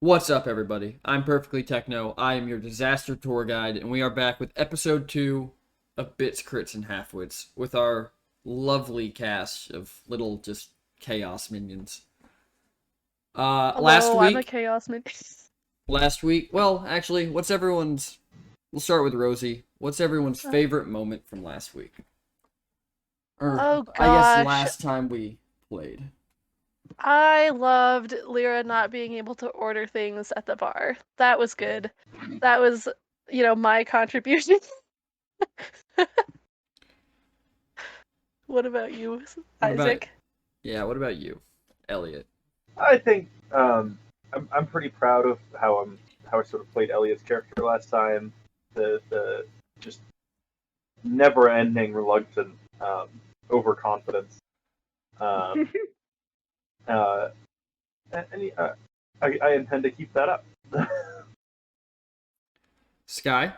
What's up, everybody? I'm Perfectly Techno. I am your disaster tour guide, and we are back with episode 2 of Bits, Crits, and Halfwits with our lovely cast of little just chaos minions. Last Hello, I'm a week, chaos man. well, actually, what's everyone's? We'll start with Rosie. What's everyone's favorite moment from last week? Or Oh I guess gosh, last time we played. I loved Lyra not being able to order things at the bar. That was good. That was, my contribution. What about you, What about Isaac? what about you, Elliot? I think I'm pretty proud of how I sort of played Elliot's character last time. The just never ending reluctant overconfidence. Um, uh, and I intend to keep that up. Sky?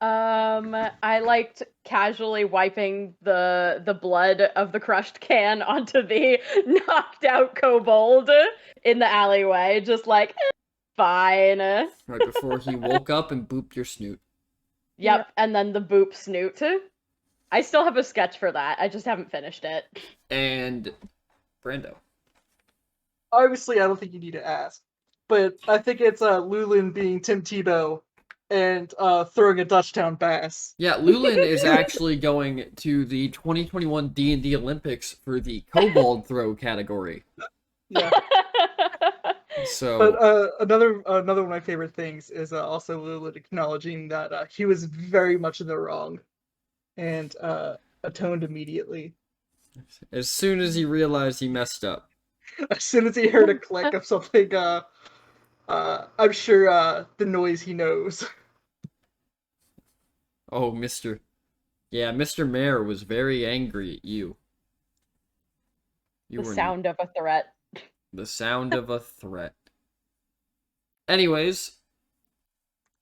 I liked casually wiping the blood of the crushed can onto the knocked out kobold in the alleyway, just like fine. Right before he woke up and booped your snoot. Yep, and then the boop snoot. I still have a sketch for that. I just haven't finished it. And Brando. Obviously, I don't think you need to ask, but I think it's Lulin being Tim Tebow and throwing a Dutchtown bass. Yeah, Lulin is actually going to the 2021 D&D Olympics for the kobold throw category. Yeah. So, But another one of my favorite things is also Lulin acknowledging that he was very much in the wrong, and atoned immediately. as soon as he realized he messed up. As soon as he heard a click of something, I'm sure the noise he knows. Oh, Mr. Mayor was very angry at you. You The were sound of a threat. the sound of a threat. Anyways,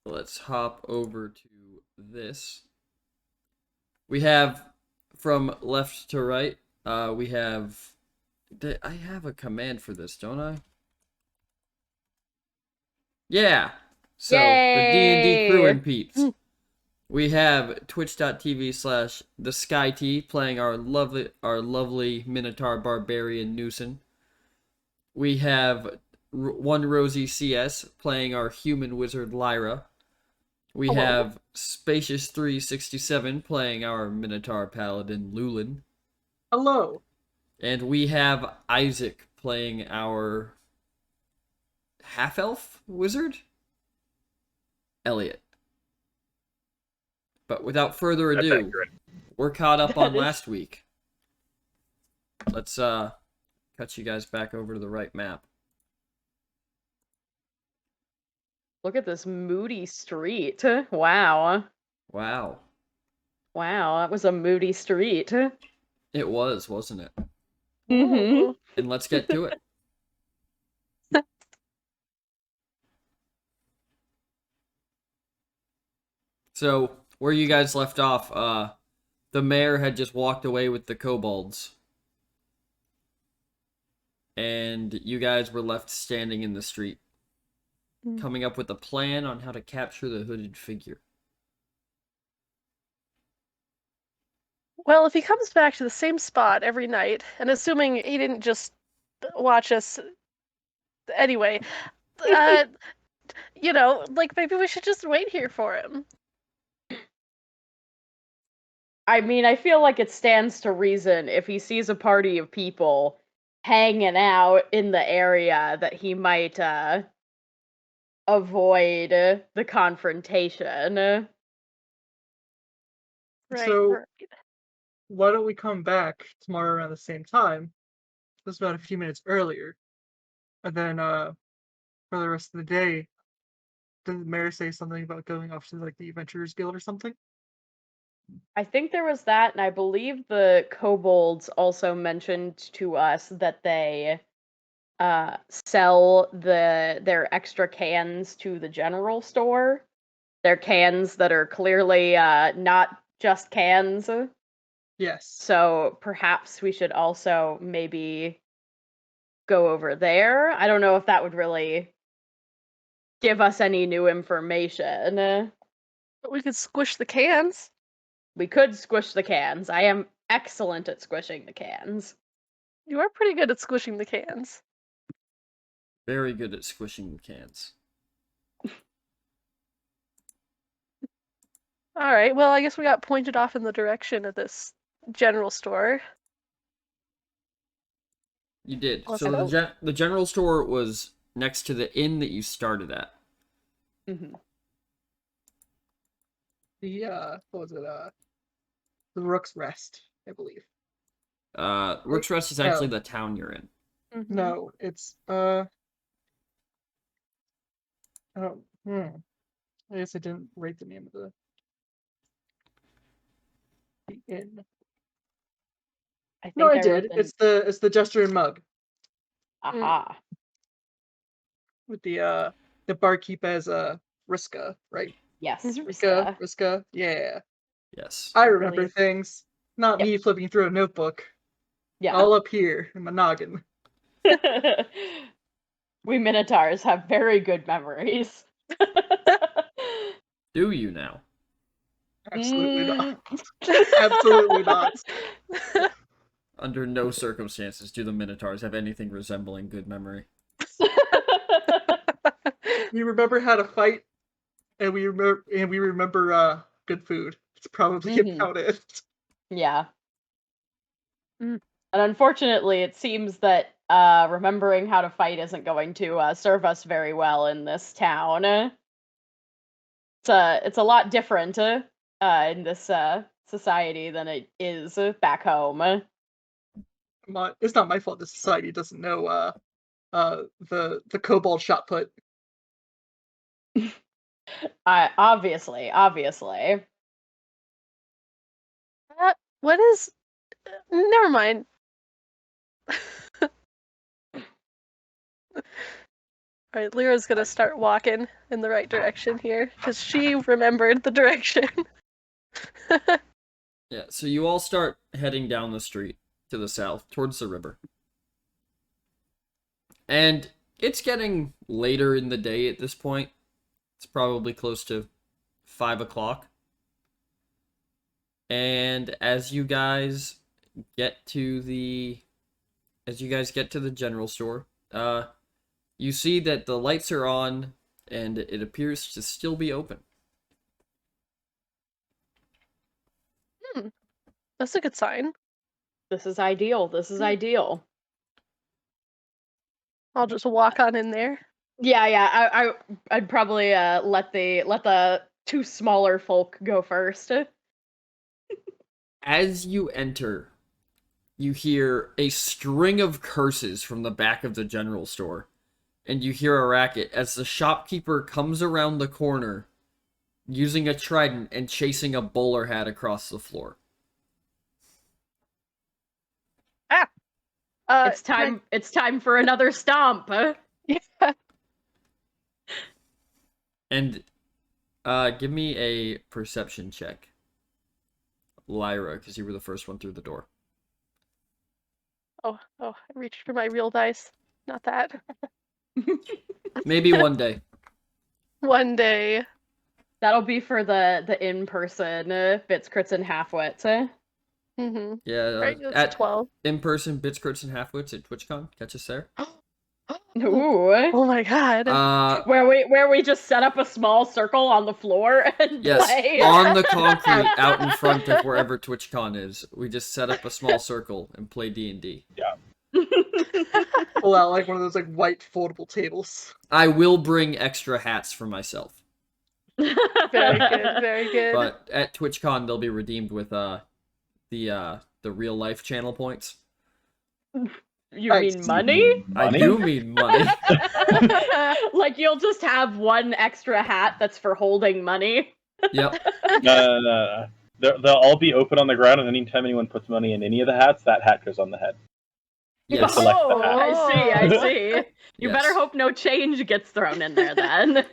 let's hop over to this. We have from left to right, we have... I have a command for this, don't I? Yeah! So, the D&D crew Yay! and peeps. We have twitch.tv slash the Sky T playing our lovely Minotaur Barbarian Newson. We have One Rosie CS playing our human wizard Lyra. We Hello. have Spacious 367 playing our Minotaur Paladin Lulin. Hello. And we have Isaac playing our half-elf wizard Elliot. But without further That's ado, accurate. we're caught up on That is- last week. Let's cut you guys back over to the right map. Look at this moody street. Wow. Wow. Wow, that was a moody street. It was, wasn't it? Mm-hmm. And let's get to it. So, where you guys left off, the mayor had just walked away with the kobolds. And you guys were left standing in the street, coming up with a plan on how to capture the hooded figure. Well, if he comes back to the same spot every night, and assuming he didn't just watch us anyway, uh, maybe we should just wait here for him. I mean, I feel like it stands to reason if he sees a party of people hanging out in the area that he might avoid the confrontation. Right. So- right. Why don't we come back tomorrow around the same time? Just about a few minutes earlier. And then for the rest of the day, did the mayor say something about going off to like the Adventurers Guild or something? I think there was that, and I believe the kobolds also mentioned to us that they sell their extra cans to the general store. They're cans that are clearly not just cans. Yes. So perhaps we should also maybe go over there. I don't know if that would really give us any new information. But we could squish the cans. We could squish the cans. I am excellent at squishing the cans. You are pretty good at squishing the cans. Very good at squishing cans. All right. Well, I guess we got pointed off in the direction of this general store. You did. Let's So go. the general store was next to the inn that you started at. Mm-hmm. The what was it? The Rook's Rest, I believe. Rook's Rest is actually the town you're in. Mhm. No, it's oh, I guess I didn't write the name of the inn. I think No, I wrote did. It's the Jester and Mug Aha. with the barkeep as Riska, right? Yes. Riska, Riska. Yeah, Yes. I remember Really- things. Not Yep. me flipping through a notebook. Yeah. All up here in my noggin. We Minotaurs have very good memories. Do you now? Absolutely not. Mm. Absolutely not. Under no circumstances do the Minotaurs have anything resembling good memory. We remember how to fight, and we remember good food. It's probably Mhm. about it. Yeah. Mm. And unfortunately, it seems that remembering how to fight isn't going to serve us very well in this town. It's a lot different in this society than it is back home. It's not my fault the society doesn't know the kobold shot put. Obviously. What is? Never mind. All right, Lyra's gonna start walking in the right direction here because she remembered the direction. Yeah, so you all start heading down the street to the south, towards the river. And it's getting later in the day at this point. It's probably close to 5 o'clock. And as you guys get to the general store, you see that the lights are on and it appears to still be open. That's a good sign. This is ideal. I'll just walk on in there. Yeah. I'd probably let the two smaller folk go first. As you enter, you hear a string of curses from the back of the general store. And you hear a racket as the shopkeeper comes around the corner using a trident and chasing a bowler hat across the floor. It's time for another stomp. Yeah. And give me a perception check, Lyra, because you were the first one through the door. Oh, I reached for my real dice. Not that. Maybe one day. One day. That'll be for the in-person bits, crits, and halfwits. Mm-hmm. Yeah, Right, it's at 12. in-person Bits, Crits, and Halfwits at TwitchCon. Catch us there. Ooh. Oh my god. Where we just set up a small circle on the floor and Yes, play. on the concrete out in front of wherever TwitchCon is. We just set up a small circle and play D&D. Pull out like one of those like white foldable tables. I will bring extra hats for myself. Very good, very good. But at TwitchCon, they'll be redeemed with the real life channel points. You mean money? I do mean money. Like you'll just have one extra hat that's for holding money. Yep. No. They'll all be open on the ground, and anytime anyone puts money in any of the hats, that hat goes on the head. Yes. Select the Oh, hat. I see. You Yes. better hope no change gets thrown in there then.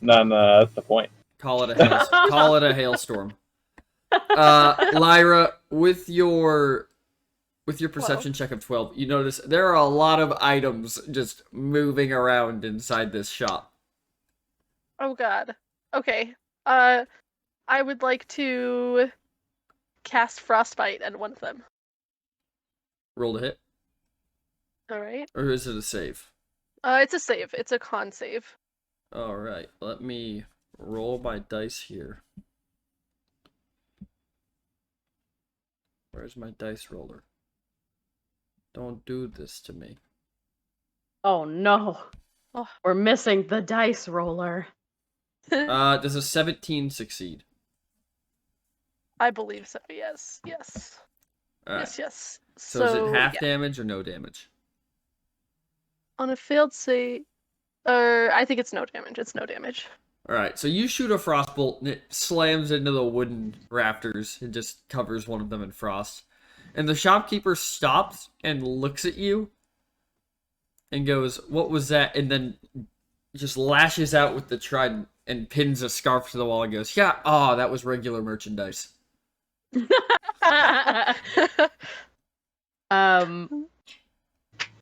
No, that's the point. Call it a hailstorm. Lyra, with your With your perception check of 12, you notice there are a lot of items just moving around inside this shop. Oh god. Okay. I would like to cast Frostbite at one of them. Roll to hit. Alright. Or is it a save? It's a save. It's a con save. Alright, let me roll my dice here. Where's my dice roller? Don't do this to me. Oh no. Oh. We're missing the dice roller. Does a 17 succeed? I believe so. Yes. Yes. Alright. Yes. So is it half yeah. damage or no damage? On a failed save, or I think it's no damage. It's no damage. Alright, so you shoot a frostbolt and it slams into the wooden rafters. It just covers one of them in frost. And the shopkeeper stops and looks at you and goes, "What was that?" And then just lashes out with the trident and pins a scarf to the wall and goes, "Yeah, that was regular merchandise."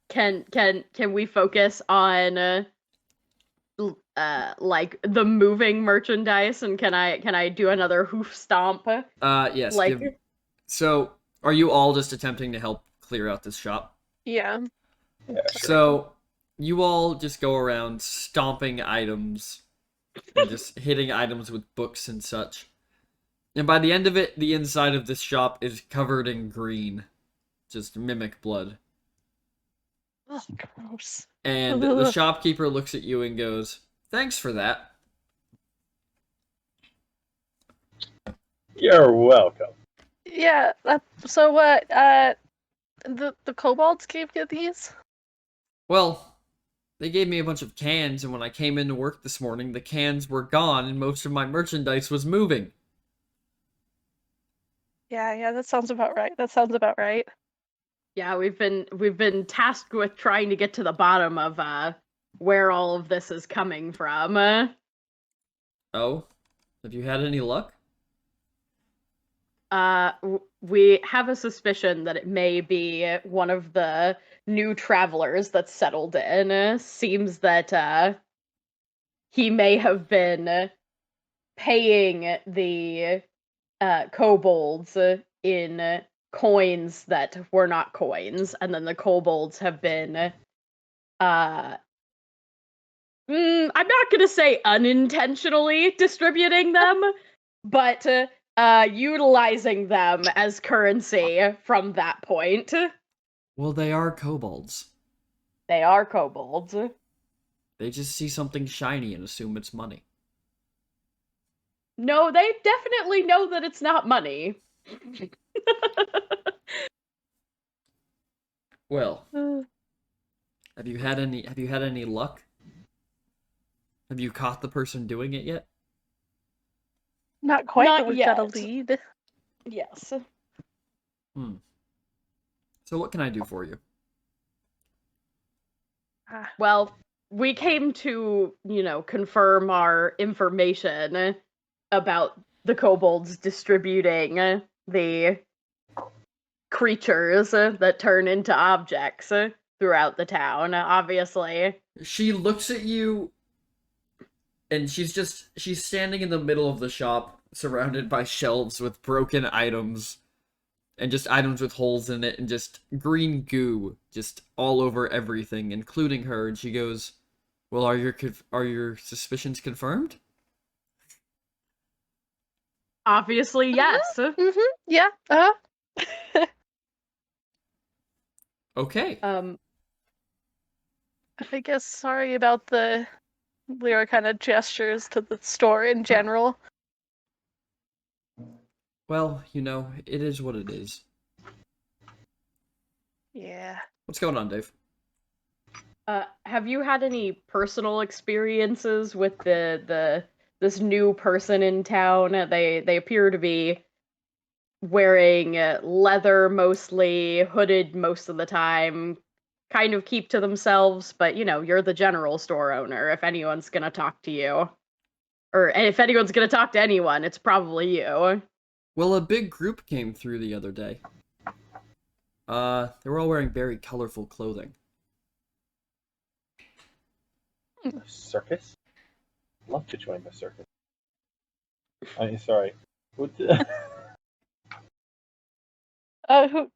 Can we focus on like the moving merchandise, and can I do another hoof stomp? Yes. Like So, are you all just attempting to help clear out this shop? Yeah. Yeah, sure. So, you all just go around stomping items and just hitting items with books and such. And by the end of it, the inside of this shop is covered in green. Just mimic blood. Oh, gross. And the shopkeeper looks at you and goes, "Thanks for that." You're welcome. Yeah. So what? The kobolds gave you these? Well, they gave me a bunch of cans, and when I came into work this morning, the cans were gone and most of my merchandise was moving. Yeah. That sounds about right. yeah, we've been tasked with trying to get to the bottom of where all of this is coming from. Oh? Have you had any luck? We have a suspicion that it may be one of the new travelers that's settled in. Seems that he may have been paying the kobolds in coins that were not coins, and then the kobolds have been I'm not gonna say unintentionally distributing them, but utilizing them as currency from that point. Well, they are kobolds. They are kobolds. They just see something shiny and assume it's money. No, they definitely know that it's not money. Well, have you had any luck? Have you caught the person doing it yet? Not quite, Not but we've got a yet. lead. Yes. So what can I do for you? Well, we came to, confirm our information about the kobolds distributing the creatures that turn into objects throughout the town, obviously. She looks at you, and she's standing in the middle of the shop, surrounded by shelves with broken items, and just items with holes in it, and just green goo just all over everything, including her, and she goes, "Well, are your suspicions confirmed?" Obviously, yes. Yeah. Okay. I guess sorry about the Lyra kind of gestures to the store in general. Well, it is what it is. Yeah. What's going on, Dave? Have you had any personal experiences with this new person in town? They appear to be wearing leather mostly, hooded most of the time, kind of keep to themselves, but you're the general store owner. If anyone's gonna talk to you, or if anyone's gonna talk to anyone, it's probably you. Well, a big group came through the other day. They were all wearing very colorful clothing. A circus? Love to join the circus. I'm sorry. What the... Who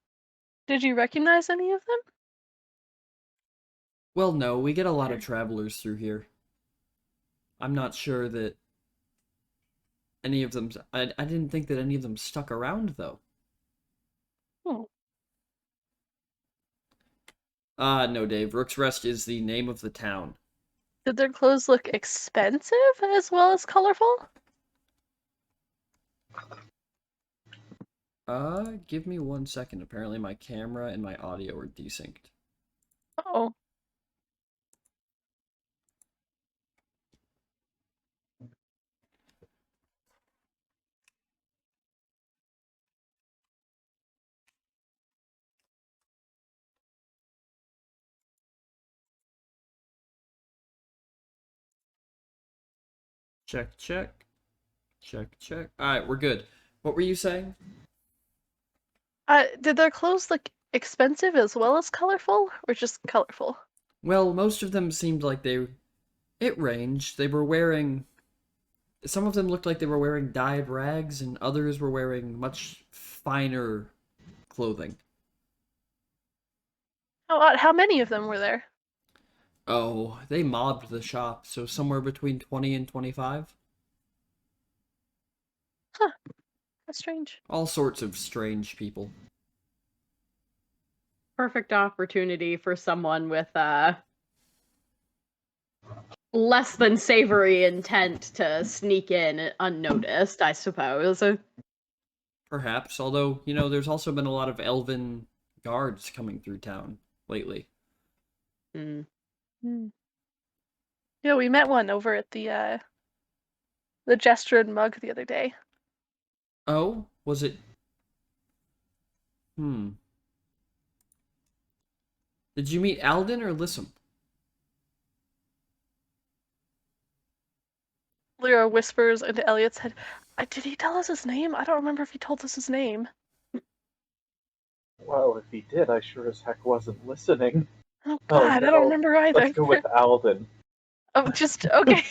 did you recognize any of them? Well, no, we get a lot of travelers through here. I'm not sure that any of them... I didn't think that any of them stuck around, though. Oh. No, Dave. Rook's Rest is the name of the town. Did their clothes look expensive as well as colorful? Give me 1 second. Apparently my camera and my audio are desynced. Oh. Check, check. Check, check. Alright, we're good. What were you saying? Did their clothes look expensive as well as colorful, or just colorful? Well, most of them seemed like they... It ranged. They were wearing... Some of them looked like they were wearing dyed rags, and others were wearing much finer clothing. How many of them were there? Oh, they mobbed the shop, so somewhere between 20 and 25. That's strange. All sorts of strange people. Perfect opportunity for someone with less than savory intent to sneak in unnoticed, I suppose. Perhaps, although, you know, there's also been a lot of elven guards coming through town lately. Hmm. Yeah, we met one over at the Gesture and Mug the other day. Oh, was it... Did you meet Alden or Lissam? Lyra whispers into Elliot's head. Did he tell us his name? I don't remember if he told us his name. Well, if he did, I sure as heck wasn't listening. Oh God, no. I don't remember either. Let's go with Alden. Oh, just okay.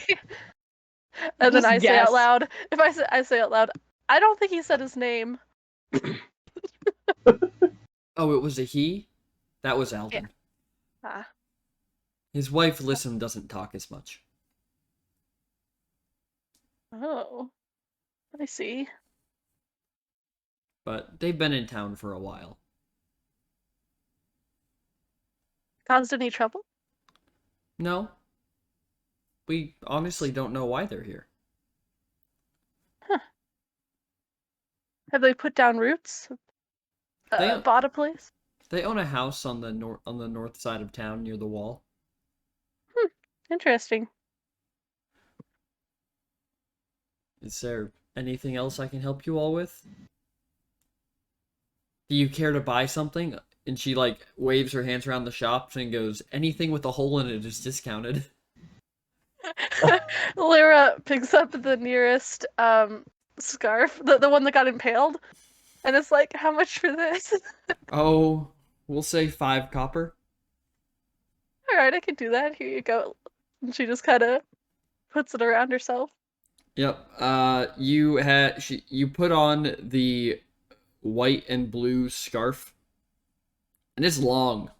And then Just I say guess. out loud. If I say out loud, I don't think he said his name. Oh, it was a he? That was Alden. Ah. His wife, Lissam, doesn't talk as much. Oh. I see. But they've been in town for a while. Caused any trouble? No. We honestly don't know why they're here. Have they put down roots? They- Bought a place? They own a house on the north side of town near the wall. Interesting. Is there anything else I can help you all with? Do you care to buy something? And she, like, waves her hands around the shop and goes, anything with a hole in it is discounted. Lyra picks up the nearest scarf, the one that got impaled, and it's like, how much for this? Oh, we'll say 5 copper. Alright, I can do that. Here you go. And she just kind of puts it around herself. Yep. You put on the white and blue scarf, and it's long.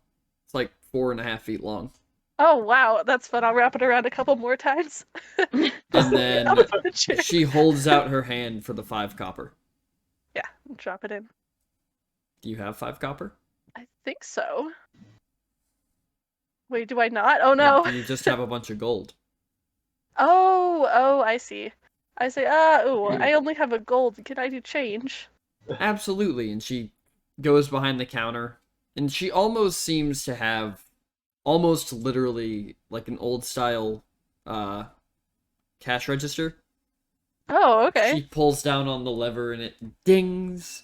It's like 4.5 feet long. Oh, wow, that's fun. I'll wrap it around a couple more times. And then Up in the chair. she holds out her hand for the 5 copper. Yeah, drop it in. Do you have 5 copper? I think so. Wait, do I not? Oh no. You just have a bunch of gold. Oh, I see. I say, I only have a gold. Can I do change? Absolutely. And she goes behind the counter, and she almost seems to have almost literally like an old style cash register. Oh, okay. She pulls down on the lever and it dings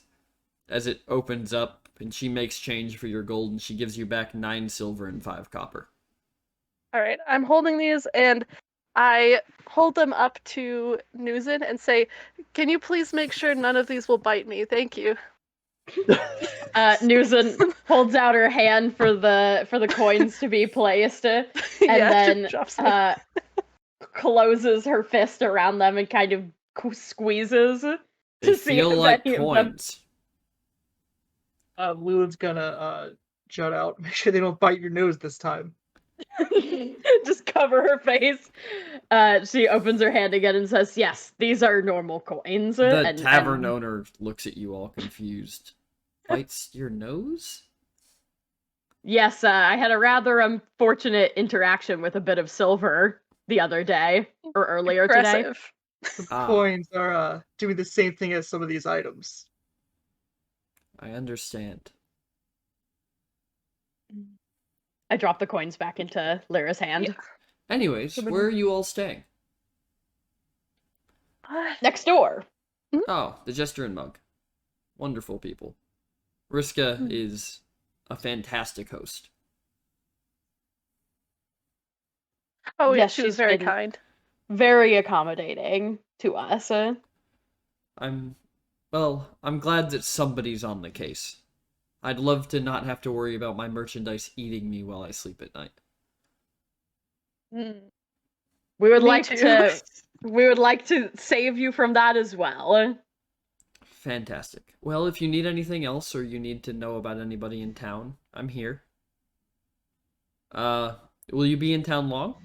as it opens up, and she makes change for your gold, and she gives you back 9 silver and 5 copper. Alright, I'm holding these, and I hold them up to Newson and say, can you please make sure none of these will bite me? Thank you. Newson holds out her hand for the coins to be placed, and then drops them. closes her fist around them and kind of squeezes They to see feel if like any of them. coins. Lulu's gonna jut out, make sure they don't bite your nose this time. Just cover her face. She opens her hand again and says, "Yes, these are normal coins." The tavern owner looks at you all confused. Bites your nose? Yes, I had a rather unfortunate interaction with a bit of silver the other day, or earlier today. Impressive. The Ah. coins are doing the same thing as some of these items. I understand. I drop the coins back into Lyra's hand. Yeah. Anyways, where are you all staying? Next door. Oh, the Jester and Mug. Wonderful people. Riska is a fantastic host. Oh, yeah, Yes, she was she's very been- kind. Very accommodating to us. I'm glad that somebody's on the case. I'd love to not have to worry about my merchandise eating me while I sleep at night. Mm. We would Me like too. to save you from that as well. Fantastic. Well, if you need anything else or you need to know about anybody in town, I'm here. Will you be in town long?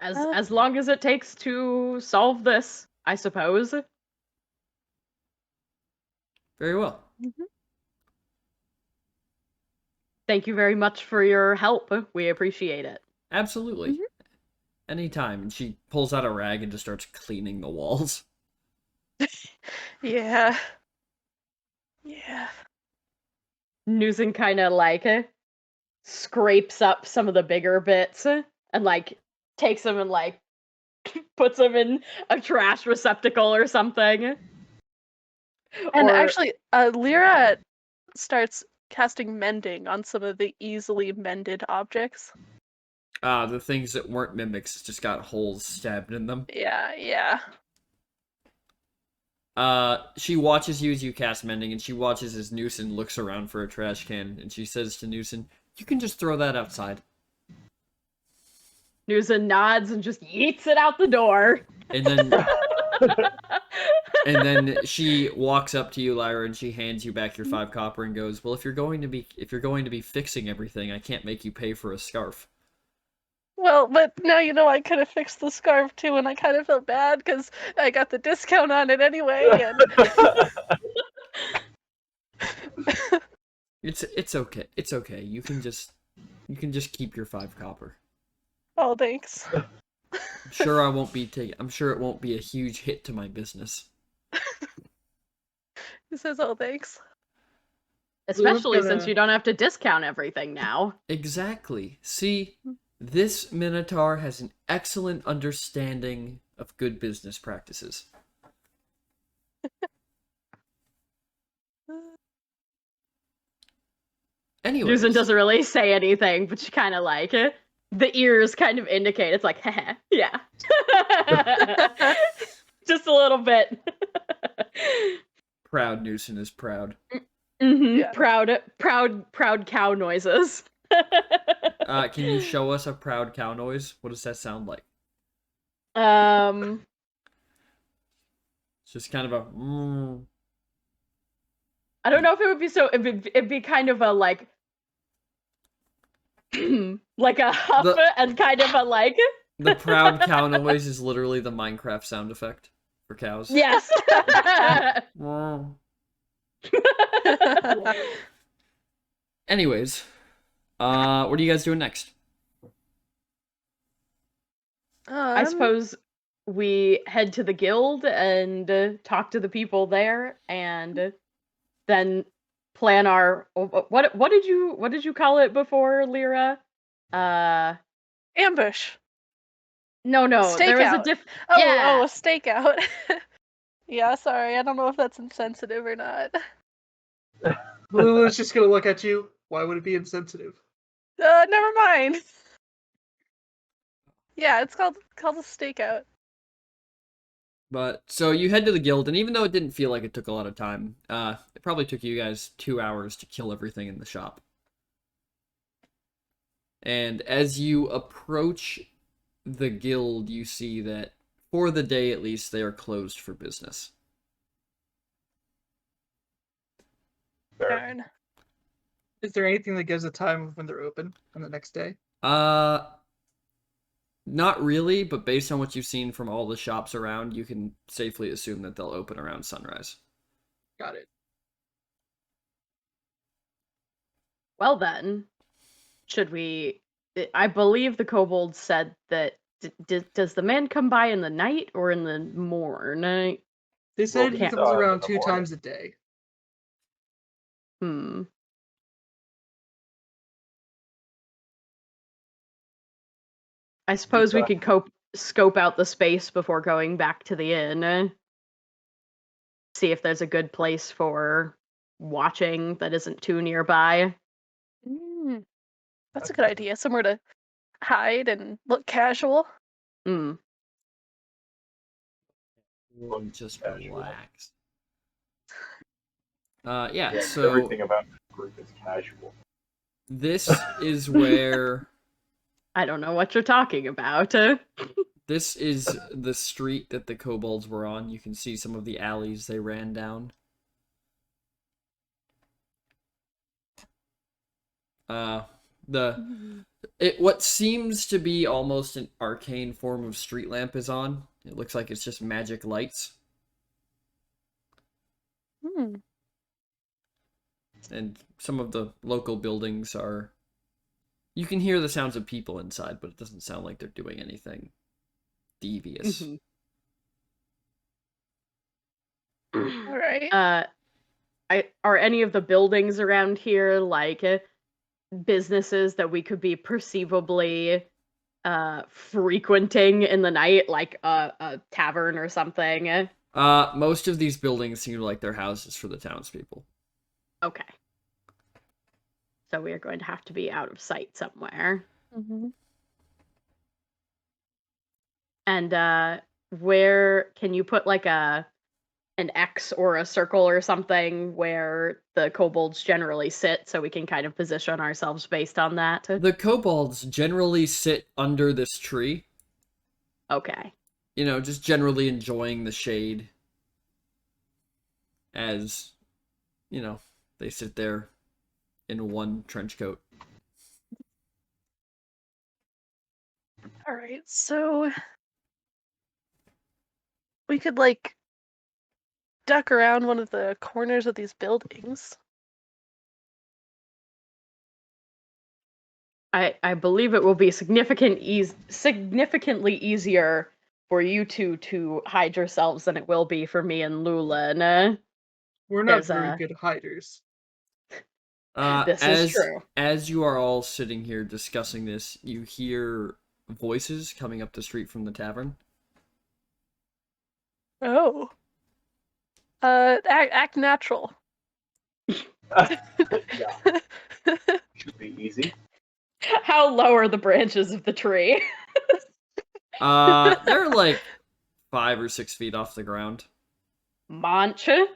As long as it takes to solve this, I suppose. Very well. Thank you very much for your help. We appreciate it. Absolutely. Anytime. And she pulls out a rag and just starts cleaning the walls. Yeah. Yeah. Newson kind of like scrapes up some of the bigger bits and like takes them and like puts them in a trash receptacle or something. And Or- actually, Lyra starts casting mending on some of the easily mended objects. The things that weren't mimics just got holes stabbed in them. Yeah. She watches you as you cast mending, and she watches as Newson looks around for a trash can, and she says to Newson, "You can just throw that outside." Newson nods and just yeets it out the door. And then and then she walks up to you, Lyra, and she hands you back your 5 copper and goes, "Well, if you're going to be fixing everything, I can't make you pay for a scarf." Well, but now you know I could have fixed the scarf too, and I kind of felt bad because I got the discount on it anyway. And It's okay. It's okay. You can just keep your 5 copper. oh, thanks. I'm sure it won't be a huge hit to my business. He says, "Oh, thanks." Especially gonna- since you don't have to discount everything now. Exactly. See, this Minotaur has an excellent understanding of good business practices. Anyways, Newson doesn't really say anything, but she kind of like the ears kind of indicate. It's like, yeah. Just a little bit. proud Newson is proud. Yeah. Proud cow noises. Can you show us a proud cow noise? What does that sound like? Um, It's just kind of a. I don't know if it would be so. It'd be kind of a like, like a huff and kind of a like. The proud cow noise is literally the Minecraft sound effect for cows. Yes. Anyways, what are you guys doing next? I suppose we head to the guild and talk to the people there, and then plan our what did you call it before, Lyra? ambush. No, there was a Stakeout. Oh, yeah. a stakeout. Yeah, sorry, I don't know if that's insensitive or not. Lulu's just gonna look at you. Why would it be insensitive? Never mind. Yeah, it's called a stakeout. But so you head to the guild, and even though it didn't feel like it took a lot of time, it probably took you guys 2 hours to kill everything in the shop. And as you approach the guild, you see that for the day at least, they are closed for business. Fair. Darn. Is there anything that gives a time of when they're open on the next day? Not really, but based on what you've seen from all the shops around, you can safely assume that they'll open around sunrise. Got it. Well then, should we? I believe the kobold said that. Does the man come by in the night or in the morning? They said we he saw comes him in around the 2 morning. times a day. I suppose we saw- could scope out the space before going back to the inn. See if there's a good place for watching that isn't too nearby. That's a good idea. Somewhere to hide and look casual. Just Casual. relax. Yeah, Yeah, so everything about this group is casual. this is where I don't know what you're talking about. this is the street that the kobolds were on. You can see some of the alleys they ran down. What seems to be almost an arcane form of street lamp is on. It looks like it's just magic lights. And some of the local buildings are... You can hear the sounds of people inside, but it doesn't sound like they're doing anything devious. All right. Are any of the buildings around here like businesses that we could be perceivably frequenting in the night, like a tavern or something? Most of these buildings seem like they're houses for the townspeople. Okay. So we are going to have to be out of sight somewhere. And where can you put like an X or a circle or something where the kobolds generally sit so we can kind of position ourselves based on that? The kobolds generally sit under this tree. Okay. You know, just generally enjoying the shade. As, you know, they sit there in one trench coat. All right. So we could like duck around one of the corners of these buildings. I believe it will be significantly easier for you two to hide yourselves than it will be for me and Lula. We're not There's very a- good hiders. This is true. As you are all sitting here discussing this, you hear voices coming up the street from the tavern. Oh. Act natural. Yeah, should be easy. How low are the branches of the tree? They're like 5 or 6 feet off the ground. Mancha?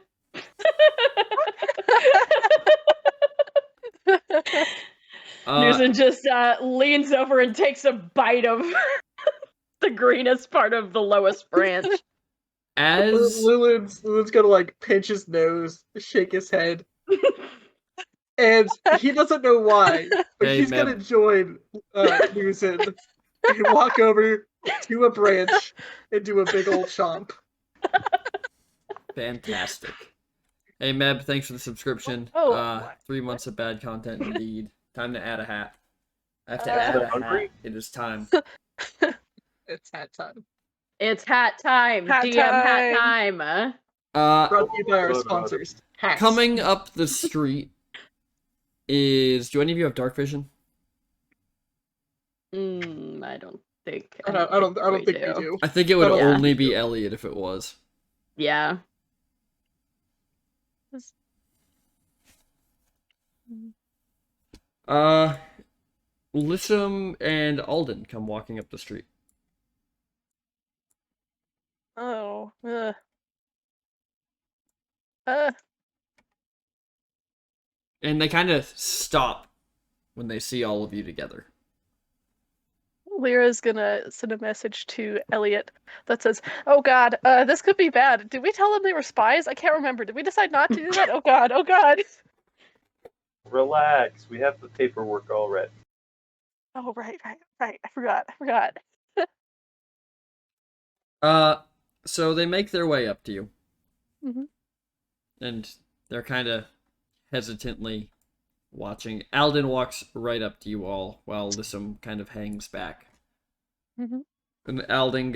Newson just leans over and takes a bite of the greenest part of the lowest branch. As Lulin's gonna like pinch his nose, shake his head, and he doesn't know why, but Hey, he's gonna Meb. join Newson and walk over to a branch and do a big old chomp. Fantastic. Hey, Meb, thanks for the subscription. Oh. 3 months of bad content indeed. Time to add a hat. I have to Uh, add a hungry? hat. It is time. It's hat time. It's hat time. Hat DM hat time. Brought to you by our sponsors. Hats. Coming up the street is... Do any of you have dark vision? I don't think. I don't think we do. I think it would Yeah. only be Elliot if it was. Yeah. Lissum and Alden come walking up the street. Oh. And they kind of stop when they see all of you together. Lyra's gonna send a message to Elliot that says, "Oh God, this could be bad. Did we tell them they were spies? I can't remember. Did we decide not to do that? Oh God, oh God." Relax. We have the paperwork all ready. Oh right. I forgot. So they make their way up to you, Mhm. and they're kind of hesitantly watching. Alden walks right up to you all, while Lissum kind of hangs back. Mhm. And Alden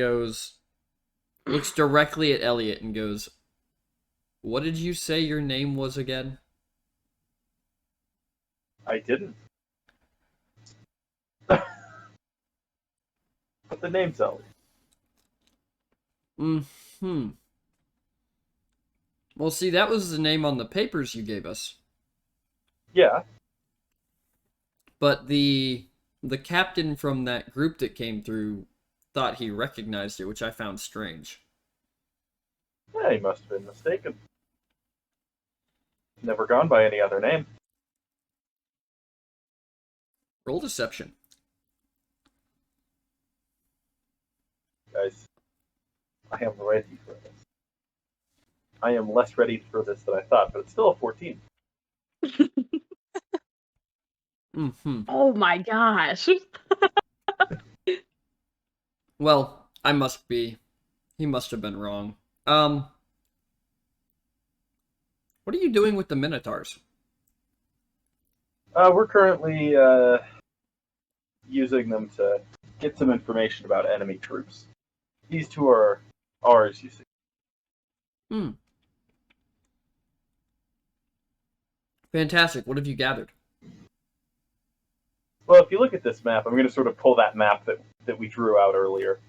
looks directly at Elliot and goes, "What did you say your name was again?" I didn't. But the name's Elliot. Hmm. Well, see, that was the name on the papers you gave us. Yeah. But the captain from that group that came through thought he recognized it, which I found strange. Yeah, he must have been mistaken. Never gone by any other name. Roll deception. Guys, I am ready for this. I am less ready for this than I thought, but it's still a 14. Mm-hmm. Oh my gosh. Well, he must have been wrong. What are you doing with the Minotaurs? We're currently using them to get some information about enemy troops. These two are ours, you see. Hmm. Fantastic. What have you gathered? Well, if you look at this map, I'm going to sort of pull that map that we drew out earlier.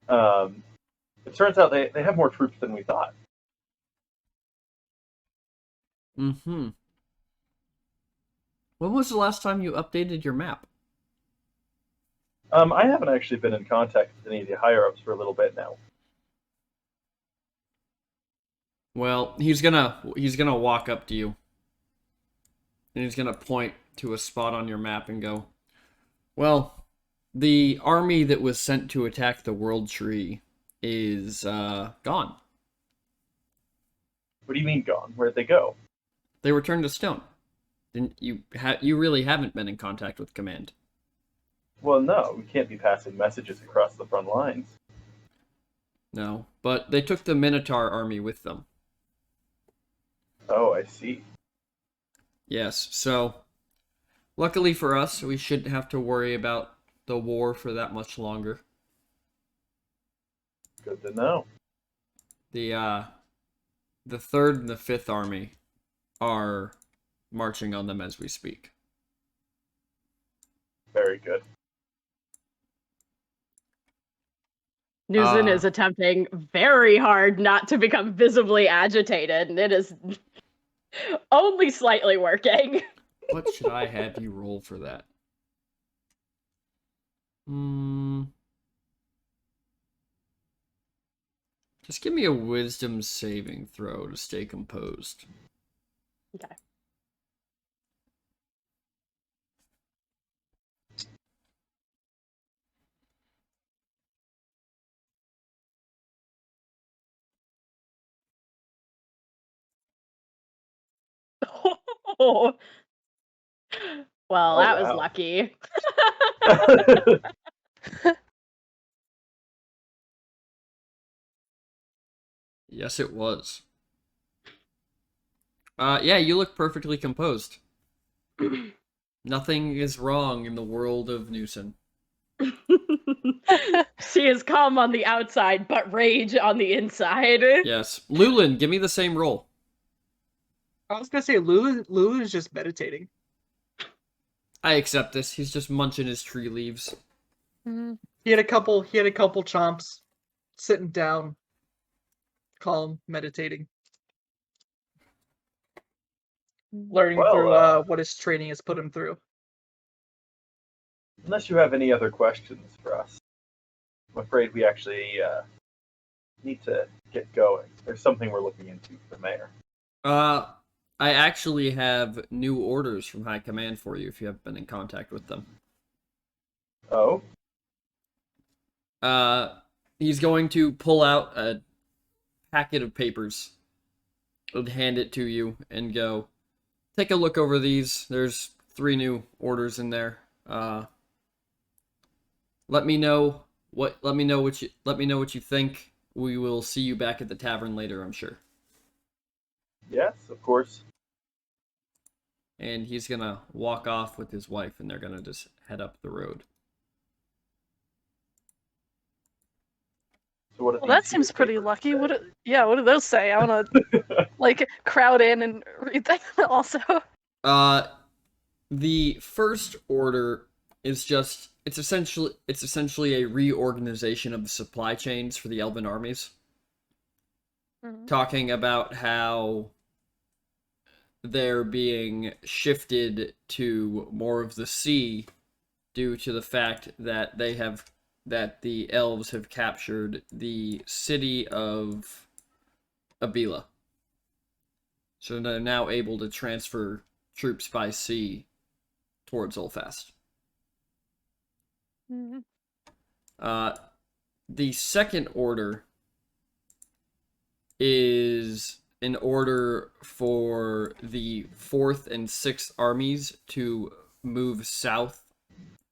It turns out they have more troops than we thought. Mm-hmm. When was the last time you updated your map? I haven't actually been in contact with any of the higher-ups for a little bit now. Well, he's gonna walk up to you, and he's gonna point to a spot on your map and go, "Well, the army that was sent to attack the World Tree is gone. What do you mean gone? Where'd they go? They were turned to stone. Didn't you? You really haven't been in contact with command." Well, no, we can't be passing messages across the front lines. No, but they took the Minotaur army with them. Oh, I see. Yes, so luckily for us, we shouldn't have to worry about the war for that much longer. Good to know. The third and the fifth army are marching on them as we speak. Very good. Newson is attempting very hard not to become visibly agitated, and it is only slightly working. What should I have you roll for that? Just give me a wisdom saving throw to stay composed. Okay. Well, Oh, that was wow. lucky. Yes, it was. Yeah, you look perfectly composed. Nothing is wrong in the world of Newson. She is calm on the outside, but rage on the inside. Yes. Lulin, give me the same roll. I was gonna say Lulu is just meditating. I accept this. He's just munching his tree leaves. Mhm. He had a couple chomps, sitting down, calm, meditating, learning Well, through what his training has put him through. Unless you have any other questions for us. I'm afraid we actually need to get going. There's something we're looking into for the mayor. I actually have new orders from High Command for you if you have been in contact with them. Oh? He's going to pull out a packet of papers and hand it to you and go, take a look over these. There's 3 new orders in there. Let me know what you think. We will see you back at the tavern later, I'm sure. Yes, of course. And he's gonna walk off with his wife, and they're gonna just head up the road. So what Well, that seems pretty lucky. What do those say? I want to like crowd in and read them also. The first order is just it's essentially a reorganization of the supply chains for the elven armies. Mhm. Talking about how they're being shifted to more of the sea due to the fact that the elves have captured the city of Abila. So they're now able to transfer troops by sea towards Ulfast. Mhm. The second order is an order for the 4th and 6th armies to move south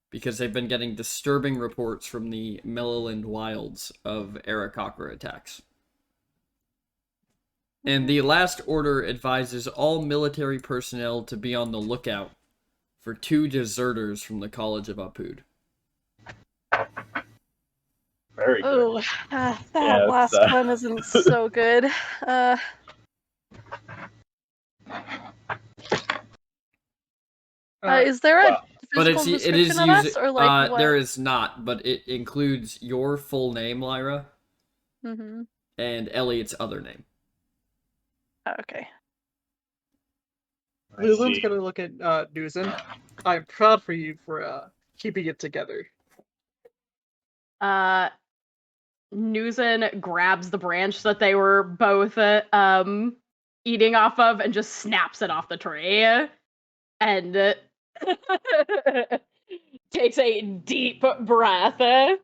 because they've been getting disturbing reports from the Meliland wilds of Aarakocra attacks. And the last order advises all military personnel to be on the lookout for 2 deserters from the College of Apud. Very good. Oh, that Yeah, last one isn't so good. Is there a But physical it description is of using. us, or like what? There is not, but it includes your full name, Lyra, Mm-hmm. and Elliot's other name. Okay. I Lulu's see. gonna look at Newson. I'm proud for you for keeping it together. Newson grabs the branch that they were both eating off of and just snaps it off the tree and takes a deep breath and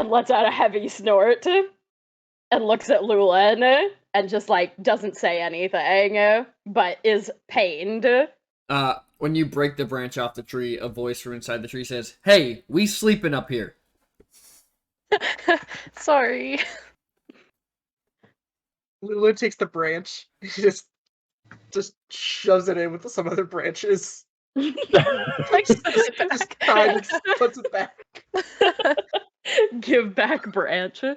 lets out a heavy snort and looks at Lulin and just like doesn't say anything but is pained. When you break the branch off the tree, a voice from inside the tree says, "Hey, we sleeping up here." Sorry. Lulu takes the branch, he just shoves it in with some other branches. Like puts it Just back. kind of puts it back. Give back branch. All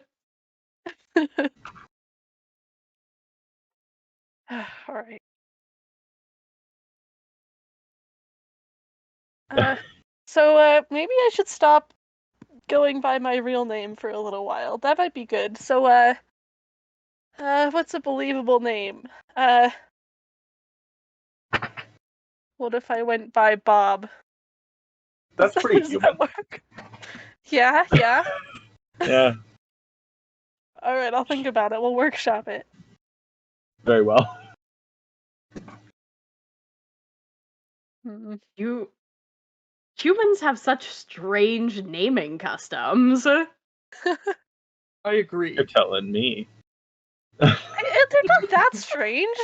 right. So maybe I should stop going by my real name for a little while. That might be good. So what's a believable name? What if I went by Bob? That's pretty Does human. that work? Yeah. Yeah. All right, I'll think about it. We'll workshop it. Very well. Hmm. Humans have such strange naming customs. I agree. You're telling me. They're not that strange.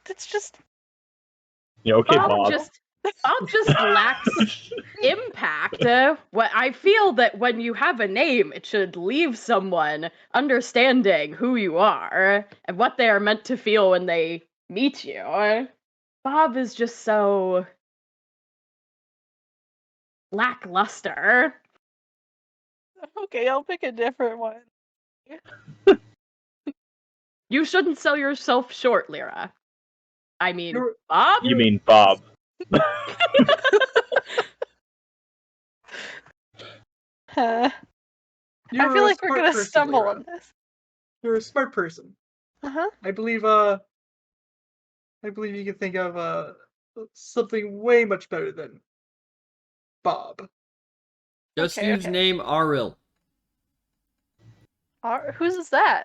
It's just Yeah, okay, Bob Bob. just lacks impact. What I feel that when you have a name, it should leave someone understanding who you are and what they are meant to feel when they meet you. Bob is just so lackluster. okay. I'll pick a different one. You shouldn't sell yourself short, Lyra. I mean, You're- Bob? You mean Bob. I You're feel a like we're smart gonna person, stumble Lyra. on this. You're a smart person. Uh-huh. I believe you can think of something way much better than Bob. Just Okay, use okay. name Aril. Whose is that?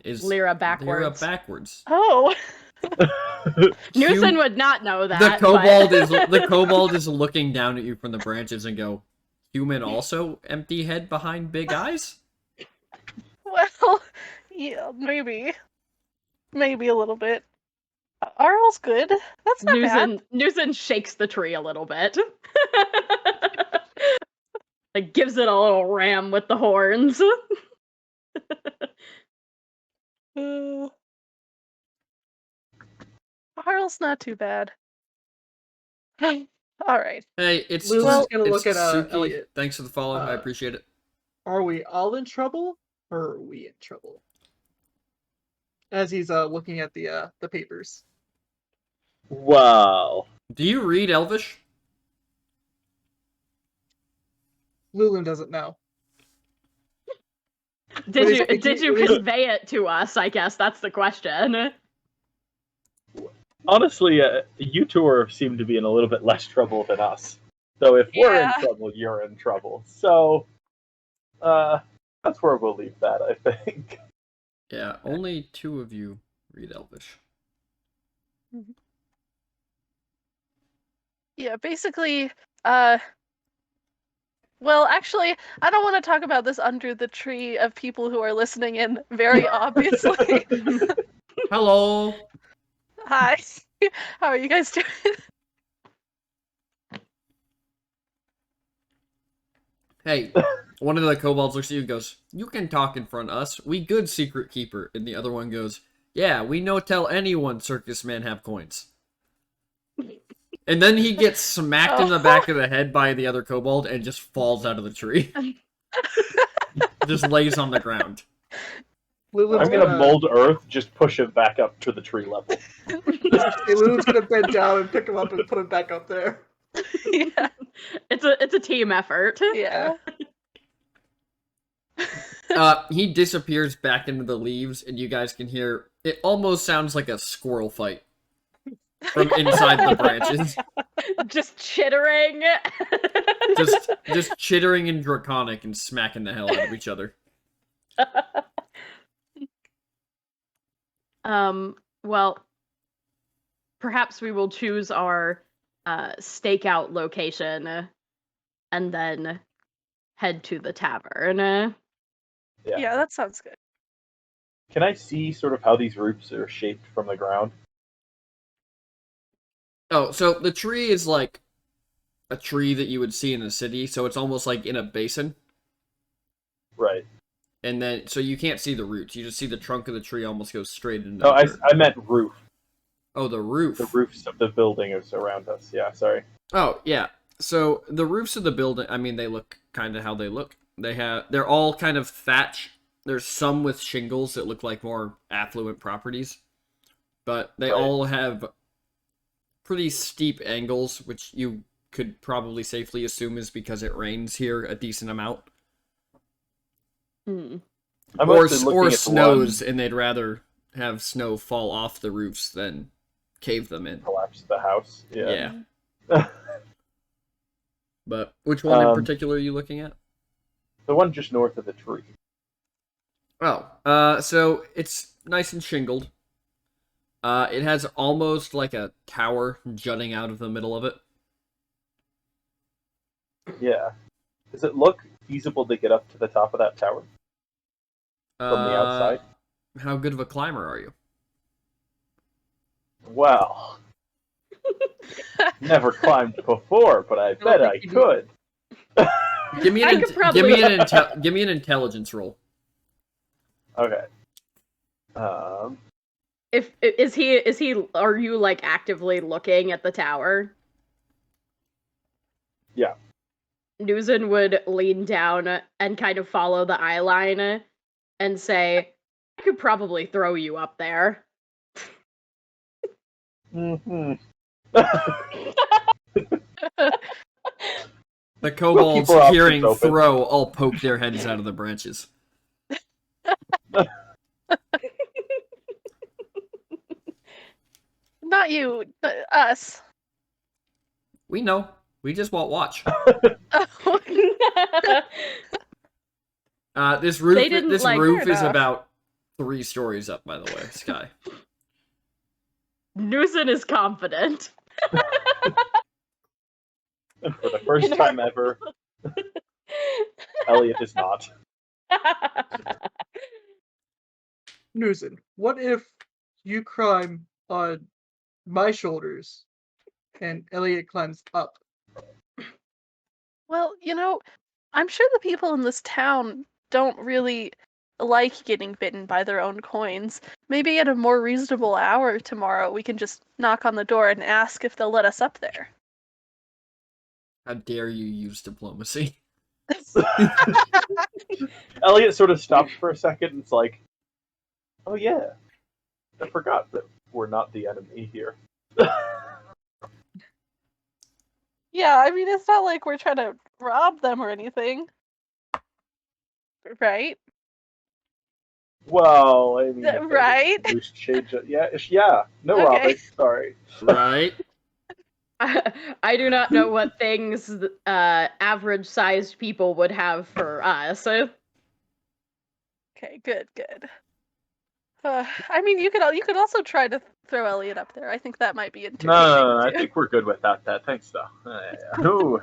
Is Lyra Lyra backwards. backwards. Oh, Newson would not know that. The kobold but... is the kobold is looking down at you from the branches and go, human also empty head behind big eyes? well, yeah, maybe a little bit. Arl's good. That's not bad. Newson shakes the tree a little bit. Like gives it a little ram with the horns. Arl's not too bad. All right. Hey, it's Lulu's just gonna it's look at Suki. Elliot. Thanks for the follow. I appreciate it. Are we all in trouble, or are we in trouble? As he's looking at the papers. Wow. Do you read Elvish? Lulu doesn't know. Did you convey it to us? I guess that's the question. Honestly, you two seem to be in a little bit less trouble than us. So if we're in Yeah. trouble, you're in trouble. So, that's where we'll leave that, I think. Yeah, only 2 of you read Elvish. Yeah, basically, well, actually, I don't want to talk about this under the tree of people who are listening in, very obviously. Hello. Hi. How are you guys doing? Hey, one of the kobolds looks at you and goes, "You can talk in front of us. We good secret keeper." And the other one goes, "Yeah, we no tell anyone circus man have coins." And then he gets smacked in the back of the head by the other kobold and just falls out of the tree. Just lays on the ground. Lulu's I'm gonna mold Earth, just push it back up to the tree level. Lulu's gonna bend down and pick him up and put him back up there. Yeah. It's a team effort. Yeah. He disappears back into the leaves, and you guys can hear it almost sounds like a squirrel fight from inside the branches. Just chittering. Just chittering and draconic and smacking the hell out of each other. Well, perhaps we will choose our stakeout location and then head to the tavern. Yeah, that sounds good. Can I see sort of how these roofs are shaped from the ground? Oh, so the tree is like a tree that you would see in a city, so it's almost like in a basin. Right. And then, so you can't see the roots. You just see the trunk of the tree almost goes straight into No, the dirt. I meant roof. Oh, the roof. The roofs of the building is around us. Yeah, sorry. Oh, yeah. So the roofs of the building, I mean, they look kind of how they look. They're all kind of thatch. There's some with shingles that look like more affluent properties. But they all have pretty steep angles, which you could probably safely assume is because it rains here a decent amount. I'm Or mostly looking at the snows, and they'd rather have snow fall off the roofs than cave them in. collapse the house. Yeah. But which one in particular are you looking at? The one just north of the tree. Oh, so it's nice and shingled. It has almost like a tower jutting out of the middle of it. Yeah. Does it look feasible to get up to the top of that tower from the outside? How good of a climber are you? Well, never climbed before, but I bet I could. Give me an give me an intelligence roll. Okay. Is he are you like actively looking at the tower? Yeah. Newson would lean down and kind of follow the eye line and say, I could probably throw you up there. Mm-hmm. The kobolds, We'll keep our hearing options open. throw, all poke their heads out of the branches. Not you, us. We know. We just won't watch. This roof, They didn't, this like, roof fair is enough. about 3 stories up, by the way, Sky. Newson is confident. And for the first time ever, Elliot is not. Newson, what if you climb on my shoulders and Elliot climbs up? Well, I'm sure the people in this town don't really like getting bitten by their own coins. Maybe at a more reasonable hour tomorrow, we can just knock on the door and ask if they'll let us up there. How dare you use diplomacy? Elliot sort of stops for a second and it's like, oh yeah, I forgot that we're not the enemy here. Yeah, I mean, it's not like we're trying to rob them or anything. Right? Well, I mean, Right? loose change. Yeah. No, Okay. robbing. Sorry. Right? I do not know what things average-sized people would have for us. Okay, good. I mean, you could also try to throw Elliot up there. I think that might be entertaining. No, I too. think we're good without that. Thanks, though. Ooh.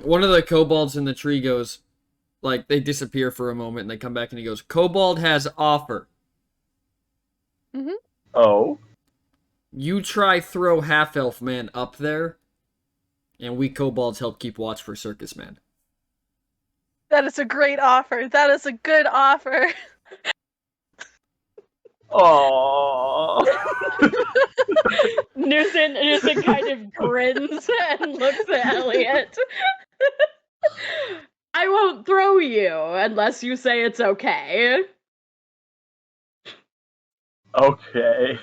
One of the kobolds in the tree goes, like, they disappear for a moment and they come back and he goes, Kobold has offer. Oh. You try throw half-elf man up there, and we kobolds help keep watch for circus man. That is a great offer. That is a good offer. Oh. Newson kind of grins and looks at Elliot. I won't throw you unless you say it's okay. Okay.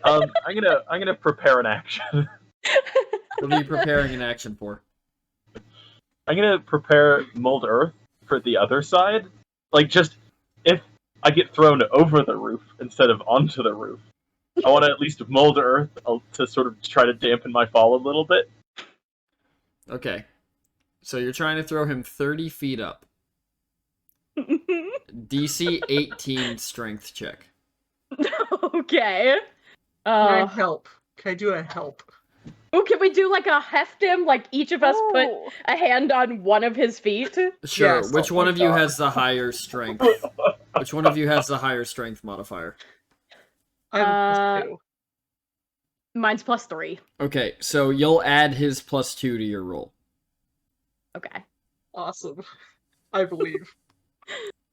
I'm gonna prepare an action. What are you preparing an action for? I'm gonna prepare mold earth for the other side. Like, just if I get thrown over the roof instead of onto the roof, I want to at least mold earth to sort of try to dampen my fall a little bit. Okay. So you're trying to throw him 30 feet up. DC 18 strength check. Okay. Can I help? Can I do a help? Oh, can we do like a heft him? Like each of us put Ooh. a hand on one of his feet? Sure. Yes, Which oh one my of you God. has the higher strength? Which one of you has the higher strength modifier? I have a +2. Mine's +3. Okay, so you'll add his +2 to your roll. Okay. Awesome. I believe.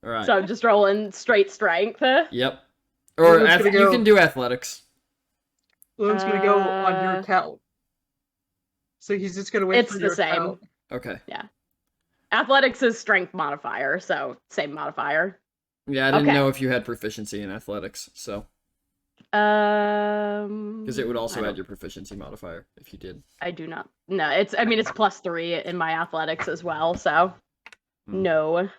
Alright. So I'm just rolling straight strength. Yep. Or Who's gonna you go? can do athletics. Luna's gonna go on your account. So he's just gonna wait It's for the your same. account. Okay. Athletics is strength modifier, so same modifier. Yeah, I didn't Okay. know if you had proficiency in athletics, so. Because it would also add your proficiency modifier if you did. I do not. No, it's +3 in my athletics as well, so Hmm. no.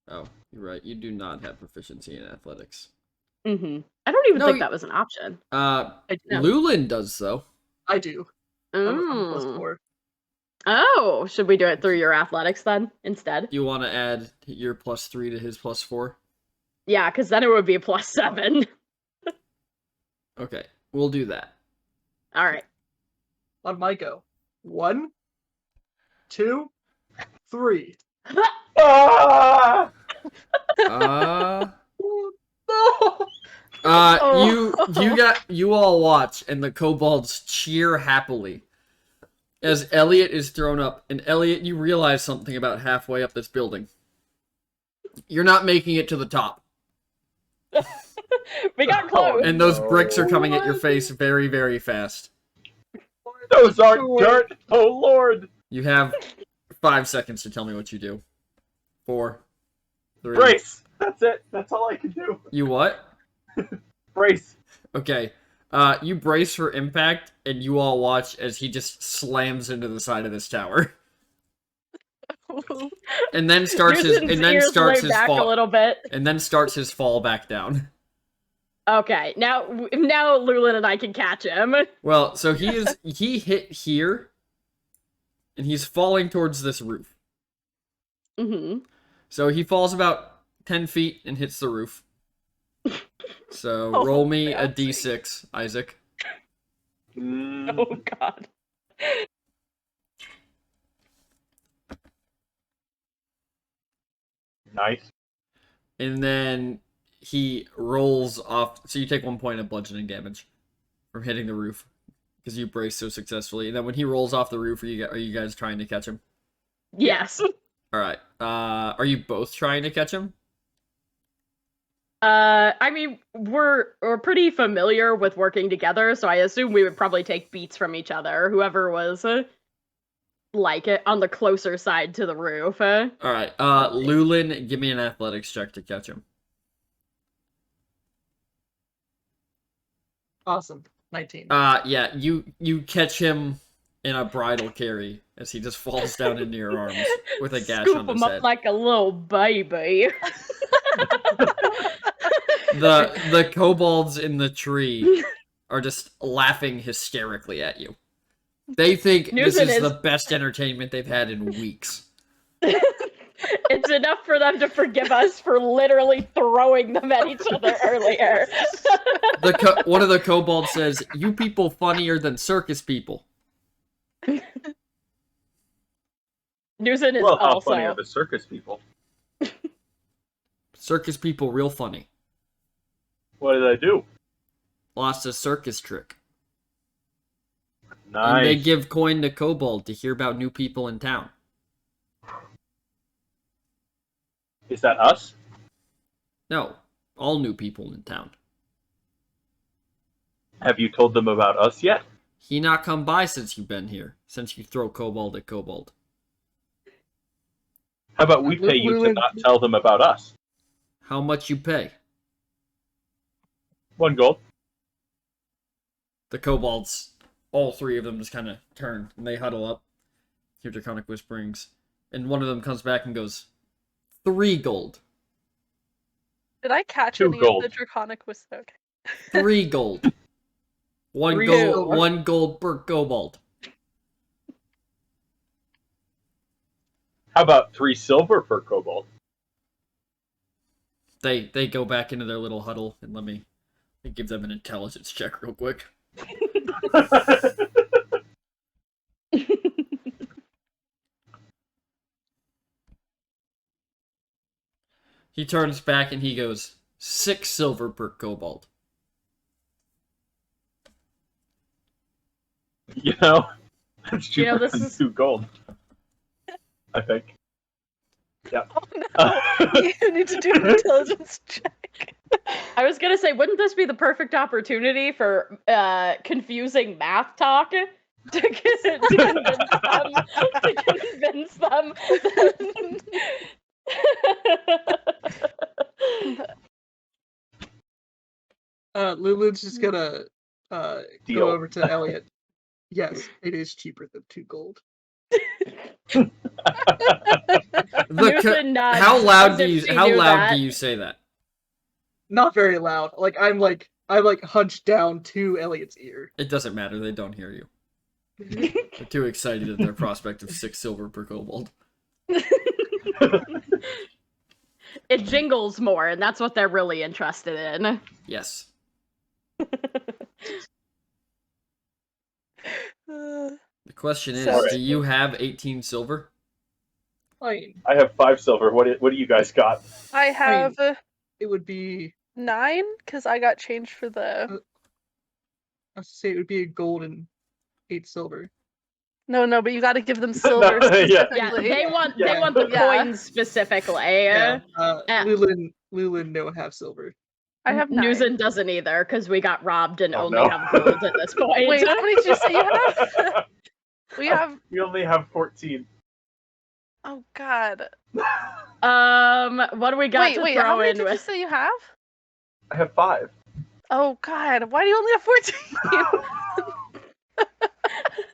Oh, you're right. You do not have proficiency in athletics. I don't even No, think you- that was an option. I do. Lulin does, though. I do. I'm Mm. +4. Oh, should we do it through your athletics then instead? You want to add your +3 to his +4? Yeah, because then it would be a +7. Okay, we'll do that. All right. On my go. 1, 2, 3. Ah! No! You all watch, and the kobolds cheer happily as Elliot is thrown up. And Elliot, you realize something about halfway up this building. You're not making it to the top, We got close. and those No. bricks are coming at your face very, very fast. Those aren't dirt! Oh lord! You have 5 seconds to tell me what you do. 4, 3. Brace! That's it. That's all I can do. You what? Brace. Okay. You brace for impact, and you all watch as he just slams into the side of this tower, and then starts his Newton's ears lay back a fall, little bit. and then starts his fall back down. Okay, now Lulin and I can catch him. Well, so he hit here, and he's falling towards this roof. Mm-hmm. So he falls about 10 feet and hits the roof. So Oh, roll me a fancy. d6, Isaac. Oh God. Nice. And then he rolls off. So you take 1 point of bludgeoning damage from hitting the roof because you braced so successfully. And then when he rolls off the roof, are you guys trying to catch him? Yes. All right. Are you both trying to catch him? I mean, we're pretty familiar with working together, so I assume we would probably take beats from each other. Whoever was like it on the closer side to the roof. All right. Lulin, give me an athletics check to catch him. Awesome. 19. Yeah. You catch him in a bridal carry as he just falls down into your arms with a gash Scoop on his him up head. like a little baby. The kobolds in the tree are just laughing hysterically at you. They think this Newton is is- the best entertainment they've had in weeks. It's enough for them to forgive us for literally throwing them at each other earlier. One of the kobolds says, "You people funnier than circus people." Newton is Well, how also funny are the circus people? Circus people real funny. What did I do? Lost a circus trick. Nice. And they give coin to kobold to hear about new people in town. Is that us? No, all new people in town. Have you told them about us yet? He not come by since you've been here, since you throw kobold at kobold. How about we pay you to not tell them about us? How much you pay? 1 gold. The kobolds, all three of them just kind of turn, and they huddle up. Hear draconic whisperings. And one of them comes back and goes, 3 gold. Did I catch 2 any gold. of the draconic whisper? Okay. 3 gold. 1 3 gold, silver. 1 gold per kobold. How about 3 silver per kobold? They go back into their little huddle, and let me give them an intelligence check real quick. He turns back and he goes, 6 silver per kobold. That's cheaper You know, this than is- 2 gold. I think. Yep. Oh no, you need to do an intelligence check. I was gonna say, wouldn't this be the perfect opportunity for confusing math talk to convince them? Lulu's just gonna Deal. go over to Elliot. Yes, it is cheaper than 2 gold. Newton nods How loud as do if you she how knew loud that. do you say that? Not very loud. I'm hunched down to Elliot's ear. It doesn't matter, they don't hear you. They're too excited at their prospect of 6 silver per kobold. It jingles more, and that's what they're really interested in. Yes. The question is, Sorry. do you have 18 silver? I I have 5 silver. What do you guys got? I have it would be 9 because I got changed for the. I was to say it would be a gold and 8 silver. No, but you got to give them silver No, yeah. Yeah, specifically. they want Yeah. the Yeah. coins specifically. Yeah. Yeah. Lulin don't have silver. I have 9. Newton doesn't either, because we got robbed and Oh, only no. have gold at this point. Wait, how many did you say you have? We have. We only have 14. Oh God. What do we got to Wait. throw How many in did you with? say you have? I have 5. Oh God. Why do you only have 14?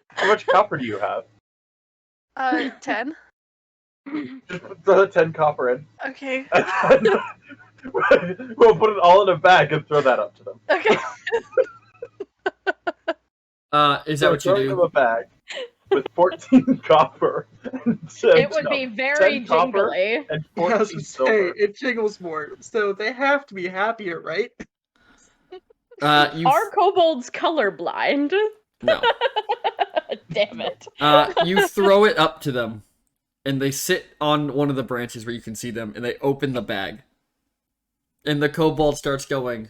How much copper do you have? 10. Just throw the 10 copper in. Okay. We'll put it all in a bag and throw that up to them. Okay. Is that what you throwing them do? a bag with 14 copper. And, It would be very 10 copper jingly. and I was 14 gonna say, silver. it jiggles more, so they have to be happier, right? You Are kobolds colorblind? no. Damn it. You throw it up to them, and they sit on one of the branches where you can see them, and they open the bag. And the kobold starts going,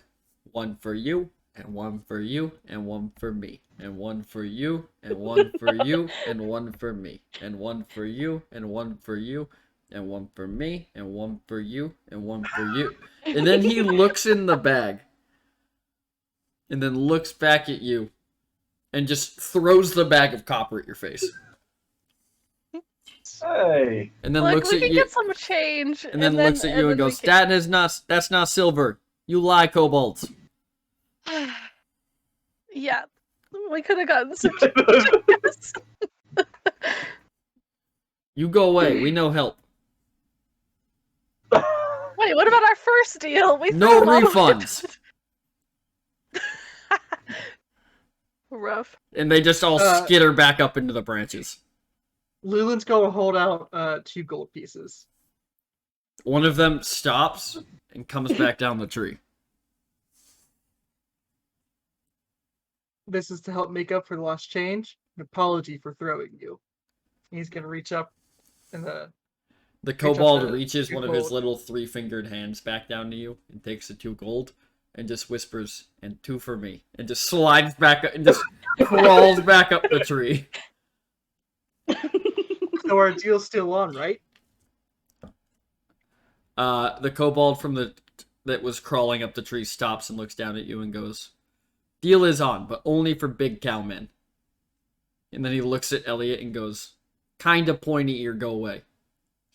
1 for you, and 1 for you, and 1 for me, and 1 for you, and 1 for you, and 1 for me, and 1 for you, and 1 for you, and 1 for me, and 1 for you, and 1 for you. And then he looks in the bag, and then looks back at you, and just throws the bag of copper at your face. Hey. And then Like, looks we at can you, get some change. and then looks at you and goes, that's not silver. You lie, kobolds. Yeah, we could have gotten some change. You go away. We know help. Wait, what about our first deal? We No threw them all away. refunds. Rough. And they just all skitter back up into the branches. Lulin's gonna hold out 2 gold pieces. One of them stops and comes back down the tree. This is to help make up for the lost change. An apology for throwing you. He's gonna reach up and The up kobold the reaches 2 one of his gold. little 3-fingered hands back down to you and takes the 2 gold and just whispers, and 2 for me, and just slides back up and just crawls back up the tree. So our deal's still on, right? The kobold from that was crawling up the tree stops and looks down at you and goes, deal is on, but only for big cowmen. And then he looks at Elliot and goes, kinda pointy ear, go away.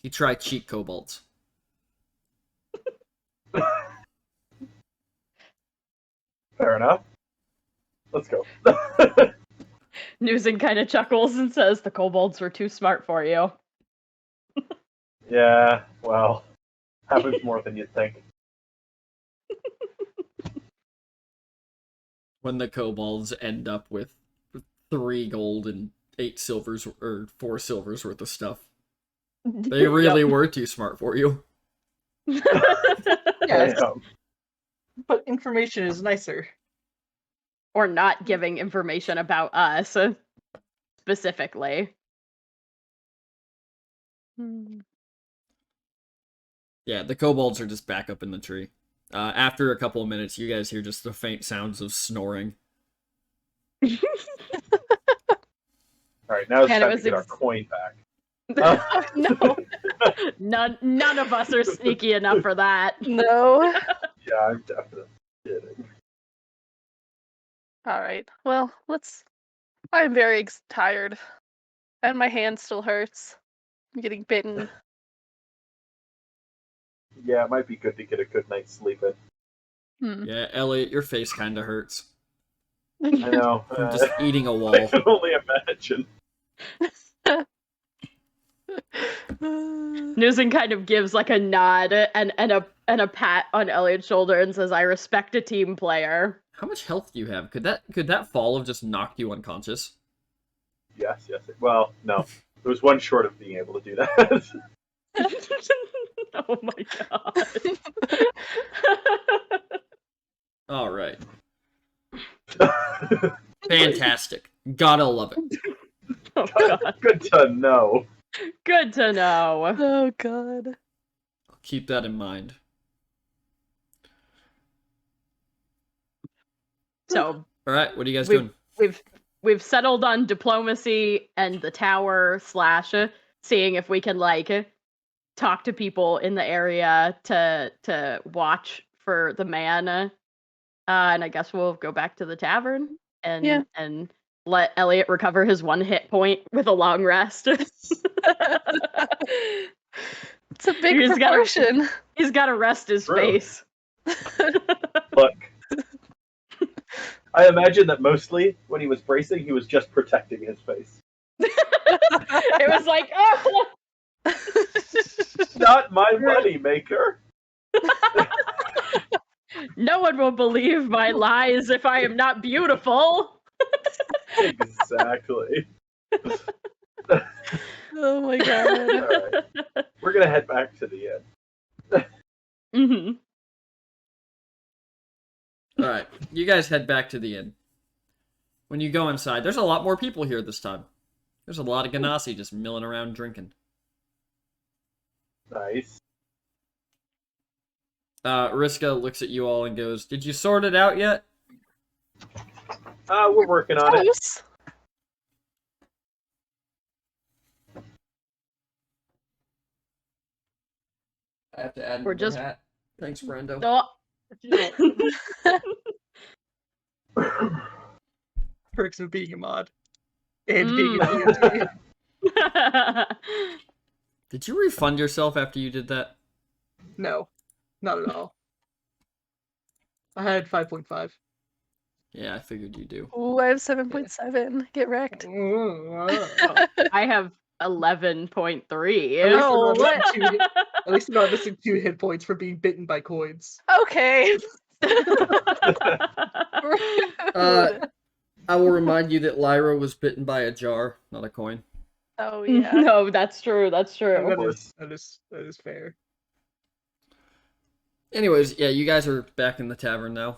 He tried cheap kobolds. Fair enough. Let's go. Newson kind of chuckles and says, the kobolds were too smart for you. Yeah, well, happens more than you'd think. When the kobolds end up with 3 gold and 8 silvers, or 4 silvers worth of stuff. They really were too smart for you. Yes, Damn. but information is nicer. Or not giving information about us, specifically. Yeah, the kobolds are just back up in the tree. After a couple of minutes, you guys hear just the faint sounds of snoring. Alright, now it's And it time was to get our coin back. No. None of us are sneaky enough for that. No. Yeah, I'm definitely kidding. All right. Well, I'm very tired, and my hand still hurts. I'm getting bitten. Yeah, it might be good to get a good night's sleep in. Yeah, Elliot, your face kinda hurts. I know. From just eating a I wall. can only imagine. Newson kind of gives like a nod and a pat on Elliot's shoulder and says, I respect a team player. How much health do you have? Could that fall have just knocked you unconscious? Yes. Well, no. There was one short of being able to do that. Oh my god. All right. Fantastic. Gotta love it. Oh god. Good to know. Good to know. Oh god. I'll keep that in mind. So All right, what are you guys doing? we've settled on diplomacy and the tower / seeing if we can like talk to people in the area to watch for the man. And I guess we'll go back to the tavern and let Elliot recover his 1 hit point with a long rest. It's a big proportion. He's got to rest his True. face. Look. I imagine that mostly when he was bracing, he was just protecting his face. It was like, oh! Not my money maker. No one will believe my lies if I am not beautiful. Exactly. Oh my god. Alright. We're gonna head back to the inn. hmm All right, you guys head back to the inn. When you go inside, there's a lot more people here this time. There's a lot of Ganassi just milling around drinking. Nice. Riska looks at you all and goes, "Did you sort it out yet?" We're working on it. Close. I have to add We're another just- hat. Thanks, Brando. Oh. Perks of being a mod. And being a D&D. Did you refund yourself after you did that? No, not at all. I had 5.5. Yeah, I figured you do. Ooh, I have 7.7. Get wrecked. I have 11.3. At least Oh, I'm not missing at least I'm not missing 2 hit points for being bitten by coins. Okay. I will remind you that Lyra was bitten by a jar, not a coin. Oh yeah. No, that's true. That's true. That is fair. Anyways, yeah, you guys are back in the tavern now.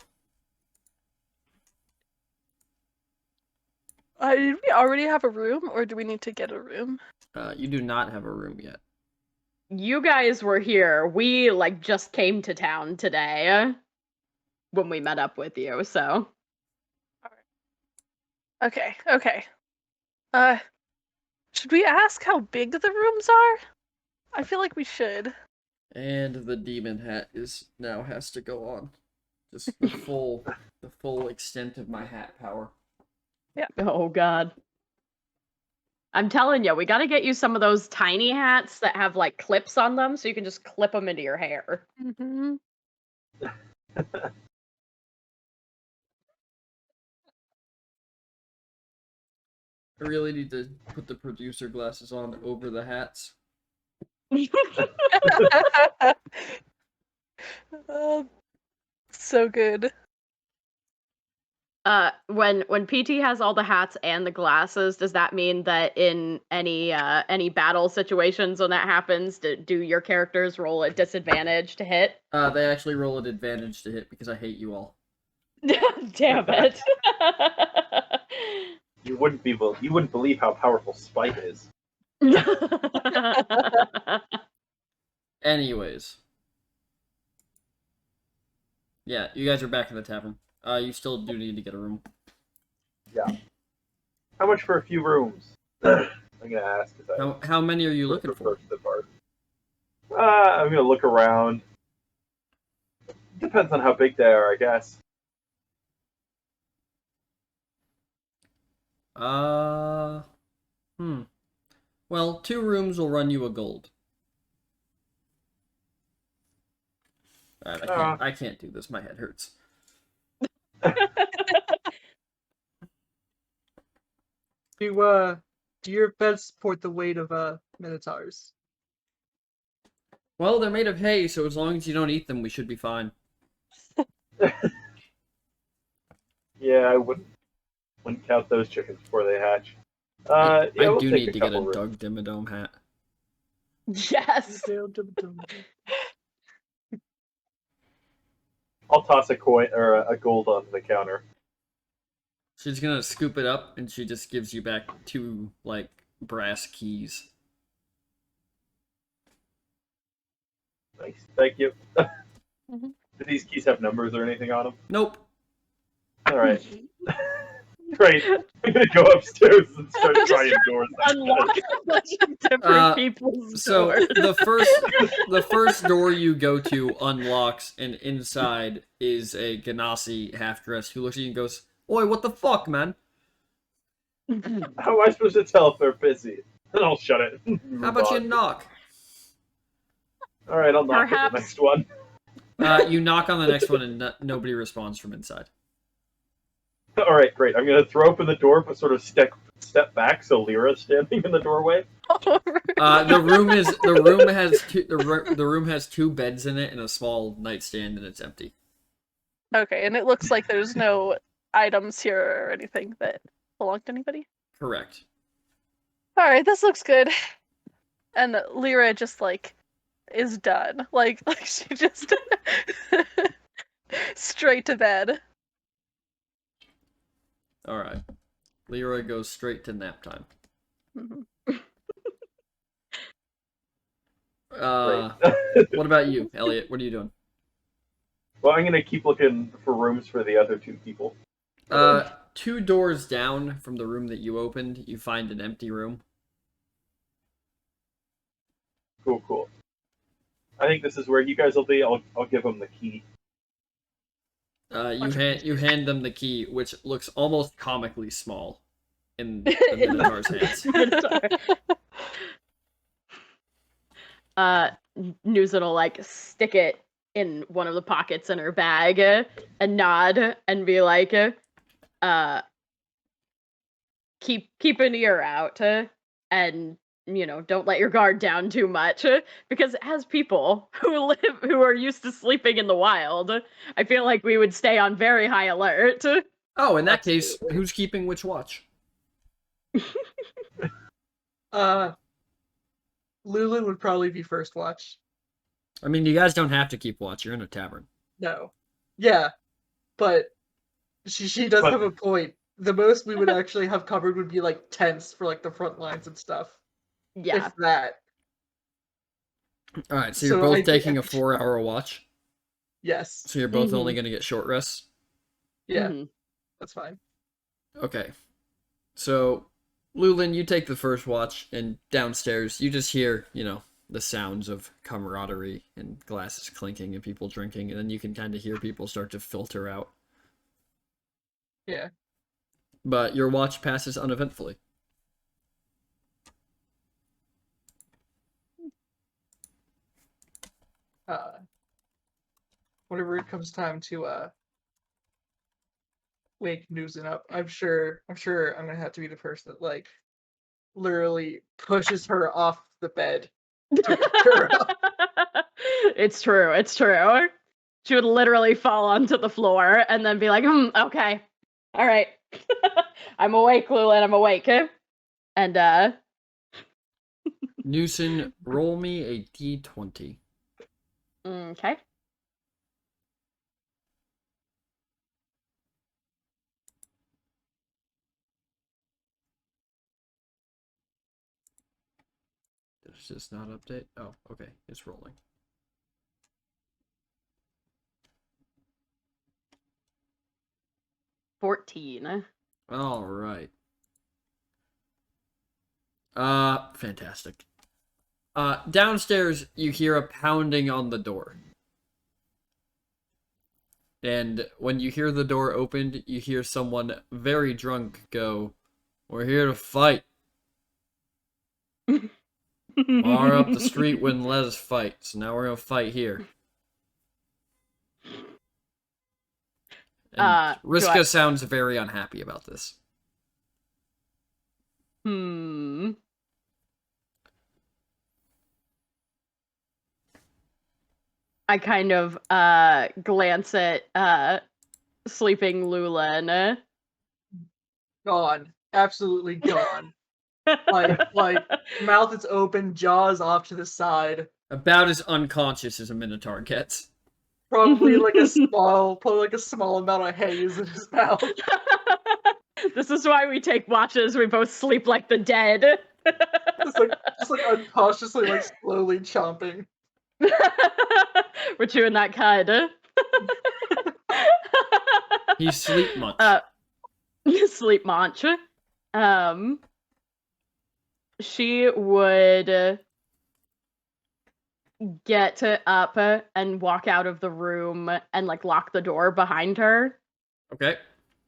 Did we already have a room, or do we need to get a room? You do not have a room yet. You guys were here. We just came to town today when we met up with you. So Okay. Should we ask how big the rooms are? I feel like we should. And the demon hat now has to go on. Just the full extent of my hat power. oh god. I'm telling you, we got to get you some of those tiny hats that have clips on them so you can just clip them into your hair. Mm-hmm. I really need to put the producer glasses on over the hats. So good. When PT has all the hats and the glasses, does that mean that in any battle situations when that happens, do your characters roll a disadvantage to hit? They actually roll an advantage to hit because I hate you all. Damn it. You wouldn't believe how powerful spite is. Anyways. Yeah, you guys are back in the tavern. You still do need to get a room. Yeah. How much for a few rooms? I'm gonna ask. How many are you looking for? The part. I'm gonna look around. Depends on how big they are, I guess. Well, 2 rooms will run you a gold. Alright, I can't do this. My head hurts. Do your beds support the weight of minotaurs? Well, they're made of hay, so as long as you don't eat them, we should be fine. Yeah, I wouldn't count those chickens before they hatch. I we'll do take need to get a couple Doug Dimmadome hat. Yes. I'll toss a coin or a gold on the counter. She's gonna scoop it up, and she just gives you back 2, brass keys. Nice, thank you. Mm-hmm. Do these keys have numbers or anything on them? Nope. All right. Great. I'm gonna go upstairs and start trying doors. Unlock a bunch of different people's So doors. the first door you go to unlocks, and inside is a Ganassi half-dressed who looks at you and goes, "Oi, what the fuck, man? How am I supposed to tell if they're busy? Then I'll shut it. How about you knock?" All right, I'll knock at the next one. You knock on the next one, and nobody responds from inside. All right, great. I'm gonna throw open the door, but sort of step back so Lyra's standing in the doorway. The room has two beds in it and a small nightstand, and it's empty. Okay, and it looks like there's no items here or anything that belong to anybody. Correct. All right, this looks good. And Lyra just like is done. Like she just straight to bed. All right. Lyra goes straight to nap time. Mhm. What about you, Elliot? What are you doing? Well, I'm gonna keep looking for rooms for the other two people. 2 doors down from the room that you opened, you find an empty room. Cool. I think this is where you guys will be. I'll give them the key. You hand them the key, which looks almost comically small in the Minotaur's hands. Newson will like stick it in one of the pockets in her bag and nod and be like, keep an ear out and don't let your guard down too much because as people who are used to sleeping in the wild, I feel like we would stay on very high alert. Oh, in that case, who's keeping which watch? Lulin would probably be first watch. I mean, you guys don't have to keep watch. You're in a tavern. No. Yeah, but she does have a point. The most we would actually have covered would be like tents for like the front lines and stuff. Yeah. If that. All right, so you're both taking a 4-hour watch. Yes. So you're both only going to get short rests. Yeah, that's fine. Okay. So, Lulin, you take the first watch, and downstairs you just hear, the sounds of camaraderie and glasses clinking and people drinking, and then you can kind of hear people start to filter out. Yeah. But your watch passes uneventfully. Whenever it comes time to wake Newson up, I'm sure I'm gonna have to be the person that like literally pushes her off the bed to wake her up. It's true. She would literally fall onto the floor and then be like, okay. All right. I'm awake, Lulin, I'm awake. And Newson, roll me a d20. Okay. Does this not update? Oh, okay. It's rolling. $14. All right. Fantastic. Downstairs, you hear a pounding on the door. And when you hear the door opened, you hear someone very drunk go, "We're here to fight. Far up the street wouldn't let us fight, so now we're gonna fight here." And Riska sounds very unhappy about this. I kind of glance at sleeping Lulin. Gone. Absolutely gone. like mouth is open, jaws off to the side. About as unconscious as a Minotaur gets. Probably like a small amount of haze in his mouth. This is why we take watches. We both sleep like the dead. just like unconsciously, like slowly chomping. We're chewing that cud. He sleep much. Sleep munch. She would get up and walk out of the room and like lock the door behind her. Okay.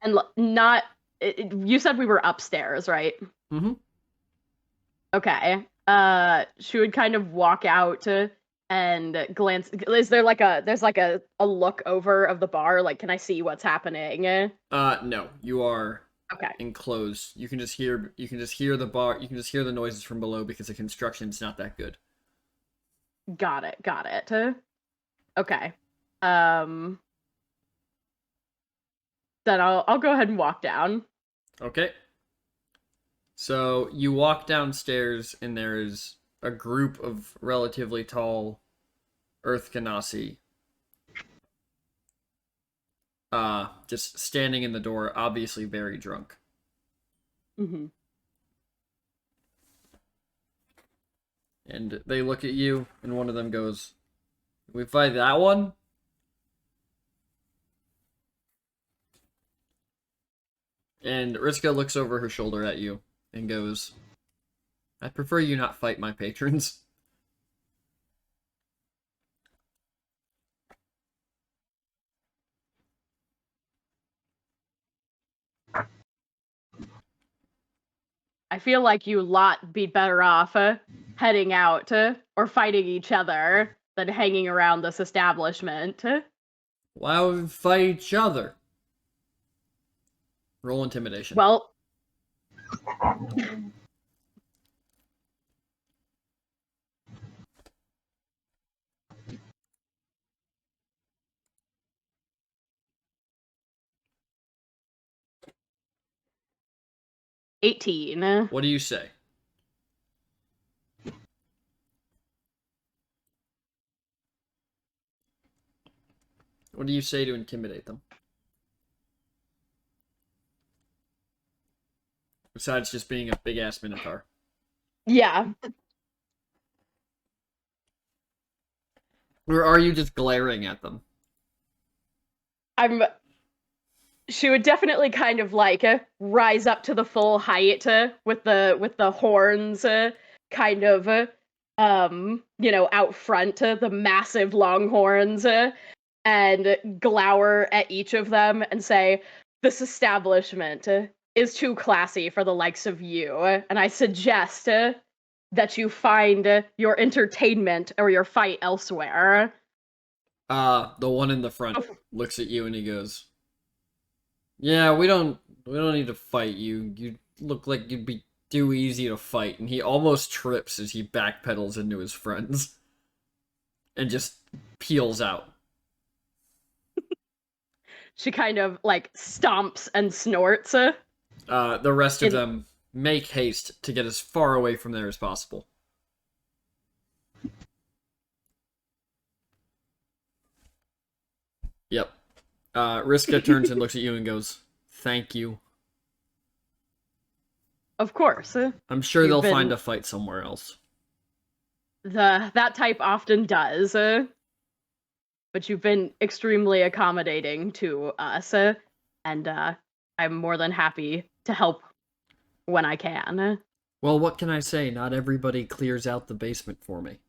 And not. You said we were upstairs, right? Mm-hmm. Okay. She would kind of walk out and glance. Is there like a look over of the bar? Like, can I see what's happening? No. You are Okay. enclosed. You can just hear the bar. You can just hear the noises from below because the construction's not that good. Got it. Okay. Then I'll go ahead and walk down. Okay. So you walk downstairs, and there's a group of relatively tall Earth Ganassi. Just standing in the door, obviously very drunk. Mm-hmm. And they look at you, and one of them goes, "We fight that one?" And Riska looks over her shoulder at you and goes, "I prefer you not fight my patrons." I feel like you lot be better off heading out or fighting each other than hanging around this establishment. Why would we fight each other? Roll intimidation. Well, 18. What do you say? What do you say to intimidate them? Besides just being a big ass minotaur. Yeah. Or are you just glaring at them? She would definitely kind of like rise up to the full height with the horns kind of out front, the massive long horns, and glower at each of them and say, "This establishment is too classy for the likes of you, and I suggest that you find your entertainment or your fight elsewhere." The one in the front looks at you and he goes, "Yeah, we don't need to fight you. You look like you'd be too easy to fight." And he almost trips as he backpedals into his friends and just peels out. She kind of like stomps and snorts. The rest of them make haste to get as far away from there as possible. Yep. Riska turns and looks at you and goes, "Thank you." Of course. I'm sure they'll find a fight somewhere else. That type often does. But you've been extremely accommodating to us, and I'm more than happy to help when I can. Well, what can I say? Not everybody clears out the basement for me.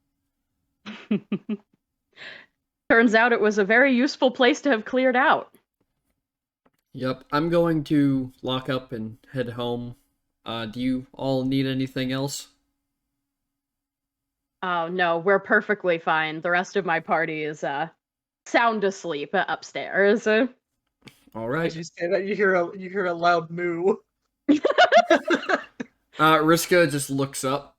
Turns out it was a very useful place to have cleared out. Yep, I'm going to lock up and head home. Do you all need anything else? Oh no, we're perfectly fine. The rest of my party is sound asleep upstairs. All right. As you say that, you hear a loud moo. Riska just looks up,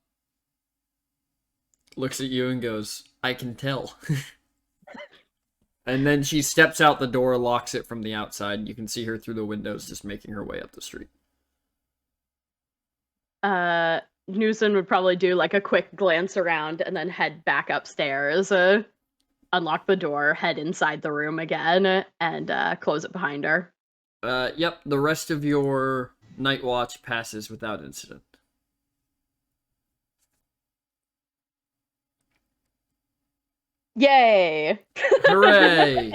looks at you, and goes, "I can tell." And then she steps out the door, locks it from the outside, and you can see her through the windows just making her way up the street. Newson would probably do like a quick glance around and then head back upstairs, unlock the door, head inside the room again, and close it behind her. Yep, the rest of your night watch passes without incident. Yay! Hooray!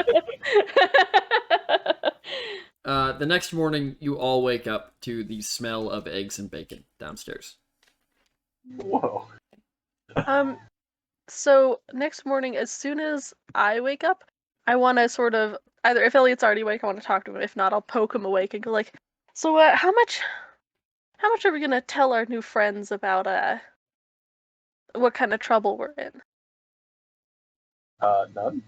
The next morning, you all wake up to the smell of eggs and bacon downstairs. Whoa. So next morning, as soon as I wake up, I want to sort of either if Elliot's already awake, I want to talk to him. If not, I'll poke him awake and go like, "So, how much are we gonna tell our new friends about what kind of trouble we're in?" None.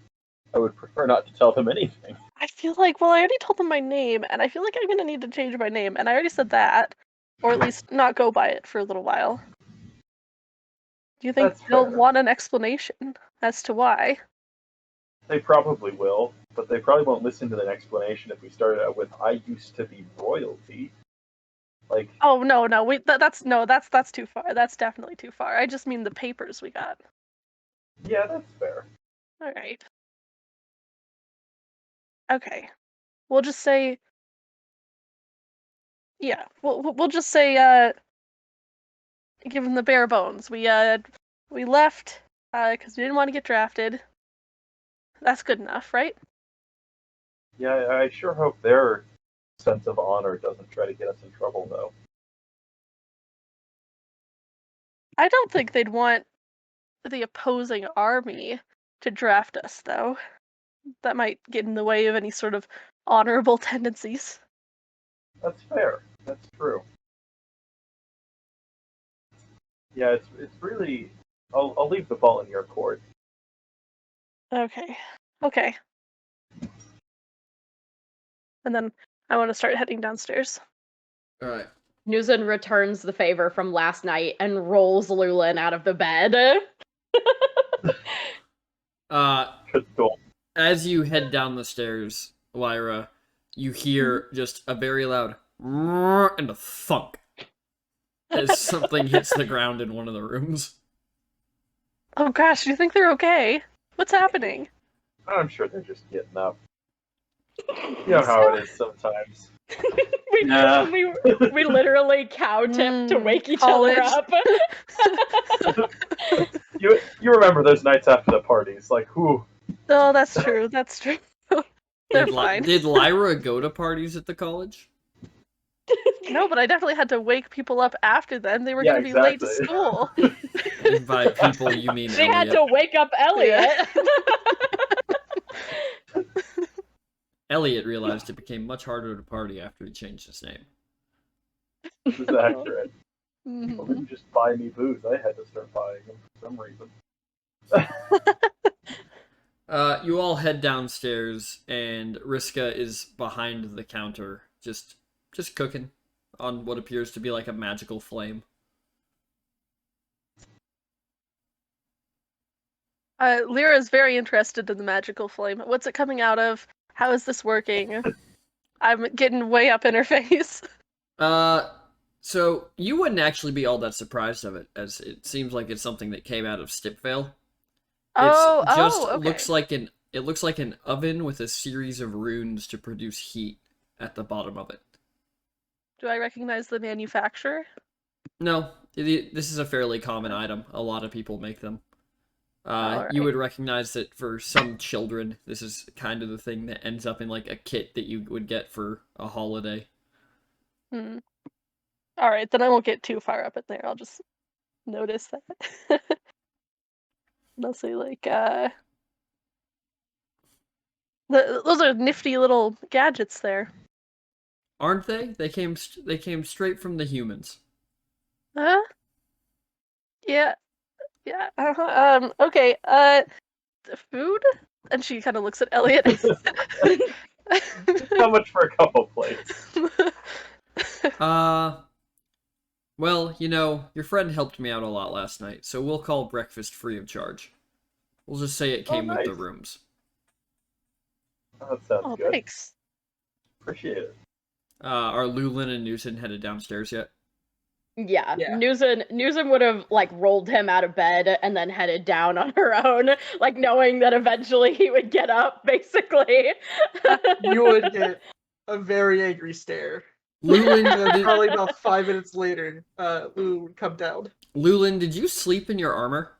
I would prefer not to tell them anything. I feel like, well, I already told them my name, and I feel like I'm gonna need to change my name, and I already said that, or at least not go by it for a little while. Do you think That's they'll fair. want an explanation as to why? They probably will, but they probably won't listen to the explanation if we started out with "I used to be royalty." Like, Oh no, that's too far. That's definitely too far. I just mean the papers we got. yeah, that's fair. All right. Okay. We'll just say, yeah. We'll just say, give them the bare bones. We left because we didn't want to get drafted. That's good enough, right? Yeah, I sure hope their sense of honor doesn't try to get us in trouble, though. I don't think they'd want the opposing army to draft us, though. That might get in the way of any sort of honorable tendencies. That's fair. That's true. Yeah, it's really. I'll leave the ball in your court. Okay. Okay. And then I want to start heading downstairs. All right. Nuzin returns the favor from last night and rolls Lulin out of the bed. Good goal. As you head down the stairs, Lyra, you hear just a very loud and a thunk as something hits the ground in one of the rooms. Oh gosh, do you think they're okay? What's happening? I'm sure they're just getting up. You know how it is sometimes. we literally cow tip to wake each other college. up. You remember those nights after the parties, like who? Oh, that's true. That's true. They're Did, fine. Did Lyra go to parties at the college? No, but I definitely had to wake people up after then. They were Yeah, going to be late to exactly. school. And by people, you mean They Elliot. had to wake up Elliot. Elliot realized it became much harder to party after he changed his name. This is accurate. Mhm. People didn't just buy me booze. I had to start buying them for some reason. You all head downstairs, and Riska is behind the counter, just cooking on what appears to be like a magical flame. Lyra is very interested in the magical flame. What's it coming out of? How is this working? I'm getting way up in her face. So you wouldn't actually be all that surprised of it, as it seems like it's something that came out of Stipvale. Okay. It looks like an oven with a series of runes to produce heat at the bottom of it. Do I recognize the manufacturer? No, this is a fairly common item. A lot of people make them. Alright. You would recognize that for some children, this is kind of the thing that ends up in like a kit that you would get for a holiday. Alright, then I won't get too far up in there. I'll just notice that. They'll say like, those are nifty little gadgets there. Aren't they? They came straight from the humans. Huh? Yeah. Yeah. Okay. Food? And she kind of looks at Elliot. How much for a couple plates? Well, you know, your friend helped me out a lot last night, so we'll call breakfast free of charge. We'll just say it came with the nice. rooms. Oh, that sounds good. Thanks. Appreciate it. Are Lulin and Newson headed downstairs yet? Yeah. Yeah. Newsom would have like rolled him out of bed and then headed down on her own, like knowing that eventually he would get up, basically. You would get a very angry stare. Lulin, And then did, probably about 5 minutes later, Lulu would come down. Lulin, did you sleep in your armor?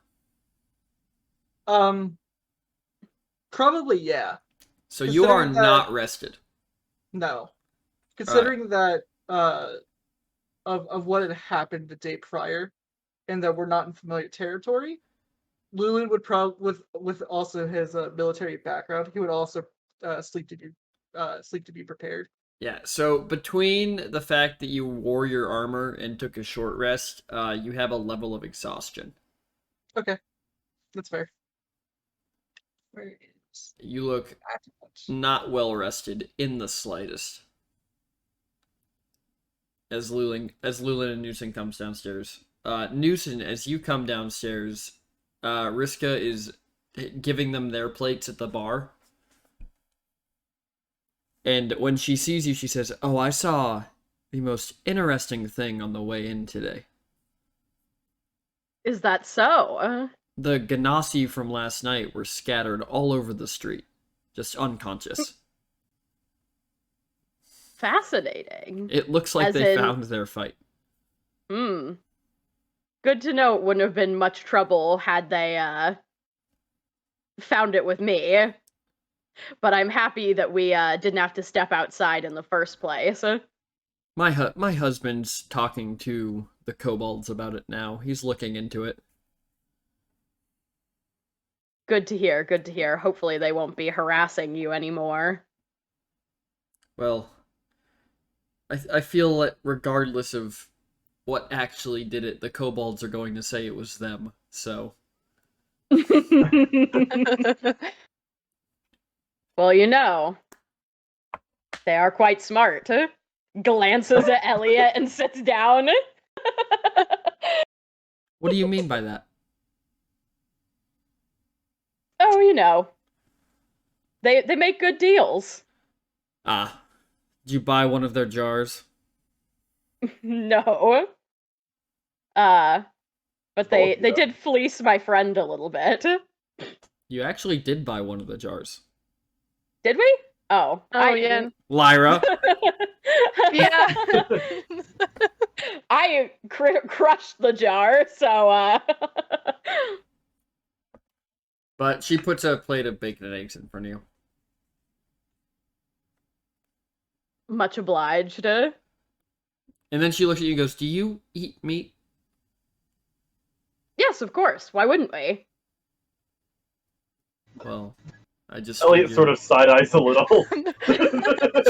Probably yeah. So you are Considering that- not rested. No. Considering that of what had happened the day prior, and that we're not in familiar territory, Lulin would probably with also his military background, he would also sleep to be prepared. Yeah, so between the fact that you wore your armor and took a short rest, you have a level of exhaustion. Okay, that's fair. Where times. You look not well rested in the slightest. As Lulin and Newson comes downstairs. Newson, as you come downstairs, Riska is giving them their plates at the bar. And when she sees you, she says, "Oh, I saw the most interesting thing on the way in today. Is that so? The Ganassi from last night were scattered all over the street, just unconscious. Fascinating. It looks like As they in- found their fight." Hmm. Good to know it wouldn't have been much trouble had they found it with me. But I'm happy that we didn't have to step outside in the first place. My husband's talking to the kobolds about it now. He's looking into it. Good to hear, good to hear. Hopefully they won't be harassing you anymore. Well, I feel that regardless of what actually did it, the kobolds are going to say it was them, so... Well, you know, they are quite smart. Glances at Elliot and sits down. What do you mean by that? Oh, you know. They make good deals. Ah, did you buy one of their jars? No. But they yeah. did fleece my friend a little bit. You actually did buy one of the jars. Did we? Oh. Oh, yeah. Lyra! Yeah. I crushed the jar, so But she puts a plate of bacon and eggs in front of you. much obliged. And then she looks at you and goes, "Do you eat meat?" Yes, of course. Why wouldn't we? Well, I just Elliot figured... sort of side eyes a little.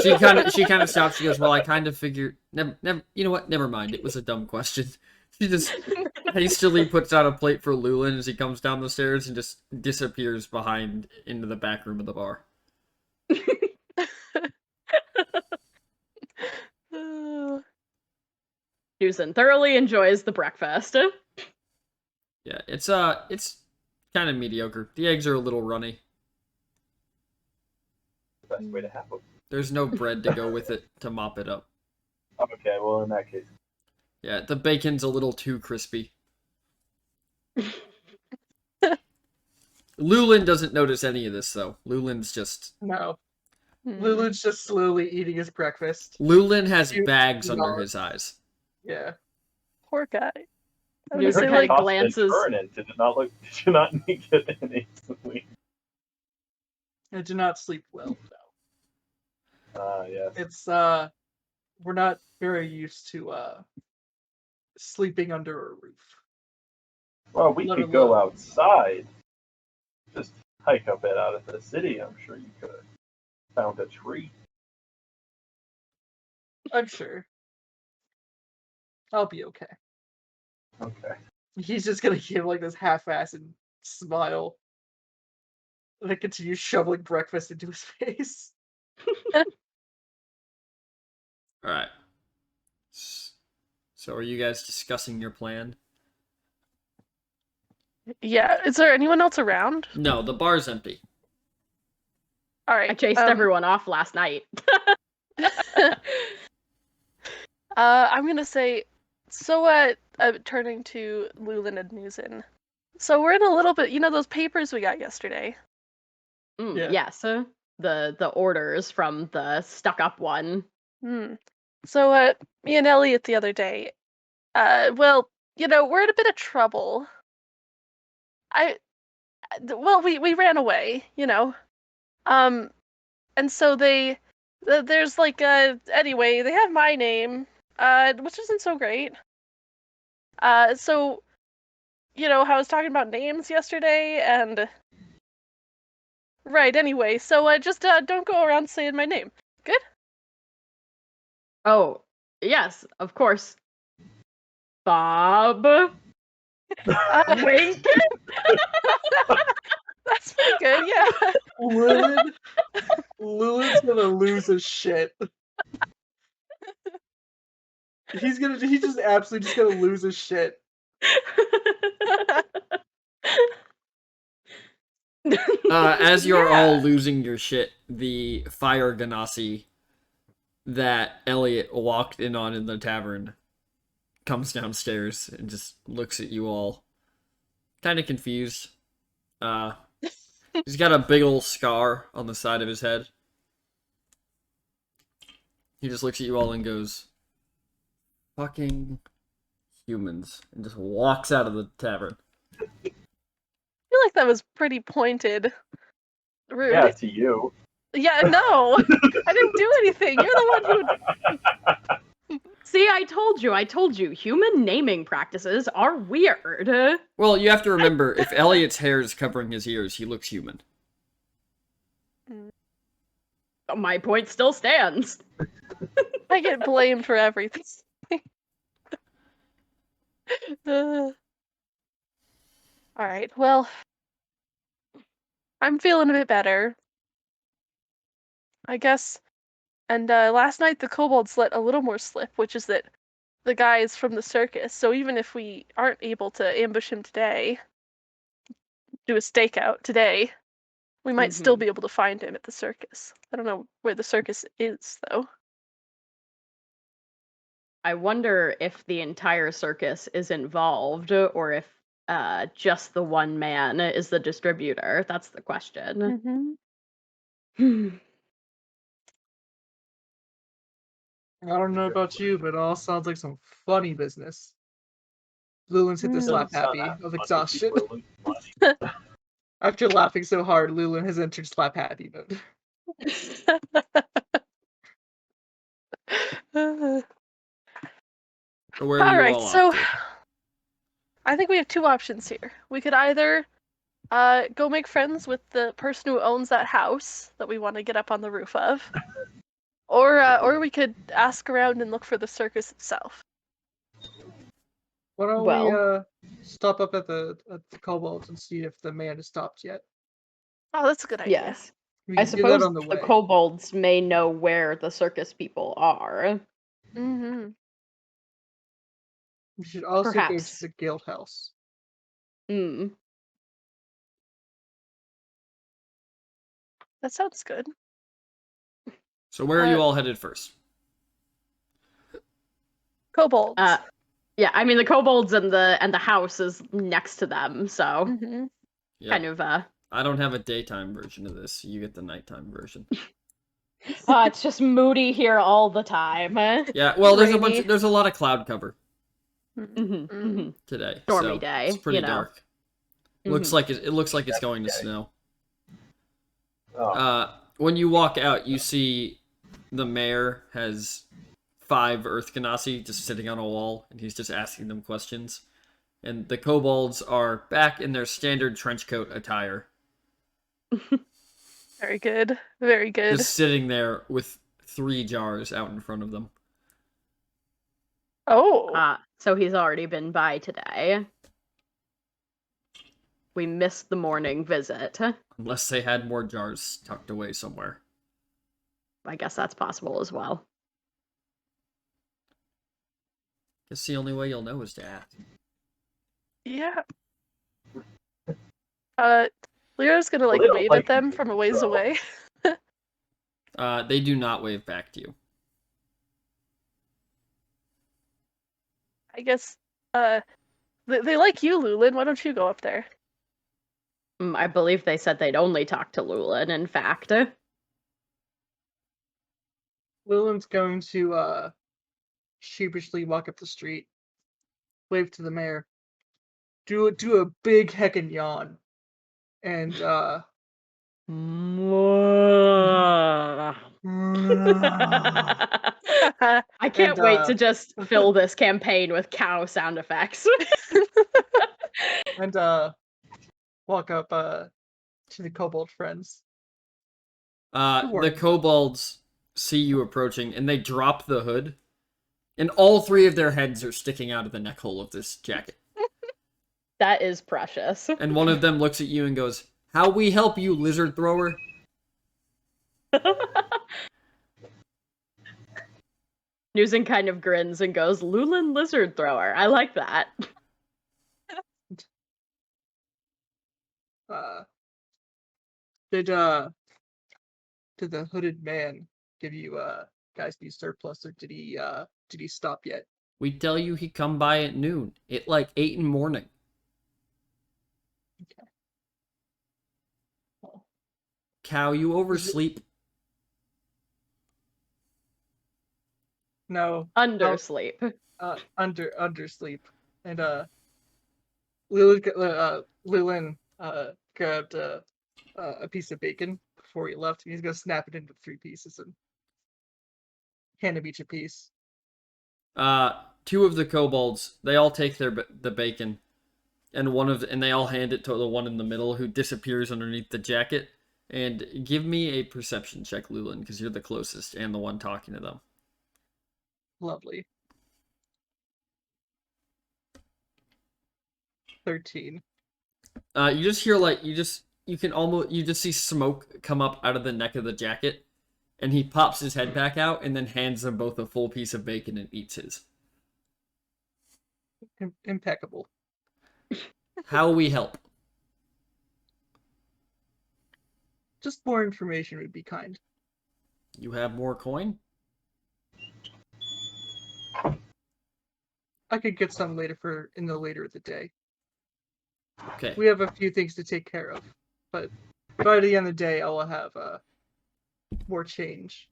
She kind of stops. She goes, "Well, I kind of figured. Never. You know what? Never mind. It was a dumb question." She just hastily puts out a plate for Lulin as he comes down the stairs and just disappears behind into the back room of the bar. Susan thoroughly enjoys the breakfast. Yeah, it's kind of mediocre. The eggs are a little runny. Best way to have them. There's no bread to go with it to mop it up. Okay, well in that case. Yeah, the bacon's a little too crispy. Lulin doesn't notice any of this, though. Lulin's just... No. Lulu's just slowly eating his breakfast. Lulin has You- bags you under know. his eyes. Yeah. Poor guy. I Dude, would say her like constant glances- Burning. Did it not look? Did you not make it in instantly? I do not sleep well, though. Yes. It's, we're not very used to, sleeping under a roof. Well, we Let could it go look. outside. Just hike a bit out of the city. I'm sure you could have found a tree. I'm sure. I'll be okay. Okay. He's just gonna give like this half-assed smile. And then continue shoveling breakfast into his face. Alright. So are you guys discussing your plan? Yeah. Is there anyone else around? No, the bar's empty. All right. I chased everyone off last night. I'm gonna say, so turning to Lulin and Newson. So we're in a little bit, those papers we got yesterday. Yeah. Yes, the orders from the stuck-up one. So me and Elliot the other day, well, we're in a bit of trouble. We ran away, and so there's like anyway, they have my name, which isn't so great. So how I was talking about names yesterday, and right, anyway, so just don't go around saying my name. Good? Oh, yes, of course. Bob. Wink. That's pretty good, yeah. Lewin's gonna lose his shit. He's just absolutely just gonna lose his shit. As you're Yeah. all losing your shit, the fire ganassi that Elliot walked in on in the tavern comes downstairs and just looks at you all, kind of confused. He's got a big old scar on the side of his head. He just looks at you all and goes, "Fucking humans," and just walks out of the tavern. I feel like that was pretty pointed. Rude. Yeah, to you. Yeah, no. I didn't do anything. You're the one who. See, I told you, human naming practices are weird. Well, you have to remember, if Elliot's hair is covering his ears, he looks human. My point still stands. I get blamed for everything. Alright, well. I'm feeling a bit better. I guess. And last night the kobolds let a little more slip, which is that the guy is from the circus. So even if we aren't able to ambush him today, do a stakeout today, we might still be able to find him at the circus. I don't know where the circus is, though. I wonder if the entire circus is involved, or if just the one man is the distributor. That's the question. I don't know about you, but it all sounds like some funny business. Lulun's hit the slap happy of exhaustion. After laughing so hard, Lulun has entered slap happy mode. So where are you Alright, all so off to? I think we have two options here. We could either go make friends with the person who owns that house that we want to get up on the roof of, or we could ask around and look for the circus itself. Why don't Well- we stop up at the kobolds and see if the man has stopped yet? Oh, that's a good idea. Yes. We I can do that suppose on the the way. kobolds may know where the circus people are. Mm-hmm. We should also go Perhaps. to the guild house. Mm. That sounds good. So where are you all headed first? Kobolds. Yeah, I mean the kobolds and the house is next to them, so Mm-hmm. Yep. kind of I don't have a daytime version of this. You get the nighttime version. it's just moody here all the time. Yeah, well, Rainy. there's a lot of cloud cover Mm-hmm. today. Stormy so day, It's pretty you know. dark. Looks like it looks like it's going to snow. Oh, When you walk out, you see the mayor has 5 Earth Ganassi just sitting on a wall, and he's just asking them questions. And the kobolds are back in their standard trench coat attire, Very good. Very good. just sitting there with 3 jars out in front of them. Oh. So he's already been by today. We missed the morning visit. Unless they had more jars tucked away somewhere. I guess that's possible as well. Guess the only way you'll know is to ask. Yeah. Lyra's gonna Well, they don't wave like at them you, from a ways so- away. They do not wave back to you. I guess they like you, Lulin. Why don't you go up there? I believe they said they'd only talk to Lulin, in fact. Lulun's going to sheepishly walk up the street, wave to the mayor, do a big heckin' yawn, and I can't And, wait to just fill this campaign with cow sound effects. and walk up to the kobold friends. The worry. kobolds see you approaching, and they drop the hood, and all 3 of their heads are sticking out of the neck hole of this jacket. That is precious. And one of them looks at you and goes, How we help you, lizard thrower? Newson kind of grins and goes, Lulin Lizard Thrower. I like that. Did the hooded man give you guys new surplus, or did he stop yet? We tell you he come by at noon. It like 8 in the morning. Okay. Well, Cow, you oversleep. no, Undersleep. undersleep, and Lilin grabbed a piece of bacon before he left, and he's gonna snap it into 3 pieces and hand him each a piece. 2 of the kobolds, they all take the bacon, and they all hand it to the one in the middle who disappears underneath the jacket. And give me a perception check, Lulin, because you're the closest and the one talking to them. Lovely. 13. You just hear you just see smoke come up out of the neck of the jacket, and he pops his head back out and then hands them both a full piece of bacon and eats his. Impeccable. How we help? Just more information would be kind. You have more coin? I could get some later later of the day. Okay. We have a few things to take care of, but by the end of the day, I will have more change,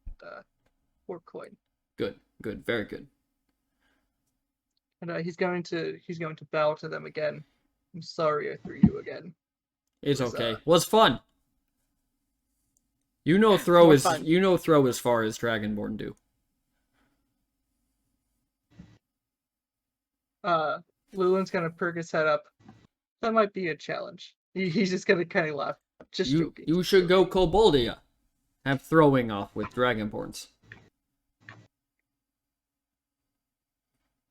more coin. Good. Very good. And he's going to bow to them again. I'm sorry I threw you again. It's was, okay. Was fun. Throw More as fun. throw as far as Dragonborn do. Lulin's gonna perk his head up. That might be a challenge. He's just gonna kind of laugh. Just joking. You should go Koboldia. Have throwing off with Dragonborns.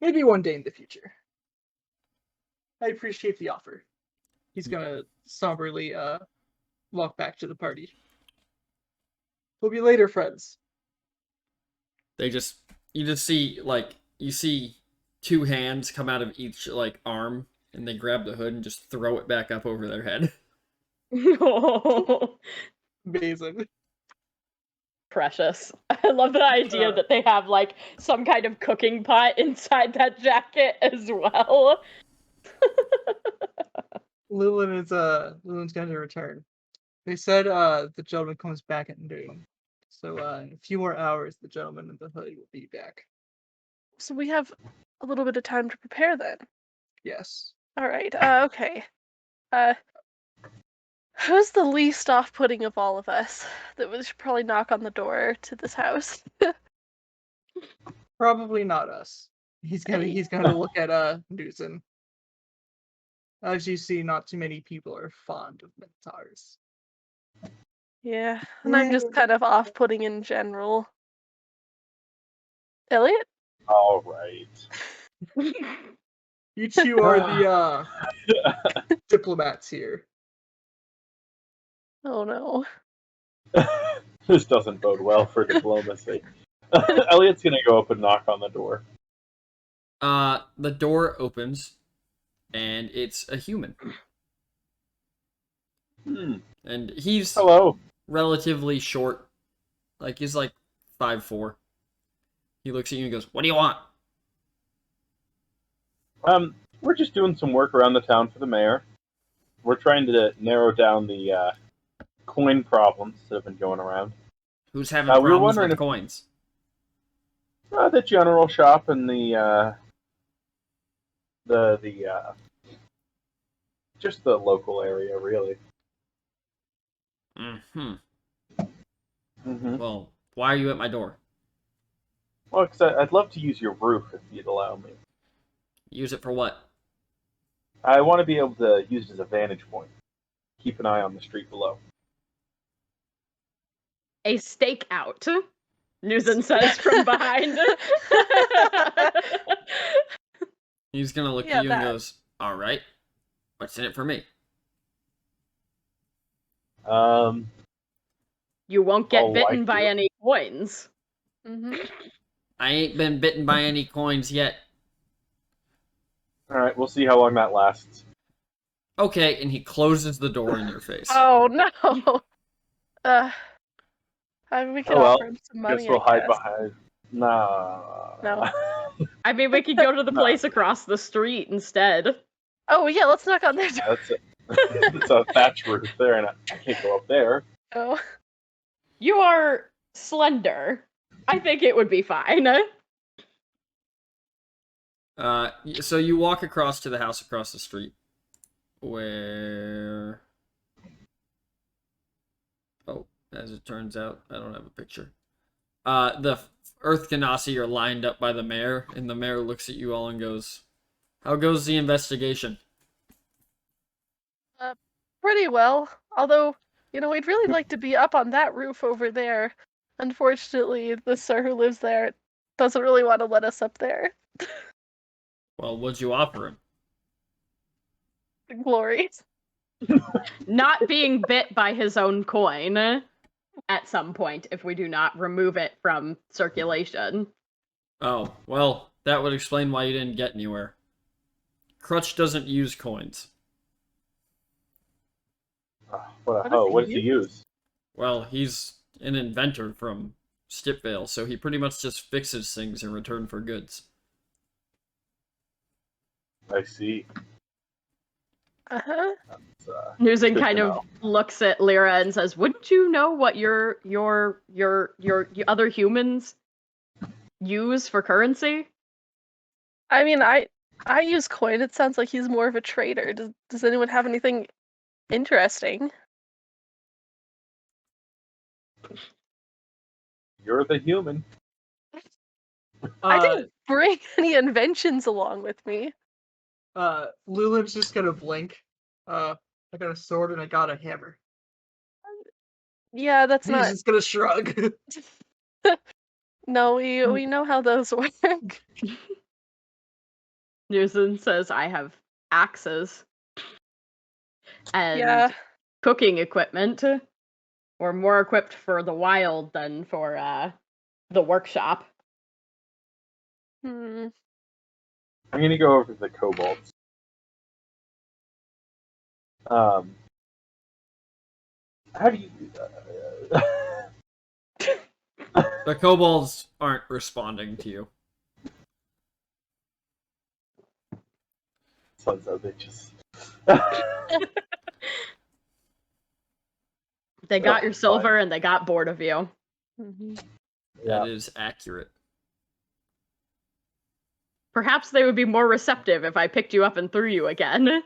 Maybe one day in the future. I appreciate the offer. He's gonna somberly walk back to the party. We'll be later, friends. You just see you see 2 hands come out of each arm, and they grab the hood and just throw it back up over their head. Amazing. Precious. I love the idea that they have some kind of cooking pot inside that jacket as well. Lulin's going to return. They said the gentleman comes back at noon. So in a few more hours, the gentleman in the hood will be back. So we have a little bit of time to prepare then. Yes. All right. Okay. Who's the least off-putting of all of us? That we should probably knock on the door to this house. Probably not us. He's gonna look at Newson. As you see, not too many people are fond of Minotaurs. Yeah, and I'm just kind of off-putting in general. Elliot? All right. You two are the diplomats here. Oh no. This doesn't bode well for diplomacy. Elliot's gonna go up and knock on the door. The door opens, and it's a human. And he's Hello. relatively short. He's 5'4". He looks at you and goes, "What do you want?" We're just doing some work around the town for the mayor. We're trying to narrow down the coin problems that have been going around. Who's having we were problems wondering with if- coins? The general shop and just the local area, really. Mm-hmm. Mm-hmm. Well, why are you at my door? Well, because I'd love to use your roof if you'd allow me. Use it for what? I want to be able to use it as a vantage point. Keep an eye on the street below. A stakeout, Newson says from behind. He's gonna look Yeah, at you and that. goes, "All right, what's in it for me?" You won't get Oh, bitten I by do. any coins. Hmm. I ain't been bitten by any coins yet. All right, we'll see how long that lasts. Okay, and he closes the door in your face. Oh no. I mean, we could Oh well, offer him some money. guess we'll I hide guess. behind. Nah. No. I mean, we could go to the No. place across the street instead. Oh yeah, let's knock on their door. That's it. It's a thatch roof there, and I can't go up there. Oh. You are slender. I think it would be fine. So you walk across to the house across the street, where... Oh, as it turns out, I don't have a picture. The Earth Ganassi are lined up by the mayor, and the mayor looks at you all and goes, "How goes the investigation?" Pretty well. Although, we'd really like to be up on that roof over there. Unfortunately, the sir who lives there doesn't really want to let us up there. Well, what'd you offer him? Glory. Not being bit by his own coin at some point if we do not remove it from circulation. Oh, well, that would explain why you didn't get anywhere. Crutch doesn't use coins. What a What does hoe. he What does he use? Well, he's an inventor from Stipvale, so he pretty much just fixes things in return for goods. I see. Uh-huh. It's, Newson good kind to of know. looks at Lyra and says, "Wouldn't you know what your other humans use for currency?" I mean, I use coin. It sounds like he's more of a trader. Does anyone have anything interesting? You're the human. I didn't bring any inventions along with me. Lulin's just gonna blink. I got a sword and I got a hammer. Yeah, that's He's not. just gonna shrug. No, we know how those work. Newson says, "I have axes and Yeah. cooking equipment. We're more equipped for the wild than for the workshop." Hmm. I'm gonna go over to the kobolds. How do you? The kobolds aren't responding to you. Sons of bitches. They got Oh, your silver and they got bored of you. Mhm. Yeah. That is accurate. Perhaps they would be more receptive if I picked you up and threw you again.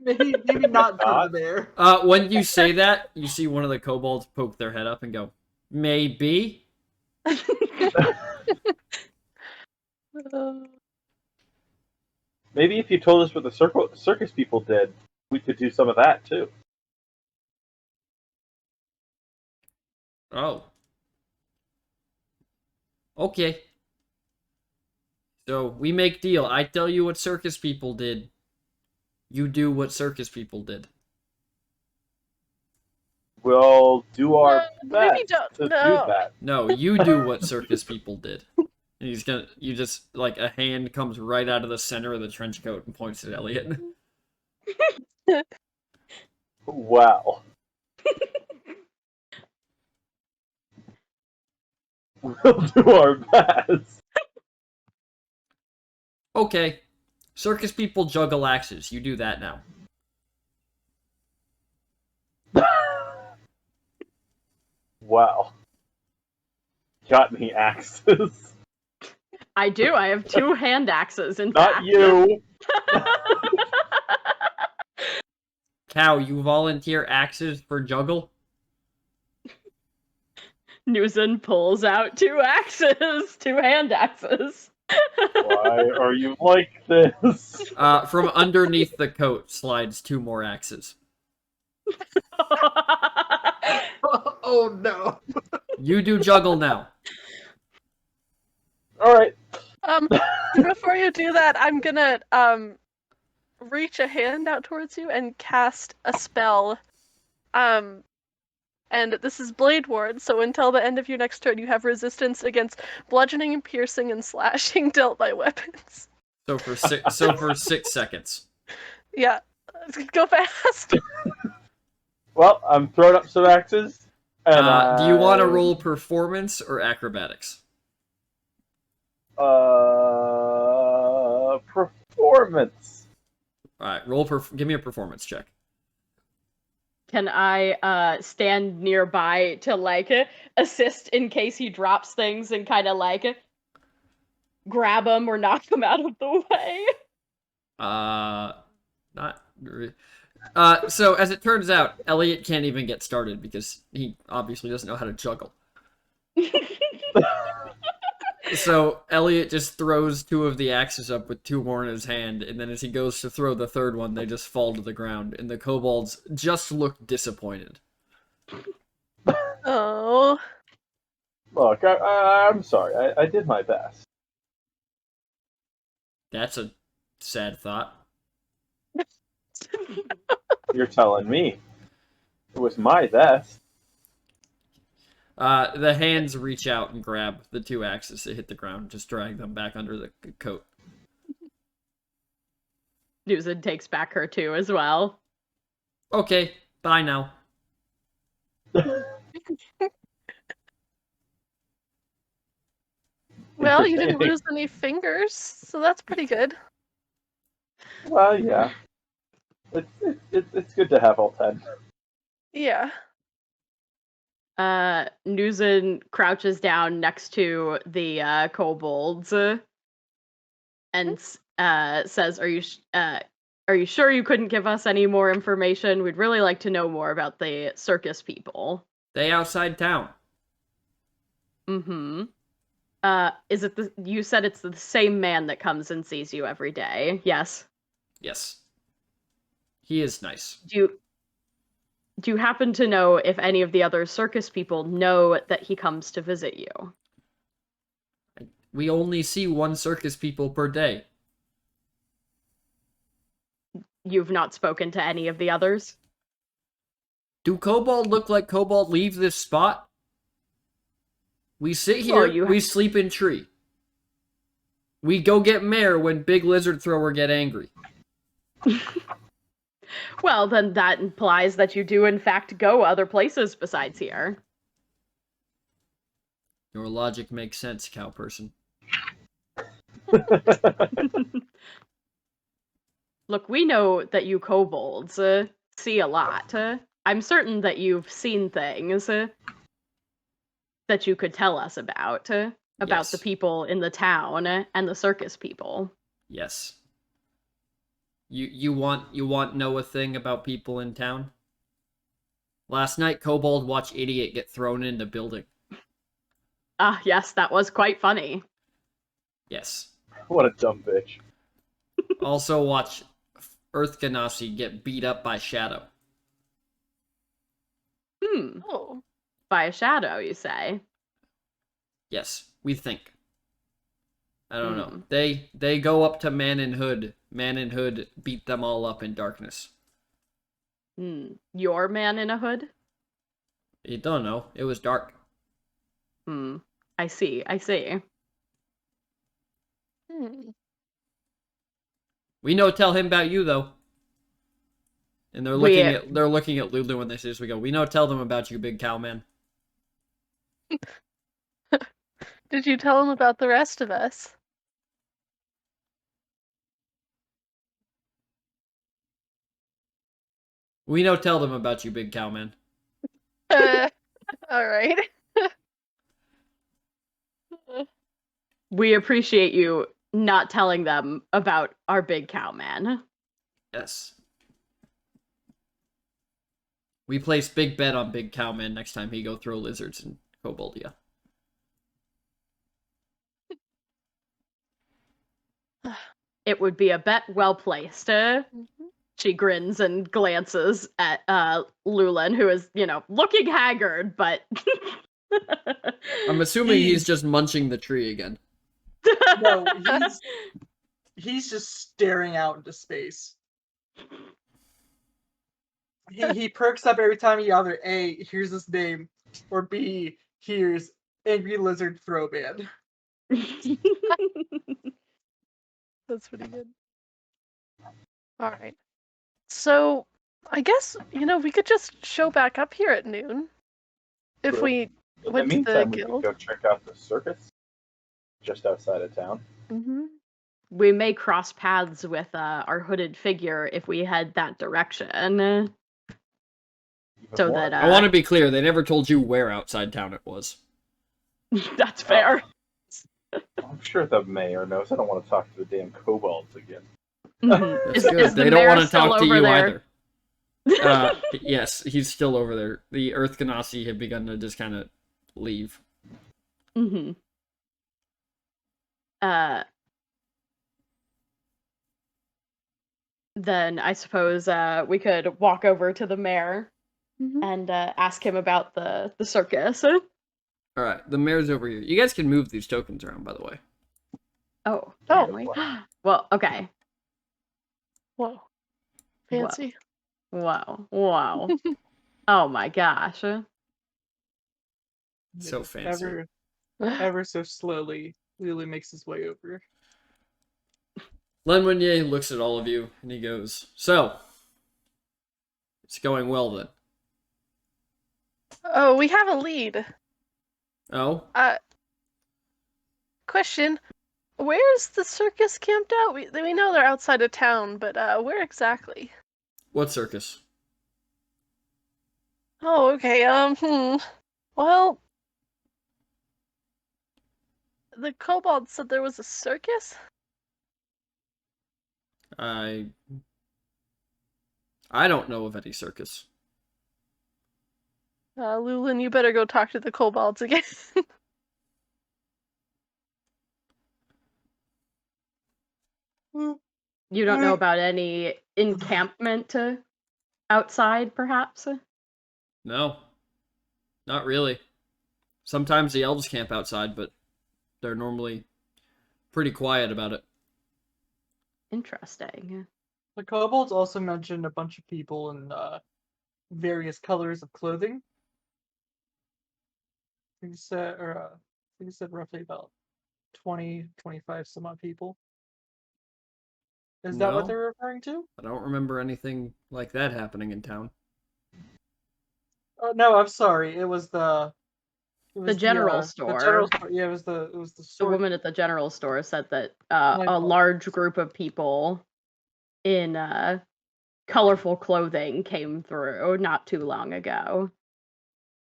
maybe not for Not. the bear. When you say that, you see one of the kobolds poke their head up and go, "Maybe." Maybe if you told us what the circus people did, we could do some of that too. Oh. Okay. So, we make deal. I tell you what circus people did. You do what circus people did. We'll do our Maybe best don't. to do No. that. No, you do what circus people did. And you just, like, a hand comes right out of the center of the trench coat and points at Elliot. Wow. We'll do our best. Okay. Circus people juggle axes. You do that now. Wow. Got any axes? I do. I have 2 hand axes, in Not fact. you. Cow, you volunteer axes for juggle? Newson pulls out 2 axes, 2 hand axes. Why are you like this? From underneath the coat slides 2 more axes. Oh no. You do juggle now. Alright. Before you do that, I'm gonna reach a hand out towards you and cast a spell And this is Blade Ward, so until the end of your next turn, you have resistance against bludgeoning and piercing and slashing dealt by weapons. So for 6 seconds. Yeah, go fast. Well, I'm throwing up some axes. And Do you want to roll performance or acrobatics? Performance. All right, give me a performance check. Can I stand nearby to like assist in case he drops things and kind of like grab him or knock him out of the way? Not really. So as it turns out, Elliot can't even get started because he obviously doesn't know how to juggle. So Elliot just throws 2 of the axes up with 2 more in his hand, and then as he goes to throw the 3rd one, they just fall to the ground, and the kobolds just look disappointed. Oh. Look, I'm sorry. I did my best. That's a sad thought. You're telling me. It was my best. The hands reach out and grab the 2 axes that hit the ground, just drag them back under the coat. Nuzin takes back her 2 as well. Okay, bye now. Well, you didn't lose any fingers, so that's pretty good. Well, yeah. It's good to have all 10. Yeah. Nuzin crouches down next to the kobolds and says, "Are you sure you couldn't give us any more information? We'd really like to know more about the circus people." They outside town. Mm-hmm. Is it you said it's the same man that comes and sees you every day? Yes. Yes. He is nice. Do you happen to know if any of the other circus people know that he comes to visit you? We only see 1 circus people per day. You've not spoken to any of the others? Do kobold look like kobold leave this spot? We sit here, Well, we sleep in tree. We go get mare when big lizard thrower get angry. Well, then that implies that you do in fact go other places besides here. Your logic makes sense, cow person. Look, we know that you kobolds see a lot. I'm certain that you've seen things that you could tell us about Yes. the people in the town and the circus people. Yes. You want know a thing about people in town? Last night, kobold watched idiot get thrown in the building. Ah, yes, that was quite funny. Yes. What a dumb bitch. Also watch Earth Ganassi get beat up by Shadow. Oh. By a shadow, you say? Yes, we think. I don't know. They go up to Man in Hood. Man in Hood beat them all up in darkness. Your man in a hood? You don't know. It was dark. I see. We know tell him about you though. And they're looking at Lulu when they see this. We go, we know tell them about you, big cow man. Did you tell him about the rest of us? We know tell them about you, big cow man. All right. We appreciate you not telling them about our big cow man. Yes. We place big bet on big cow man next time he go throw lizards in Koboldia. It would be a bet well placed. She grins and glances at Lulin, who is, looking haggard, but... I'm assuming he's just munching the tree again. No, he's just staring out into space. he perks up every time he either A, hears his name, or B, hears Angry Lizard Throwman. That's pretty good. All right. So, I guess, we could just show back up here at noon. If True. we In the went to the meantime, we could guild. go check out the circus just outside of town. Mm-hmm. We may cross paths with our hooded figure if we head that direction. Even So more. that I want to be clear, they never told you where outside town it was. that's fair. I'm sure the mayor knows. I don't want to talk to the damn kobolds again. Mhm. That's Is good. the They don't want mayor to talk to still you over there? either. Yes, he's still over there. The Earth Ganassi have begun to just kind of leave. Mm-hmm. Then I suppose we could walk over to the mayor Mm-hmm. and ask him about the circus. All right, the mayor's over here. You guys can move these tokens around, by the way. Oh, Oh. can we? Well, okay. Whoa. Fancy. Wow. Oh my gosh. So fancy. Ever so slowly, Lulu makes his way over. Lenwinier looks at all of you and he goes, "So, it's going well then." Oh, we have a lead. Oh, Question. Where's the circus camped out? We know they're outside of town, but where exactly? what circus? Oh, okay. Well, the kobold said there was a circus? I don't know of any circus. Lulin, you better go talk to the kobolds again. You don't know about any encampment outside, perhaps? No, not really. Sometimes the elves camp outside, but they're normally pretty quiet about it. Interesting. The kobolds also mentioned a bunch of people in various colors of clothing. I think he said roughly about 20, 25 some odd people. Is that what No. they're referring to? I don't remember anything like that happening in town. No, I'm sorry. It was the general The store. general store. Yeah, it was the The store. woman at the general store said that My a fault. large group of people in colorful clothing came through not too long ago.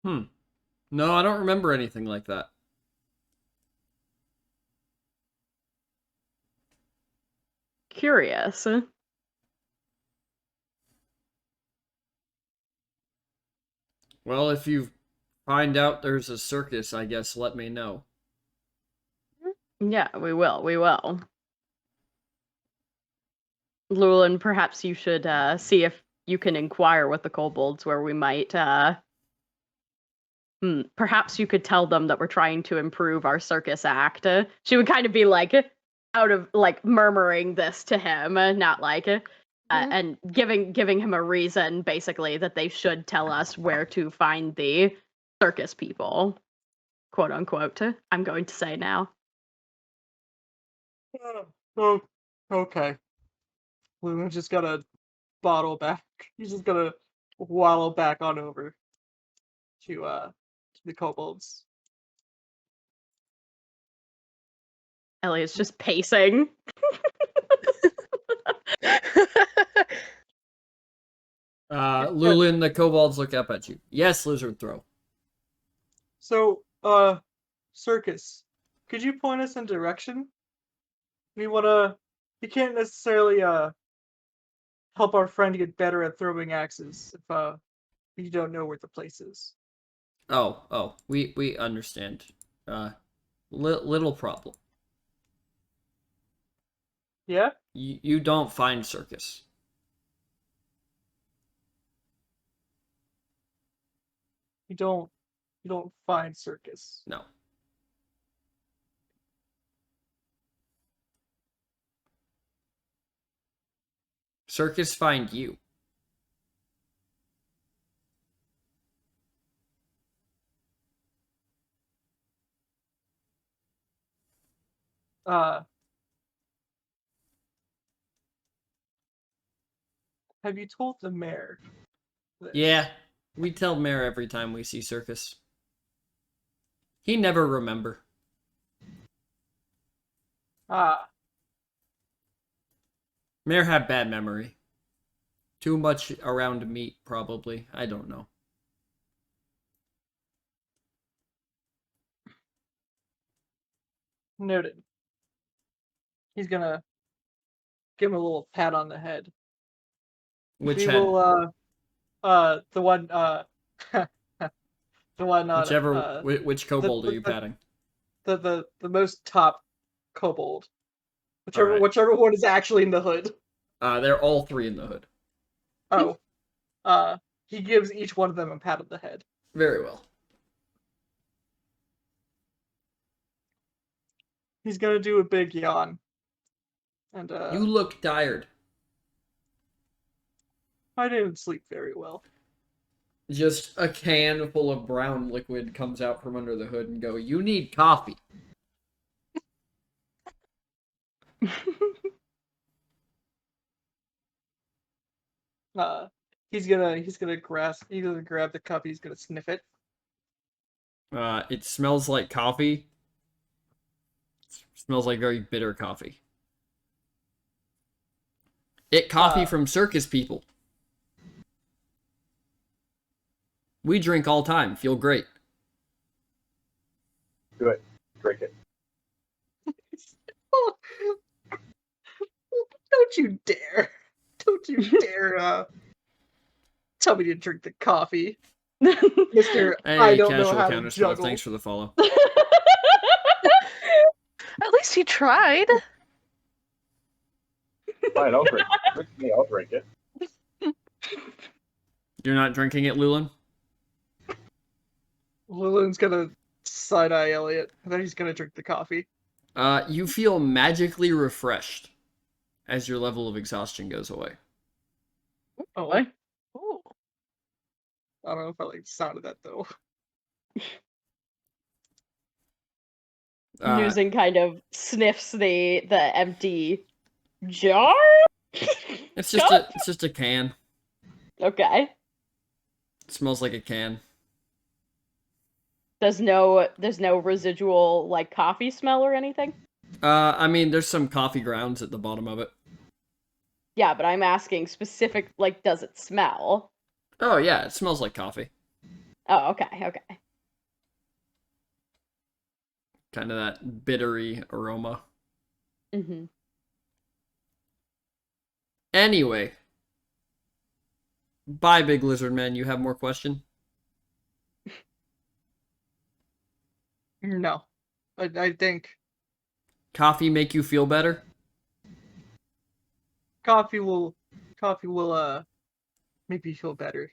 No, I don't remember anything like that. Curious. Well, if you find out there's a circus, I guess let me know. Yeah, we will. Lulin, perhaps you should see if you can inquire with the kobolds where we might perhaps you could tell them that we're trying to improve our circus act. She would kind of be like out of like murmuring this to him, not like and giving him a reason basically that they should tell us where to find the circus people, quote unquote. I'm going to say now. Oh, okay. Lulu just gotta bottle back. He's just gonna waddle back on over to the kobolds. Elliot's just pacing. Lulin, the kobolds look up at you. Yes, lizard throw. So, circus. Could you point us in direction? We can't necessarily help our friend get better at throwing axes if we don't know where the place is. Oh, we understand. Little problem. Yeah? You don't find circus. You don't find circus. No. Circus find you. Have you told the mayor this? Yeah, we tell Mayor every time we see Circus. He never remember. Mayor had bad memory. Too much around meat, probably. I don't know. Noted. He's gonna give him a little pat on the head. Which We head? will, the one, the one on, Whichever. Which kobold are you the- patting? the most top kobold. Alright. Whichever one is actually in the hood. They're all three in the hood. Oh. He gives each one of them a pat on the head. Very well. He's gonna do a big yawn. And, You look tired. I didn't sleep very well. Just a can full of brown liquid comes out from under the hood and go, you need coffee. He's gonna grab the cup, he's gonna sniff it. It smells like coffee. It smells like very bitter coffee. Coffee from circus people. We drink all time. Feel great. Do it. Drink it. Don't you dare. Don't you dare tell me to drink the coffee. Mr. Hey, I don't know casual how to counter juggle. Thanks for the follow. At least he tried. Fine, I'll drink it. Drink me, I'll drink it. You're not drinking it, Lulin? Lulin's gonna side-eye Elliot, and then he's gonna drink the coffee. You feel magically refreshed as your level of exhaustion goes away. Oh, What? Ooh. I don't know if I like the sound of that, though. Newson kind of sniffs the empty jar. It's just a can. Okay. It smells like a can. There's no residual like coffee smell or anything. I mean, there's some coffee grounds at the bottom of it. Yeah, but I'm asking specific. Like, does it smell? Oh yeah, it smells like coffee. Oh, okay, okay. Kind of that bittery aroma. Mm-hmm. Anyway. Bye, Big Lizard Man. You have more question? No. I think Coffee make you feel better? coffee will make me feel better.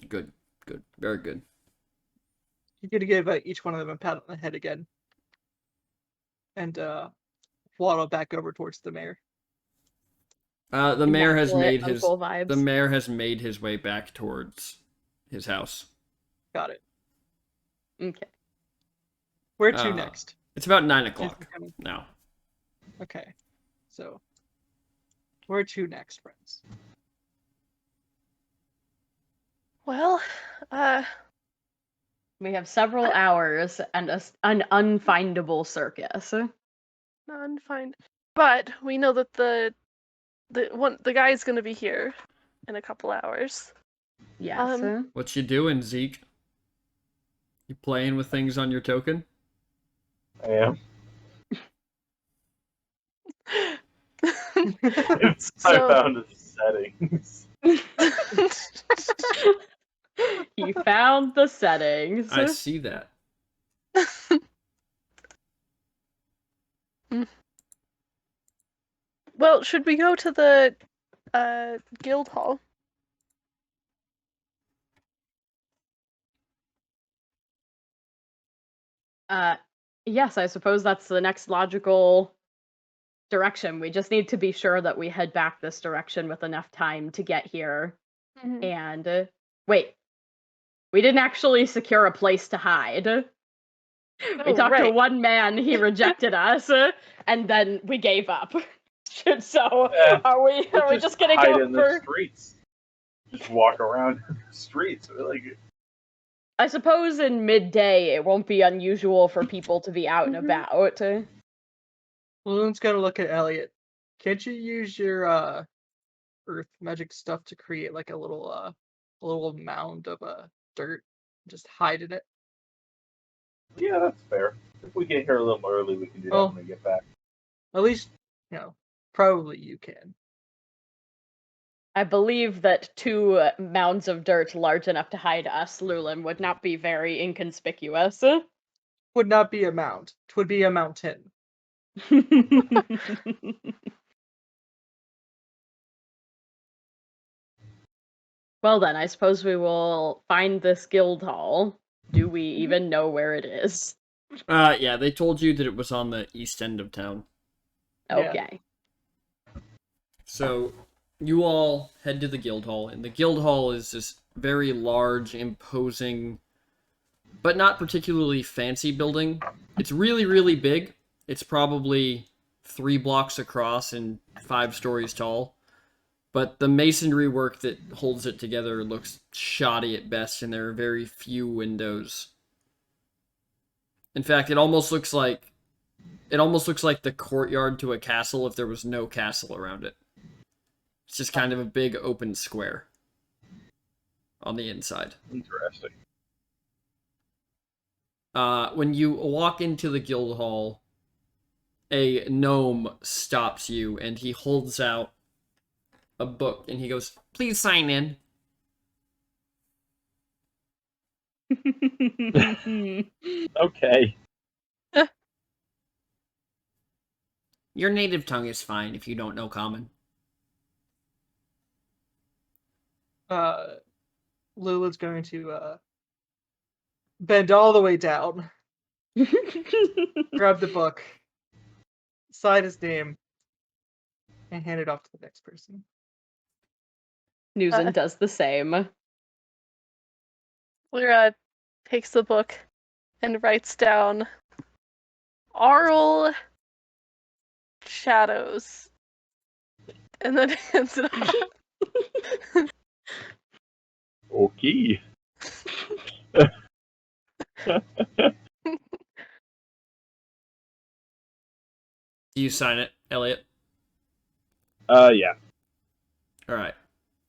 Good. Good. Very good. You're gonna give each one of them a pat on the head again. And waddle back over towards the mayor. The mayor has made Immaculate his uncle vibes. the mayor has made his way back towards his house. Got it. Okay. Where to next? It's about 9 o'clock now. Okay. So where to next, friends? Well, We have several hours and an unfindable circus. none find. But we know that the guy's gonna be here in a couple hours. Yes. What you doing, Zeke? You playing with things on your token? I am. I So- found the settings. He found the settings. I see that. Well, should we go to the guild hall? Yes, I suppose that's the next logical direction. We just need to be sure that we head back this direction with enough time to get here. Mhm. And wait, we didn't actually secure a place to hide. We Oh, talked to right. one man, he rejected us, and then we gave up. So, Yeah, are we we'll just gonna hide go in the for... streets. Just walk around in the streets. Like, I suppose in midday it won't be unusual for people to be out and about. Balloon's gonna look at Elliot. Can't you use your earth magic stuff to create like a little mound of dirt? Just hide in it. yeah, that's fair. If we get here a little early, we can do that Oh. when we get back. At least, probably you can. I believe that 2 mounds of dirt large enough to hide us, Lulin, would not be very inconspicuous. Would not be a mound. It would be a mountain. Well then, I suppose we will find this guild hall. Do we even know where it is? Yeah, they told you that it was on the east end of town. Yeah. Okay. So, you all head to the guild hall, and the guild hall is this very large, imposing, but not particularly fancy building. It's really, really big. It's probably 3 blocks across and 5 stories tall. But the masonry work that holds it together looks shoddy at best, and there are very few windows. In fact, it almost looks like the courtyard to a castle if there was no castle around it. It's just kind of a big open square on the inside. Interesting. When you walk into the guild hall, a gnome stops you and he holds out a book and he goes, "Please sign in." Okay. Your native tongue is fine if you don't know common. Lula's going to bend all the way down, grab the book, sign his name, and hand it off to the next person. Newson does the same. Lyra takes the book and writes down Aural Shadows. And then hands it off. Okay. Do you sign it, Elliot? Yeah. Alright.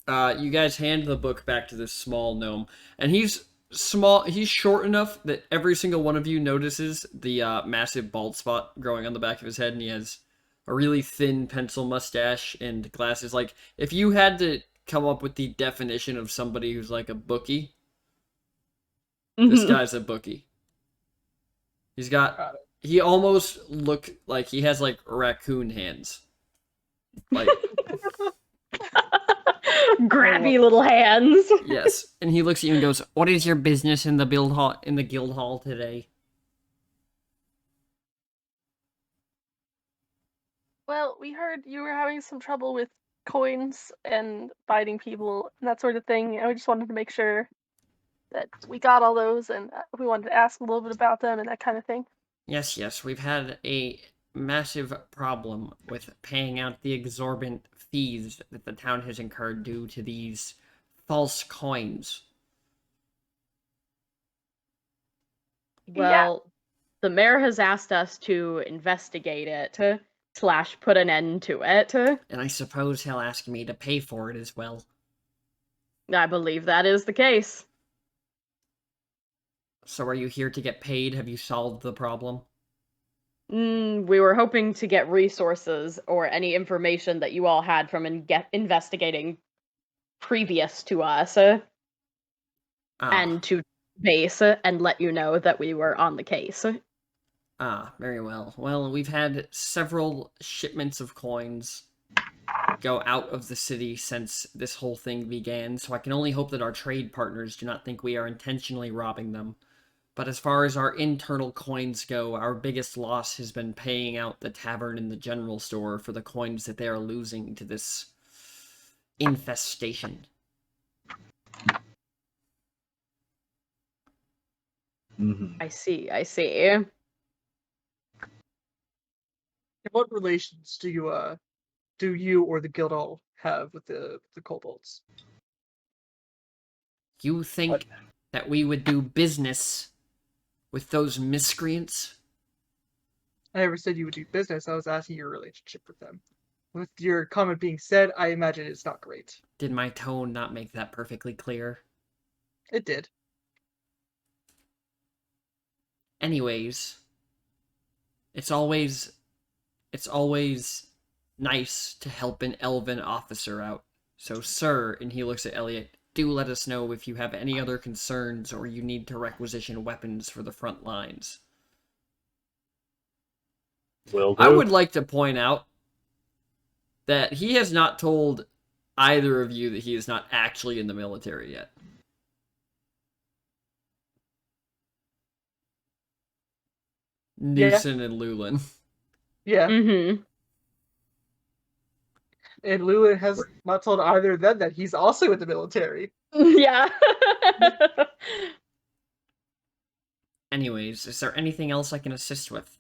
You guys hand the book back to this small gnome, and he's short enough that every single one of you notices the massive bald spot growing on the back of his head, and he has a really thin pencil mustache and glasses. Like, if you had to come up with the definition of somebody who's like a bookie, this guy's a bookie. He almost look like he has like raccoon hands. Like, grabby little hands. yes. And he looks at you and goes, "What is your business in the guild hall today?" Well, we heard you were having some trouble with coins and biting people and that sort of thing, and we just wanted to make sure that we got all those, and we wanted to ask a little bit about them and that kind of thing. Yes, we've had a massive problem with paying out the exorbitant fees that the town has incurred due to these false coins. Well, the mayor has asked us to investigate it, / put an end to it. And I suppose he'll ask me to pay for it as well. I believe that is the case. So are you here to get paid? Have you solved the problem? We were hoping to get resources or any information that you all had from investigating previous to us, and to base and let you know that we were on the case. Very well. Well, we've had several shipments of coins go out of the city since this whole thing began, so I can only hope that our trade partners do not think we are intentionally robbing them. But as far as our internal coins go, our biggest loss has been paying out the tavern and the general store for the coins that they are losing to this infestation. Mm-hmm. I see. What relations do you or the Guildhall have with the kobolds? You think that we would do business with those miscreants? I never said you would do business. I was asking your relationship with them. With your comment being said, I imagine it's not great. Did my tone not make that perfectly clear? It did. Anyways, it's always nice to help an elven officer out. So, sir, and he looks at Elliot, do let us know if you have any other concerns or you need to requisition weapons for the front lines. Will do. I would like to point out that he has not told either of you that he is not actually in the military yet. Newson and Lulin. Yeah. Mm-hmm. And Lulin has not told either of them that he's also in the military. Yeah. Anyways, is there anything else I can assist with?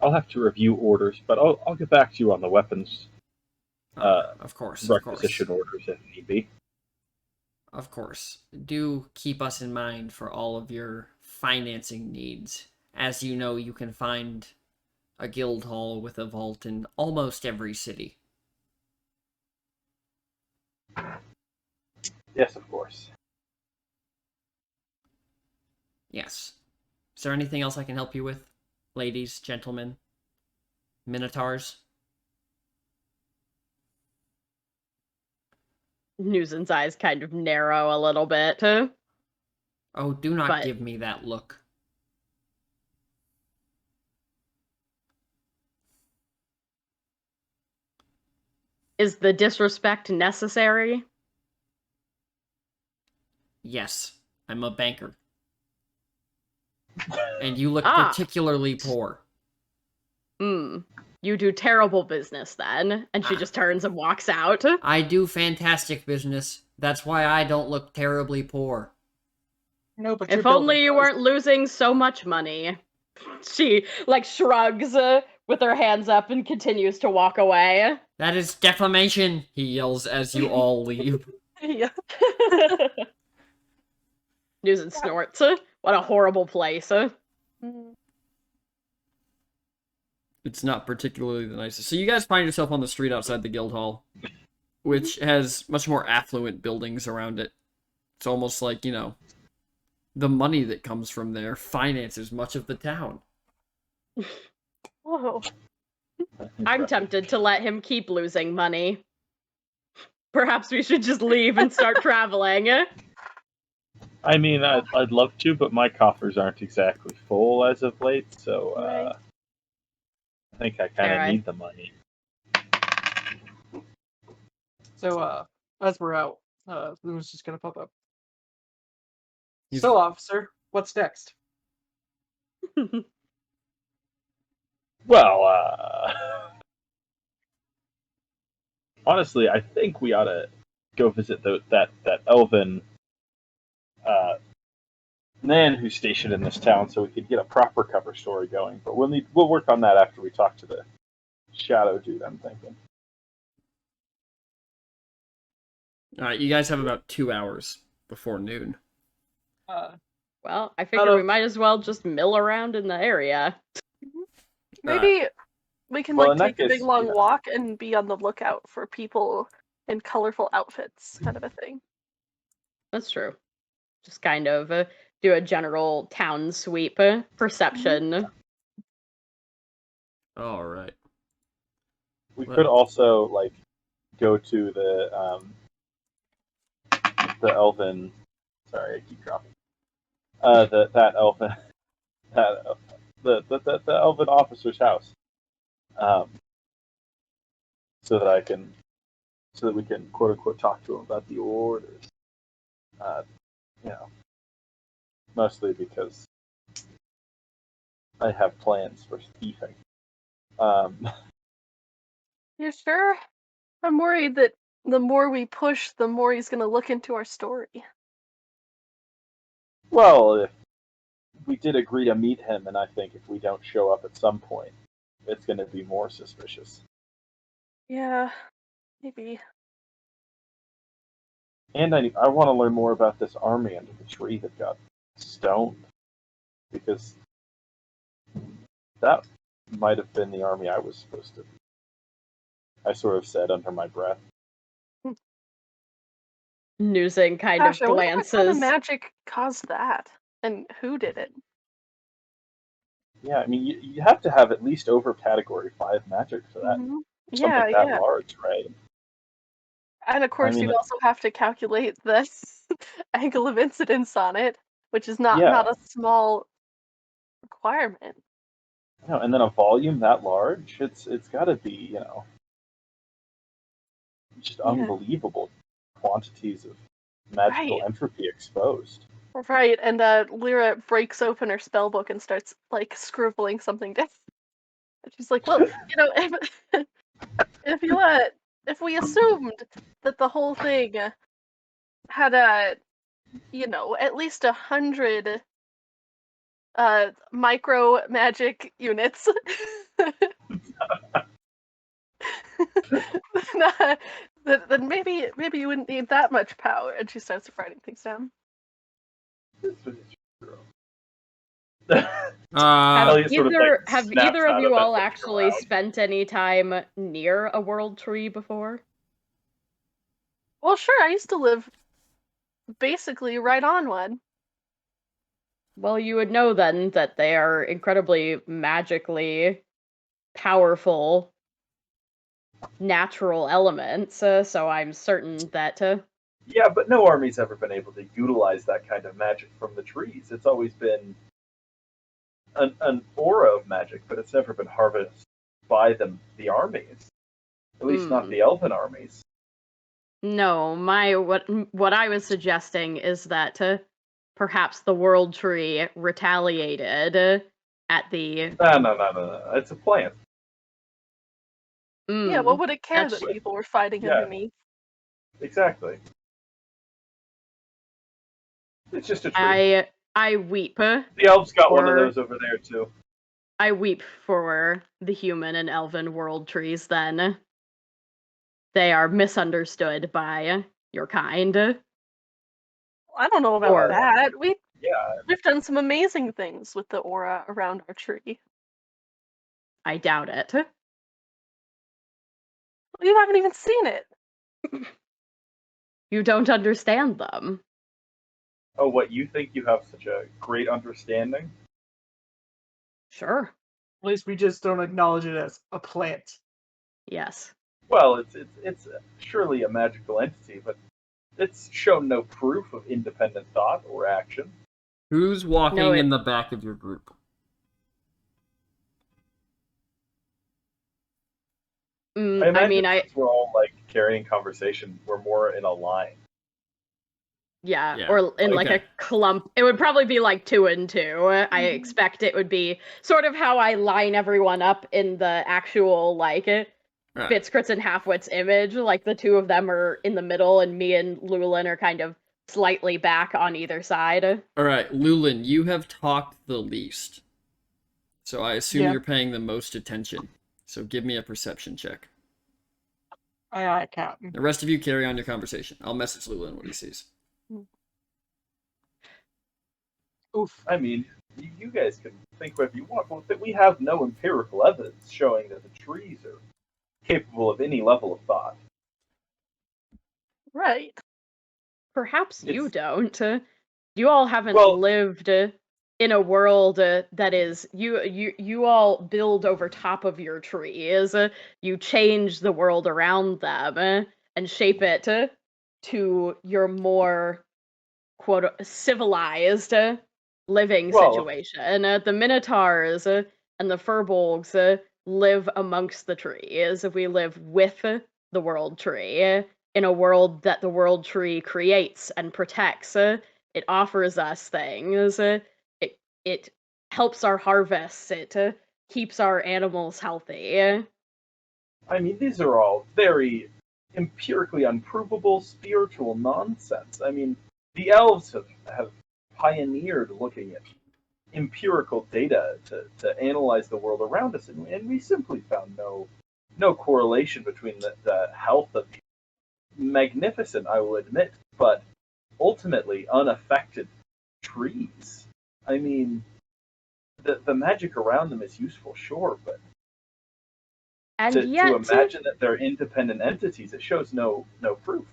I'll have to review orders, but I'll get back to you on the weapons Of course. requisition orders if need be. Of course. Do keep us in mind for all of your financing needs. As you know, you can find a guild hall with a vault in almost every city. Yes, of course. Yes. Is there anything else I can help you with? Ladies, gentlemen, minotaurs? Newson's eyes kind of narrow a little bit. Oh, do not But- give me that look. Is the disrespect necessary? Yes, I'm a banker. And you look Ah. particularly poor. You do terrible business then. And she Ah. just turns and walks out. I do fantastic business. That's why I don't look terribly poor. No, but If only you weren't losing so much money. She, shrugs with her hands up and continues to walk away. That is defamation, he yells as you all leave. Yeah. Newson snorts. What a horrible place. It's not particularly the nicest. So you guys find yourself on the street outside the guild hall, which has much more affluent buildings around it. It's almost like, the money that comes from there finances much of the town. Whoa. I'm tempted to let him keep losing money. Perhaps we should just leave and start traveling. I mean, I'd love to, but my coffers aren't exactly full as of late, so Right. I think I kind of Alright. need the money. So, as we're out, Luna's just gonna pop up. He's- So, officer, what's next? Well, honestly, I think we ought to go visit that elven man who's stationed in this town, so we could get a proper cover story going. But we'll work on that after we talk to the shadow dude. I'm thinking. Alright, you guys have about 2 hours before noon. Well, I figure we might as well just mill around in the area. Maybe we can Well, in that take a big case, long yeah. walk and be on the lookout for people in colorful outfits, kind of a thing. That's true. Just kind of do a general town sweep perception. Alright. We Well- could also go to the elven. Sorry, I keep dropping. That elven the elven officer's house. So that we can quote unquote talk to him about the orders. Mostly because I have plans for thieving. You sure? I'm worried that the more we push, the more he's gonna look into our story. Well, if we did agree to meet him, and I think if we don't show up at some point, it's going to be more suspicious. Yeah, maybe. And I want to learn more about this army under the tree that got stoned, because that might have been the army I was supposed to. I sort of said under my breath. Newsing kind Gosh, of I wonder what kind of glances. magic caused that, and who did it? Yeah, I mean, you have to have at least over Category 5 magic for that. Mhm. Something Yeah, that yeah. large, right? And of I course, mean, you'd also have to calculate the angle of incidence on it, which is not yeah. a small requirement. No, and then a volume that large, it's got to be, just Yeah. unbelievable quantities of magical Right. entropy exposed. Right, and Lyra breaks open her spell book and starts like scribbling something down. And she's like, "Well, if you if we assumed that the whole thing had at least 100 micro magic units, then maybe you wouldn't need that much power." And she starts writing things down. This is true. Have Elliot sort of, like, snaps either of out you of it, all looking actually around. spent any time near a world tree before? Well, sure, I used to live basically right on one. Well, you would know then that they are incredibly magically powerful natural elements, so I'm certain that Yeah, but no army's ever been able to utilize that kind of magic from the trees. It's always been an aura of magic, but it's never been harvested by the armies. At least not the elven armies. No, what I was suggesting is that perhaps the world tree retaliated at the No. It's a plant. Yeah, what would it care that's that people were fighting Yeah. underneath? Exactly. It's just a tree. I weep. The elves got one of or- those over there too. I weep for the human and elven world trees then. They are misunderstood by your kind. I don't know about Or- that. Yeah, We've done some amazing things with the aura around our tree. I doubt it. You haven't even seen it. You don't understand them. oh, what, you think you have such a great understanding? Sure. At least we just don't acknowledge it as a plant. Yes. Well, it's surely a magical entity, but it's shown no proof of independent thought or action. Who's walking No, in the back of your group? I I imagine mean, since we're all like carrying conversation, we're more in a line. Yeah, Yeah, or in like okay. a clump. It would probably be like 2 and 2. I expect it would be sort of how I line everyone up in the actual like Right. Bits, Crits, and Halfwits image. Like the two of them are in the middle, and me and Lulin are kind of slightly back on either side. All right, Lulin, you have talked the least, so I assume Yeah. you're paying the most attention. So give me a perception check. Aye, Captain. The rest of you carry on your conversation. I'll message Lulin what he sees. Oof. I mean, you guys can think whatever you want, but we have no empirical evidence showing that the trees are capable of any level of thought. Right. Perhaps you It's- don't. You all haven't Well- lived in a world that is you all build over top of your trees. You change the world around them and shape it to your more quote civilized living Well- situation. The Minotaurs and the Furbolgs live amongst the trees. We live with the world tree in a world that the world tree creates and protects. It offers us things. It helps our harvests. It keeps our animals healthy. I mean, these are all very empirically unprovable spiritual nonsense. I mean, the elves have pioneered looking at empirical data to analyze the world around us, and we simply found no correlation between the health of magnificent, I will admit, but ultimately unaffected trees. I mean, the magic around them is useful, sure, but And to yet, imagine that they're independent entities, it shows no proof.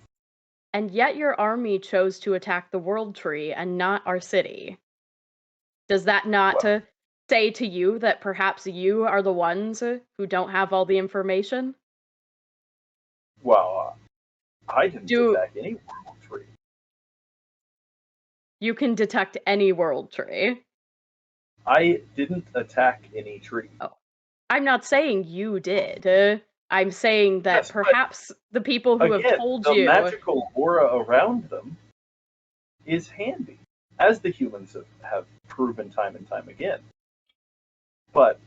and yet your army chose to attack the world tree and not our city. Does that not Well, say to you that perhaps you are the ones who don't have all the information? well, I didn't Do attack any world tree. you can detect any world tree? I didn't attack any tree. Oh, I'm not saying you did. I'm saying that Yes, but perhaps the people who have again, told the you. magical aura around them is handy, as the humans have proven time and time again. But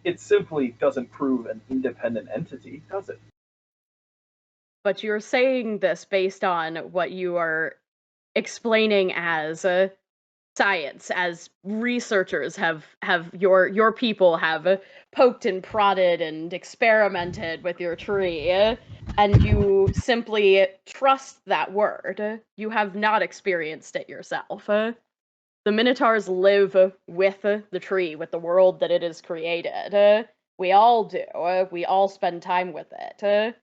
it simply doesn't prove an independent entity, does it? But you're saying this based on what you are explaining as science, as researchers have your people have poked and prodded and experimented with your tree, and you simply trust that word. You have not experienced it yourself. The Minotaurs live with the tree, with the world that it has created. We all do. We all spend time with it.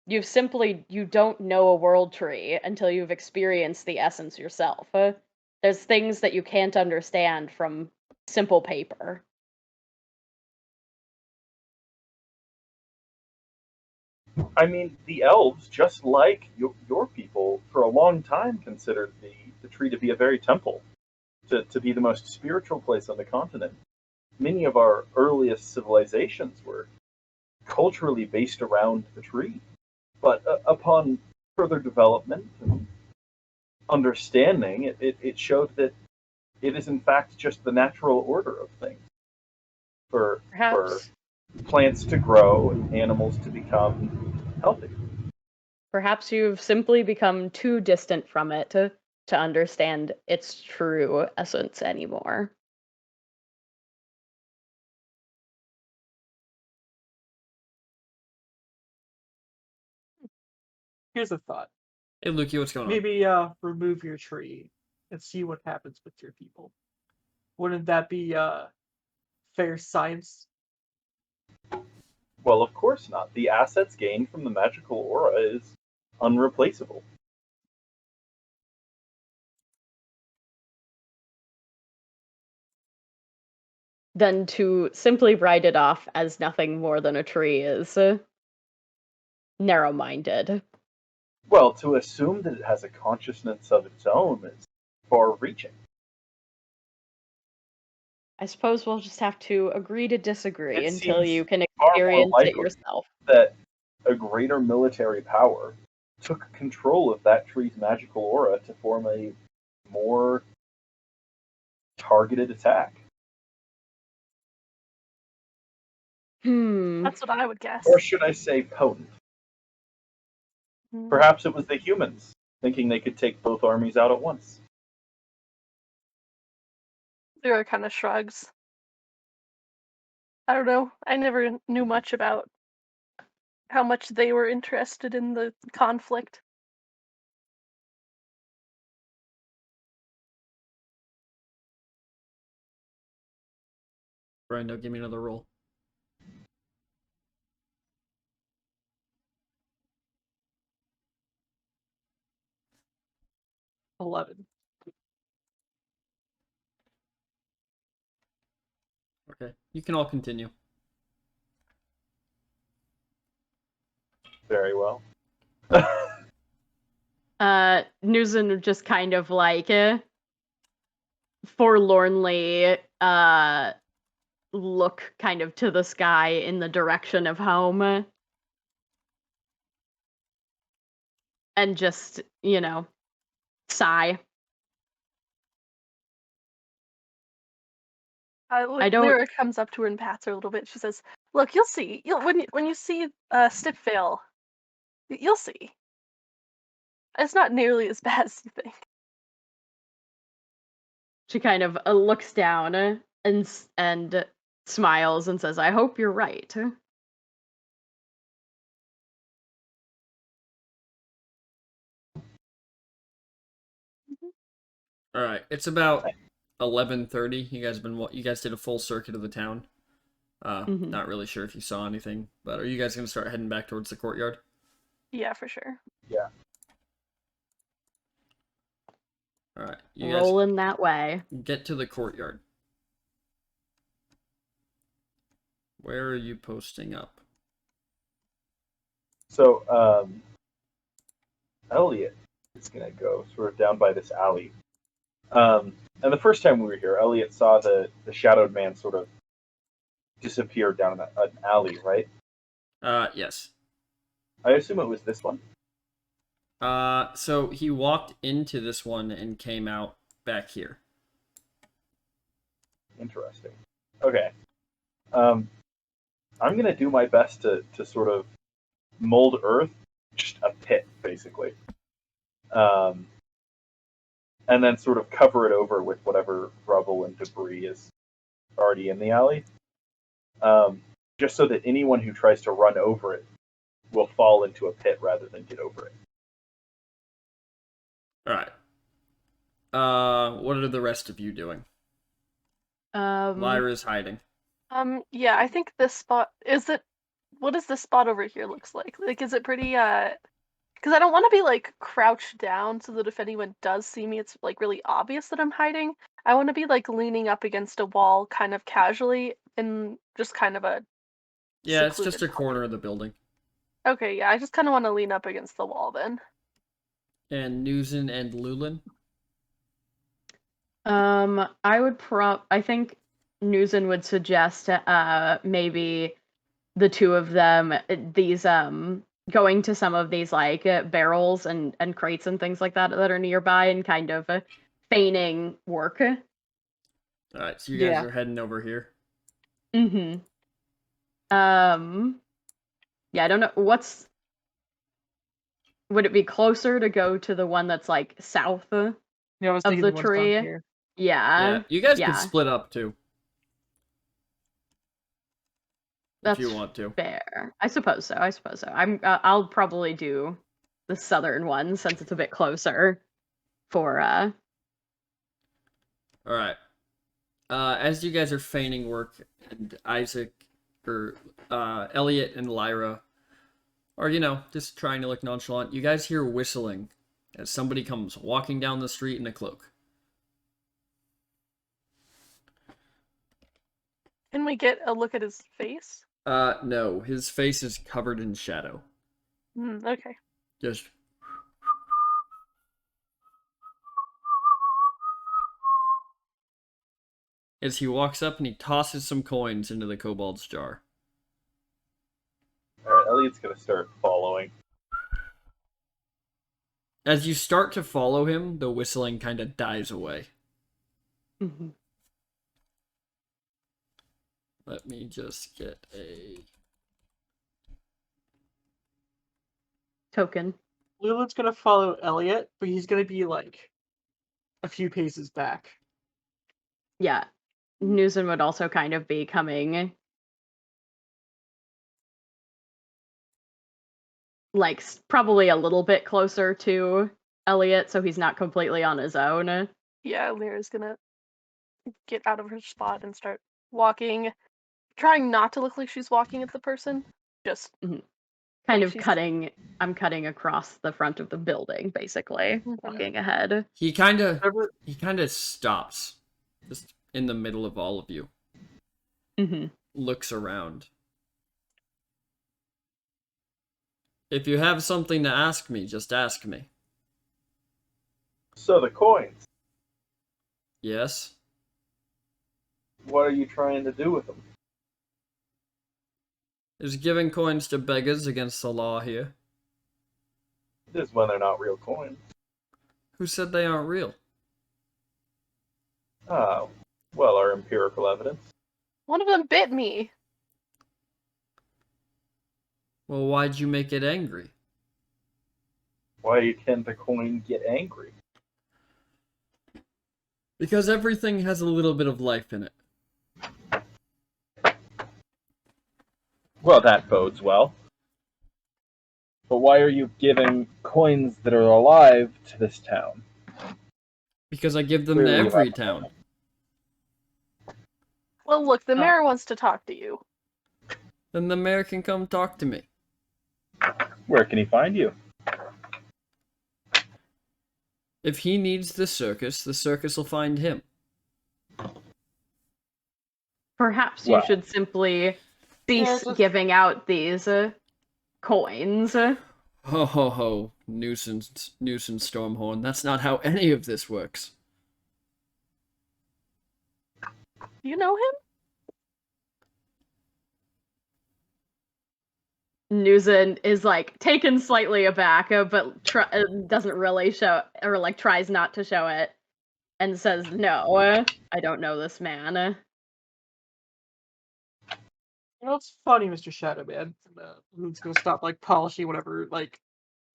You don't know a world tree until you've experienced the essence yourself. There's things that you can't understand from simple paper. I mean, the elves, just like your people, for a long time considered the tree to be a very temple, to be the most spiritual place on the continent. Many of our earliest civilizations were culturally based around the tree. But upon further development and understanding, it showed that it is in fact just the natural order of things for Perhaps plants to grow and animals to become healthy. Perhaps you've simply become too distant from it to understand its true essence anymore. Here's a thought. Hey, Lukey, what's going on? Maybe remove your tree and see what happens with your people. Wouldn't that be fair science? Well, of course not. The assets gained from the magical aura is unreplaceable. Then to simply write it off as nothing more than a tree is narrow-minded. Well, to assume that it has a consciousness of its own is far-reaching. I suppose we'll just have to agree to disagree It until seems you can far more experience it likely yourself. that a greater military power took control of that tree's magical aura to form a more targeted attack. that's what I would guess. Or should I say potent? Mm. Perhaps it was the humans, thinking they could take both armies out at once. Lyra kind of shrugs. I don't know. I never knew much about how much they were interested in the conflict. Brando, give me another roll. $11. Okay, you can all continue. Very well. Newson just kind of like forlornly look kind of to the sky in the direction of home. And just, sigh. I don't- Lyra comes up to her and pats her a little bit. She says, "Look, you'll see. When you see Stipvale, you'll see." It's not nearly as bad as you think. She kind of looks down and smiles and says, "I hope you're right." All right, it's about 11:30. You guys did a full circuit of the town. Mhm. Not really sure if you saw anything, but are you guys gonna start heading back towards the courtyard? Yeah, for sure. Yeah. All right, you guys Rolling that way. get to the courtyard. Where are you posting up? So, Elliot is gonna go sort of down by this alley. And the first time we were here, Elliot saw the shadowed man sort of disappear down an alley, right? Yes. I assume it was this one. So he walked into this one and came out back here. Interesting. Okay. I'm gonna do my best to sort of mold Earth, just a pit, basically. And then sort of cover it over with whatever rubble and debris is already in the alley. Just so that anyone who tries to run over it will fall into a pit rather than get over it. All right. What are the rest of you doing? Lyra's hiding. Yeah, I think this spot is it. What does this spot over here looks like? Like, is it pretty? Because I don't want to be like crouched down so that if anyone does see me, it's like really obvious that I'm hiding. I want to be like leaning up against a wall, kind of casually, in just kind of a. Yeah, it's just a secluded corner of the building. Okay, yeah, I just kind of want to lean up against the wall then. And Newson and Lulin. I think Newson would suggest maybe the two of them these going to some of these like barrels and crates and things like that that are nearby and kind of feigning work. All right, so you guys Yeah. are heading over here. Mm-hmm. Yeah, I don't know would it be closer to go to the one that's like south Yeah, I was of thinking the the ones down tree? here. Yeah, you guys yeah. could split up too. That's if you want to. fair. I suppose so. I'll probably do the southern one since it's a bit closer for All right. As you guys are feigning work, and Elliot and Lyra are, just trying to look nonchalant, you guys hear whistling as somebody comes walking down the street in a cloak. Can we get a look at his face? No, his face is covered in shadow. Okay. Just. As he walks up and he tosses some coins into the kobold's jar. Alright, Elliot's gonna start following. As you start to follow him, the whistling kind of dies away. Mm-hmm. Let me just get a token. Leland's gonna follow Elliot, but he's gonna be like a few paces back. Yeah. Newsom would also kind of be coming like probably a little bit closer to Elliot so he's not completely on his own. Yeah, Lyra's gonna get out of her spot and start walking, trying not to look like she's walking at the person. Just kind like of cutting. I'm cutting across the front of the building, basically, walking ahead. He kind of stops, just in the middle of all of you. Mm-hmm. Looks around. If you have something to ask me, just ask me. So the coins. Yes? What are you trying to do with them? Is giving coins to beggars against the law here? It is when they're not real coins. Who said they aren't real? Oh, well, our empirical evidence. one of them bit me. Well, why'd you make it angry? Why can the coin get angry? Because everything has a little bit of life in it. Well, that bodes well. But why are you giving coins that are alive to this town? Because I give them to Clearly every about- town. Well, look, the mayor wants to talk to you. Then the mayor can come talk to me. Where can he find you? If he needs the circus will find him. Perhaps Well. you should simply cease just- giving out these coins. Ho ho ho, nuisance Stormhorn. That's not how any of this works. You know him? Nuzin is like taken slightly aback, but doesn't really show, or like tries not to show it, and says, "No, I don't know this man." You know, it's funny, Mr. Shadowman. Who's gonna stop like polishing whatever like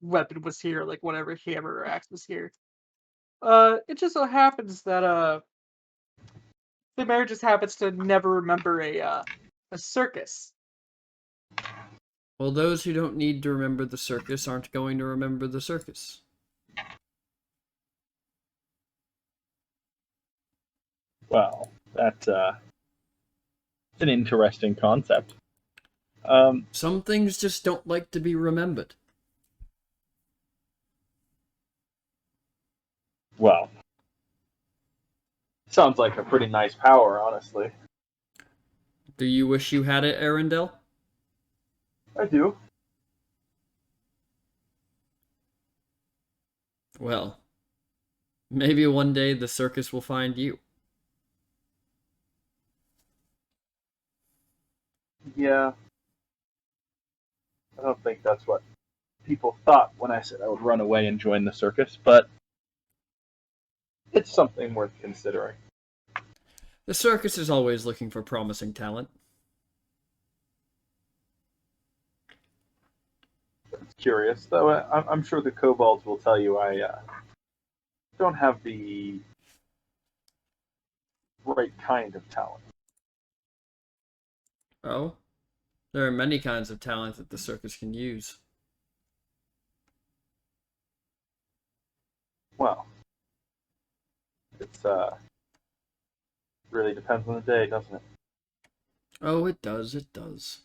weapon was here, like whatever hammer or axe was here. It just so happens that the mayor just happens to never remember a circus. Well, those who don't need to remember the circus aren't going to remember the circus. Well, that's an interesting concept. Some things just don't like to be remembered. Well, sounds like a pretty nice power, honestly. Do you wish you had it, Arendelle? I do. Well, maybe one day the circus will find you. Yeah. I don't think that's what people thought when I said I would run away and join the circus, but it's something worth considering. The circus is always looking for promising talent. It's curious, though. I'm sure the kobolds will tell you I don't have the right kind of talent. Oh? There are many kinds of talent that the circus can use. Well, it's really depends on the day, doesn't it? Oh, it does, it does.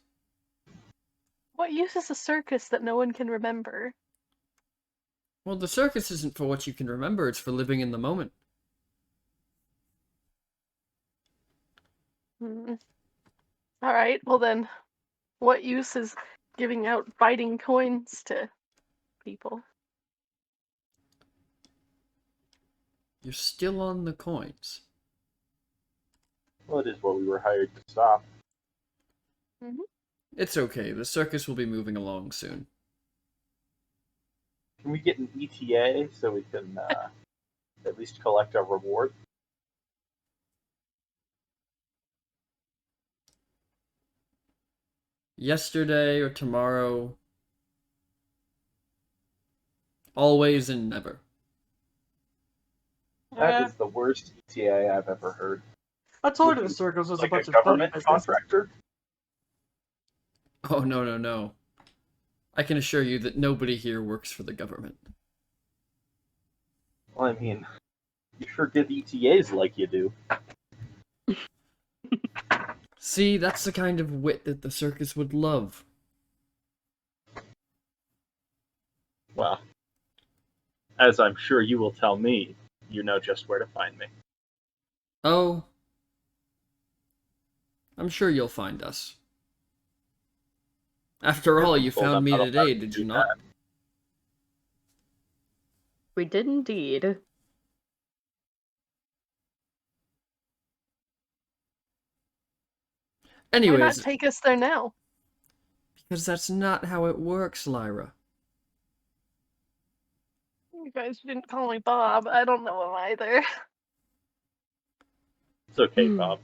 What use is a circus that no one can remember? Well, the circus isn't for what you can remember, it's for living in the moment. Alright, well then, what use is giving out biting coins to people? You're still on the coins. Well, it is what we were hired to stop. It's okay, the circus will be moving along soon. Can we get an ETA so we can at least collect our reward? Yesterday or tomorrow. Always and never. That is the worst ETA I've ever heard. I told you the circus was Like a bunch a of government business. contractor? Oh, no, no, no. I can assure you that nobody here works for the government. Well, I mean, you sure give ETAs like you do. See, that's the kind of wit that the circus would love. Well, as I'm sure you will tell me, you know just where to find me. Oh. I'm sure you'll find us. After all, you Told found them me I don't today, have to did do you not? that. We did indeed. Why not Anyways, take us there now? because that's not how it works, Lyra. You guys didn't call me Bob. I don't know him either. It's okay, Hmm. Bob.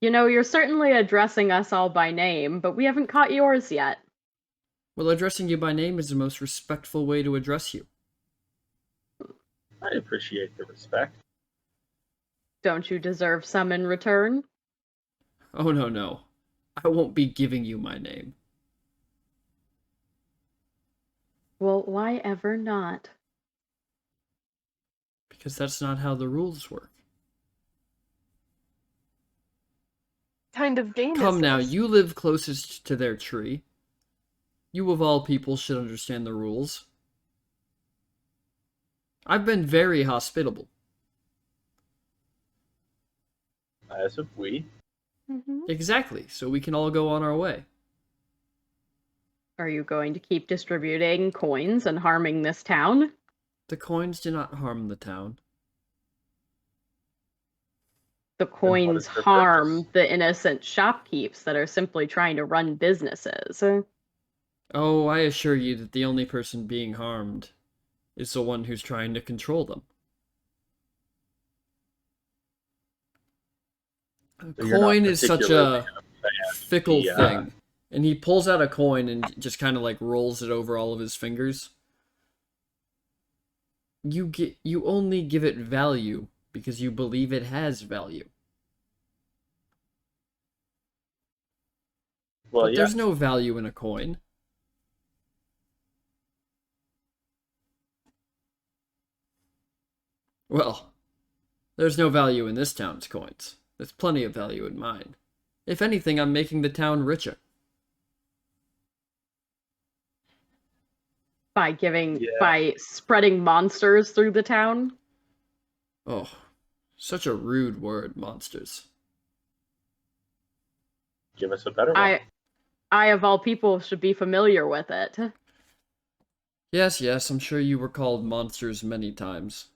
You know, you're certainly addressing us all by name, but we haven't caught yours yet. Well, addressing you by name is the most respectful way to address you. I appreciate the respect. Don't you deserve some in return? Oh, no, no. I won't be giving you my name. Well, why ever not? Because that's not how the rules work. Kind of game Come is now, this? you live closest to their tree. You of all people should understand the rules. I've been very hospitable. As have we. Mm-hmm. Exactly, so we can all go on our way. Are you going to keep distributing coins and harming this town? The coins do not harm the town. The what coins is their harm purpose? the innocent shopkeepers that are simply trying to run businesses. Oh, I assure you that the only person being harmed is the one who's trying to control them. A So you're not coin is such particularly a fickle the, thing. And he pulls out a coin and just kind of like rolls it over all of his fingers. You only give it value because you believe it has value. Well, But yeah. there's no value in a coin. Well, there's no value in this town's coins. There's plenty of value in mine. If anything, I'm making the town richer. By spreading monsters through the town? Oh, such a rude word, monsters. Give us a better one. I of all people should be familiar with it. Yes, yes, I'm sure you were called monsters many times.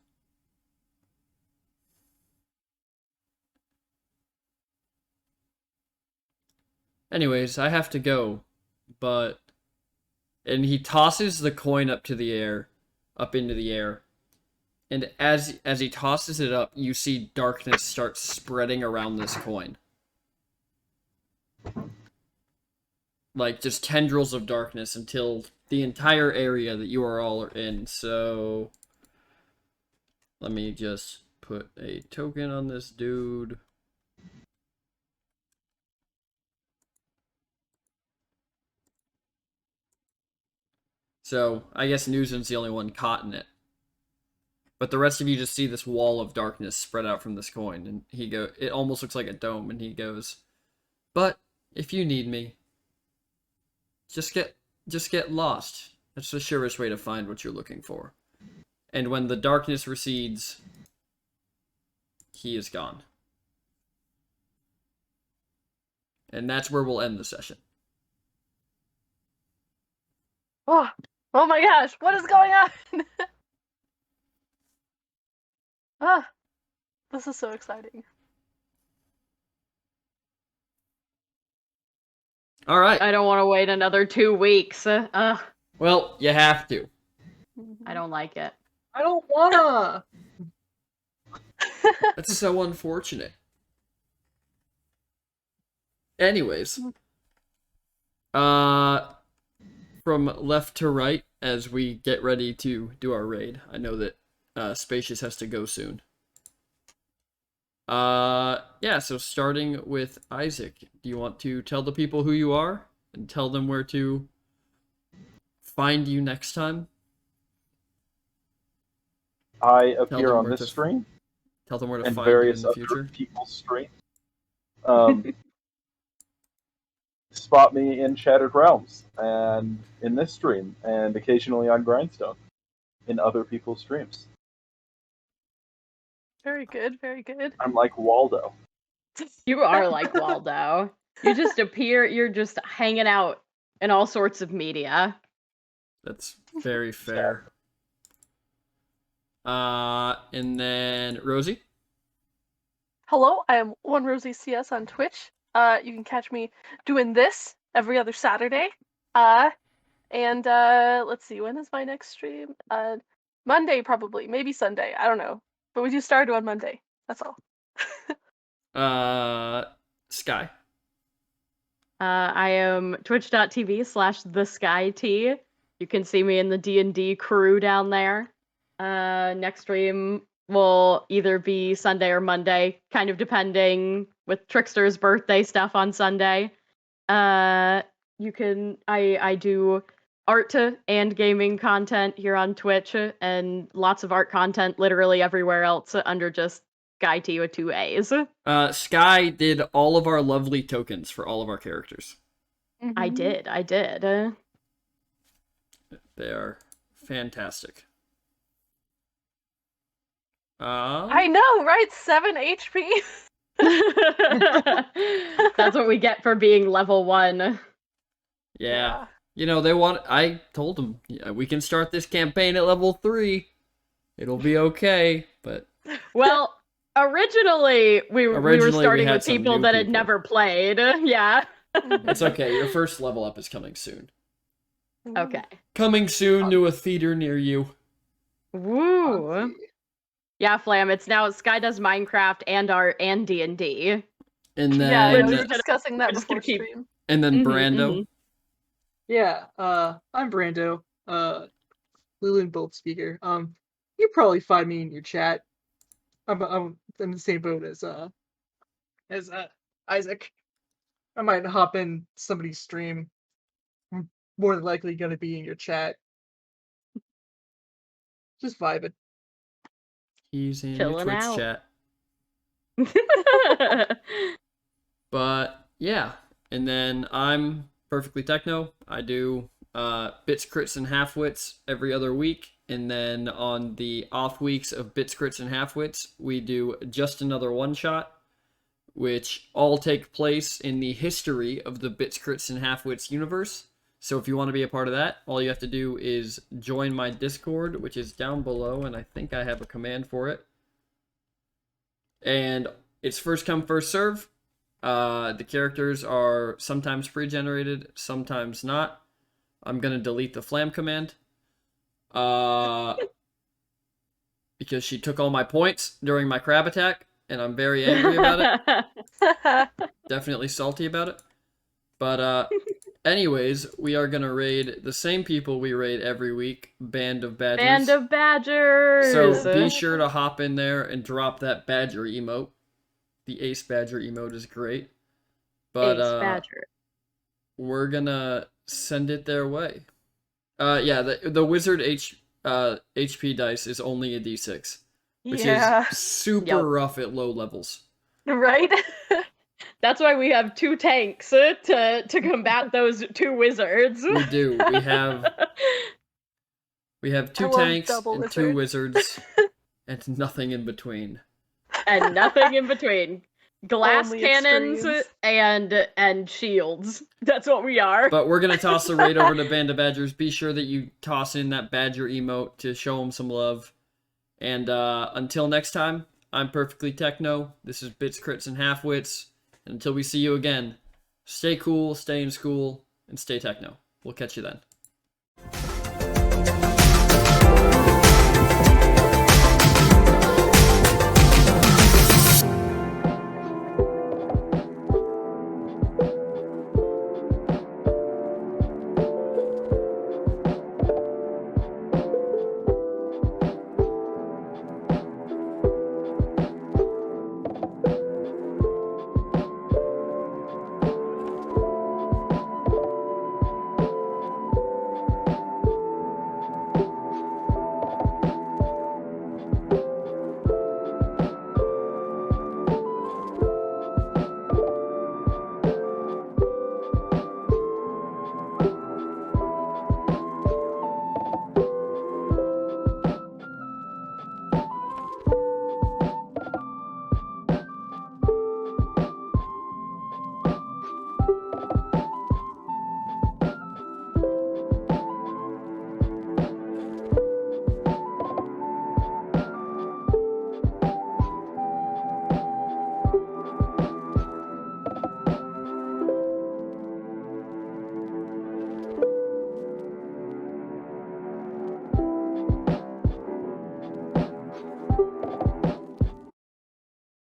Anyways, I have to go, but... And he tosses the coin up into the air. And as he tosses it up, you see darkness start spreading around this coin. Like, just tendrils of darkness until the entire area that you are all in. So, let me just put a token on this dude. So, I guess Newsom's the only one caught in it. But the rest of you just see this wall of darkness spread out from this coin. And it almost looks like a dome. And he goes, but if you need me, just get lost. That's the surest way to find what you're looking for. And when the darkness recedes, he is gone. And that's where we'll end the session. Oh my gosh, what is going on? Ah, this is so exciting. All right. I don't want to wait another 2 weeks. Well, you have to. I don't like it. I don't wanna. That's so unfortunate. Anyways, from left to right as we get ready to do our raid. I know that Spacious has to go soon. Yeah, so starting with Isaac, do you want to tell the people who you are and tell them where to find you next time? I appear them on where this to- stream Tell them where to and find you in various the other future. people's streams. Spot me in Shattered Realms and in this stream, and occasionally on Grindstone in other people's streams. Very good, very good. I'm like Waldo. You are like Waldo. You just appear, you're just hanging out in all sorts of media. That's very fair. And then Rosie. Hello, I am One Rosie CS on Twitch. You can catch me doing this every other Saturday. And let's see, when is my next stream? Monday probably, maybe Sunday. I don't know, but we do start on Monday. That's all. Sky. I am twitch.tv/theskyt. You can see me in the D&D crew down there. Next stream will either be Sunday or Monday, kind of depending with Trickster's birthday stuff on Sunday. I do art and gaming content here on Twitch, and lots of art content literally everywhere else under just Sky T with 2 A's. Sky did all of our lovely tokens for all of our characters. I did. They are fantastic. I know, right? 7 HP. That's what we get for being level 1. Yeah. You know, I told them, yeah, we can start this campaign at level 3. It'll be okay, but... Well, originally we were starting had with some people new that had people. never played. Yeah. It's okay, your first level up is coming soon. Okay. Coming soon to a theater near you. Woo. Yeah, Flam, it's now Sky does Minecraft and art and D&D. And Yeah, then... we were discussing that just before gonna keep- stream. And then Mhm, Brando. mhm. Yeah, I'm Brando, Leland Bolt speaker. You probably find me in your chat. I'm in the same boat as Isaac. I might hop in somebody's stream. I'm more than likely gonna be in your chat. Just vibing. He's in Chilling your Twitch out. chat. But, yeah. And then I'm Perfectly Techno. I do Bits, Crits, and Halfwits every other week. And then on the off weeks of Bits, Crits, and Halfwits, we do Just Another One Shot, which all take place in the history of the Bits, Crits, and Halfwits universe. So if you want to be a part of that, all you have to do is join my Discord, which is down below, and I think I have a command for it. And it's first come, first serve. The characters are sometimes pre-generated, sometimes not. I'm going to delete the Flam command. Because she took all my points during my crab attack, and I'm very angry about it. Definitely salty about it. But, anyways, we are going to raid the same people we raid every week, Band of Badgers. Band of Badgers! So be sure to hop in there and drop that Badger emote. The Ace Badger emote is great. But, Ace Badger. we're gonna send it their way. Yeah, the Wizard HP dice is only a D6, which Yeah. is super Yep. rough at low levels. Right? That's why we have 2 tanks to combat those 2 wizards. We do. We have 2 I love tanks double and 2 wizards. wizards, and nothing in between. And nothing in between. Glass Only cannons extremes. and shields. That's what we are. But we're gonna toss the raid over to Band of Badgers. Be sure that you toss in that Badger emote to show them some love. And until next time, I'm Perfectly Techno. This is Bits, Crits, and Halfwits. And until we see you again, stay cool, stay in school, and stay techno. We'll catch you then.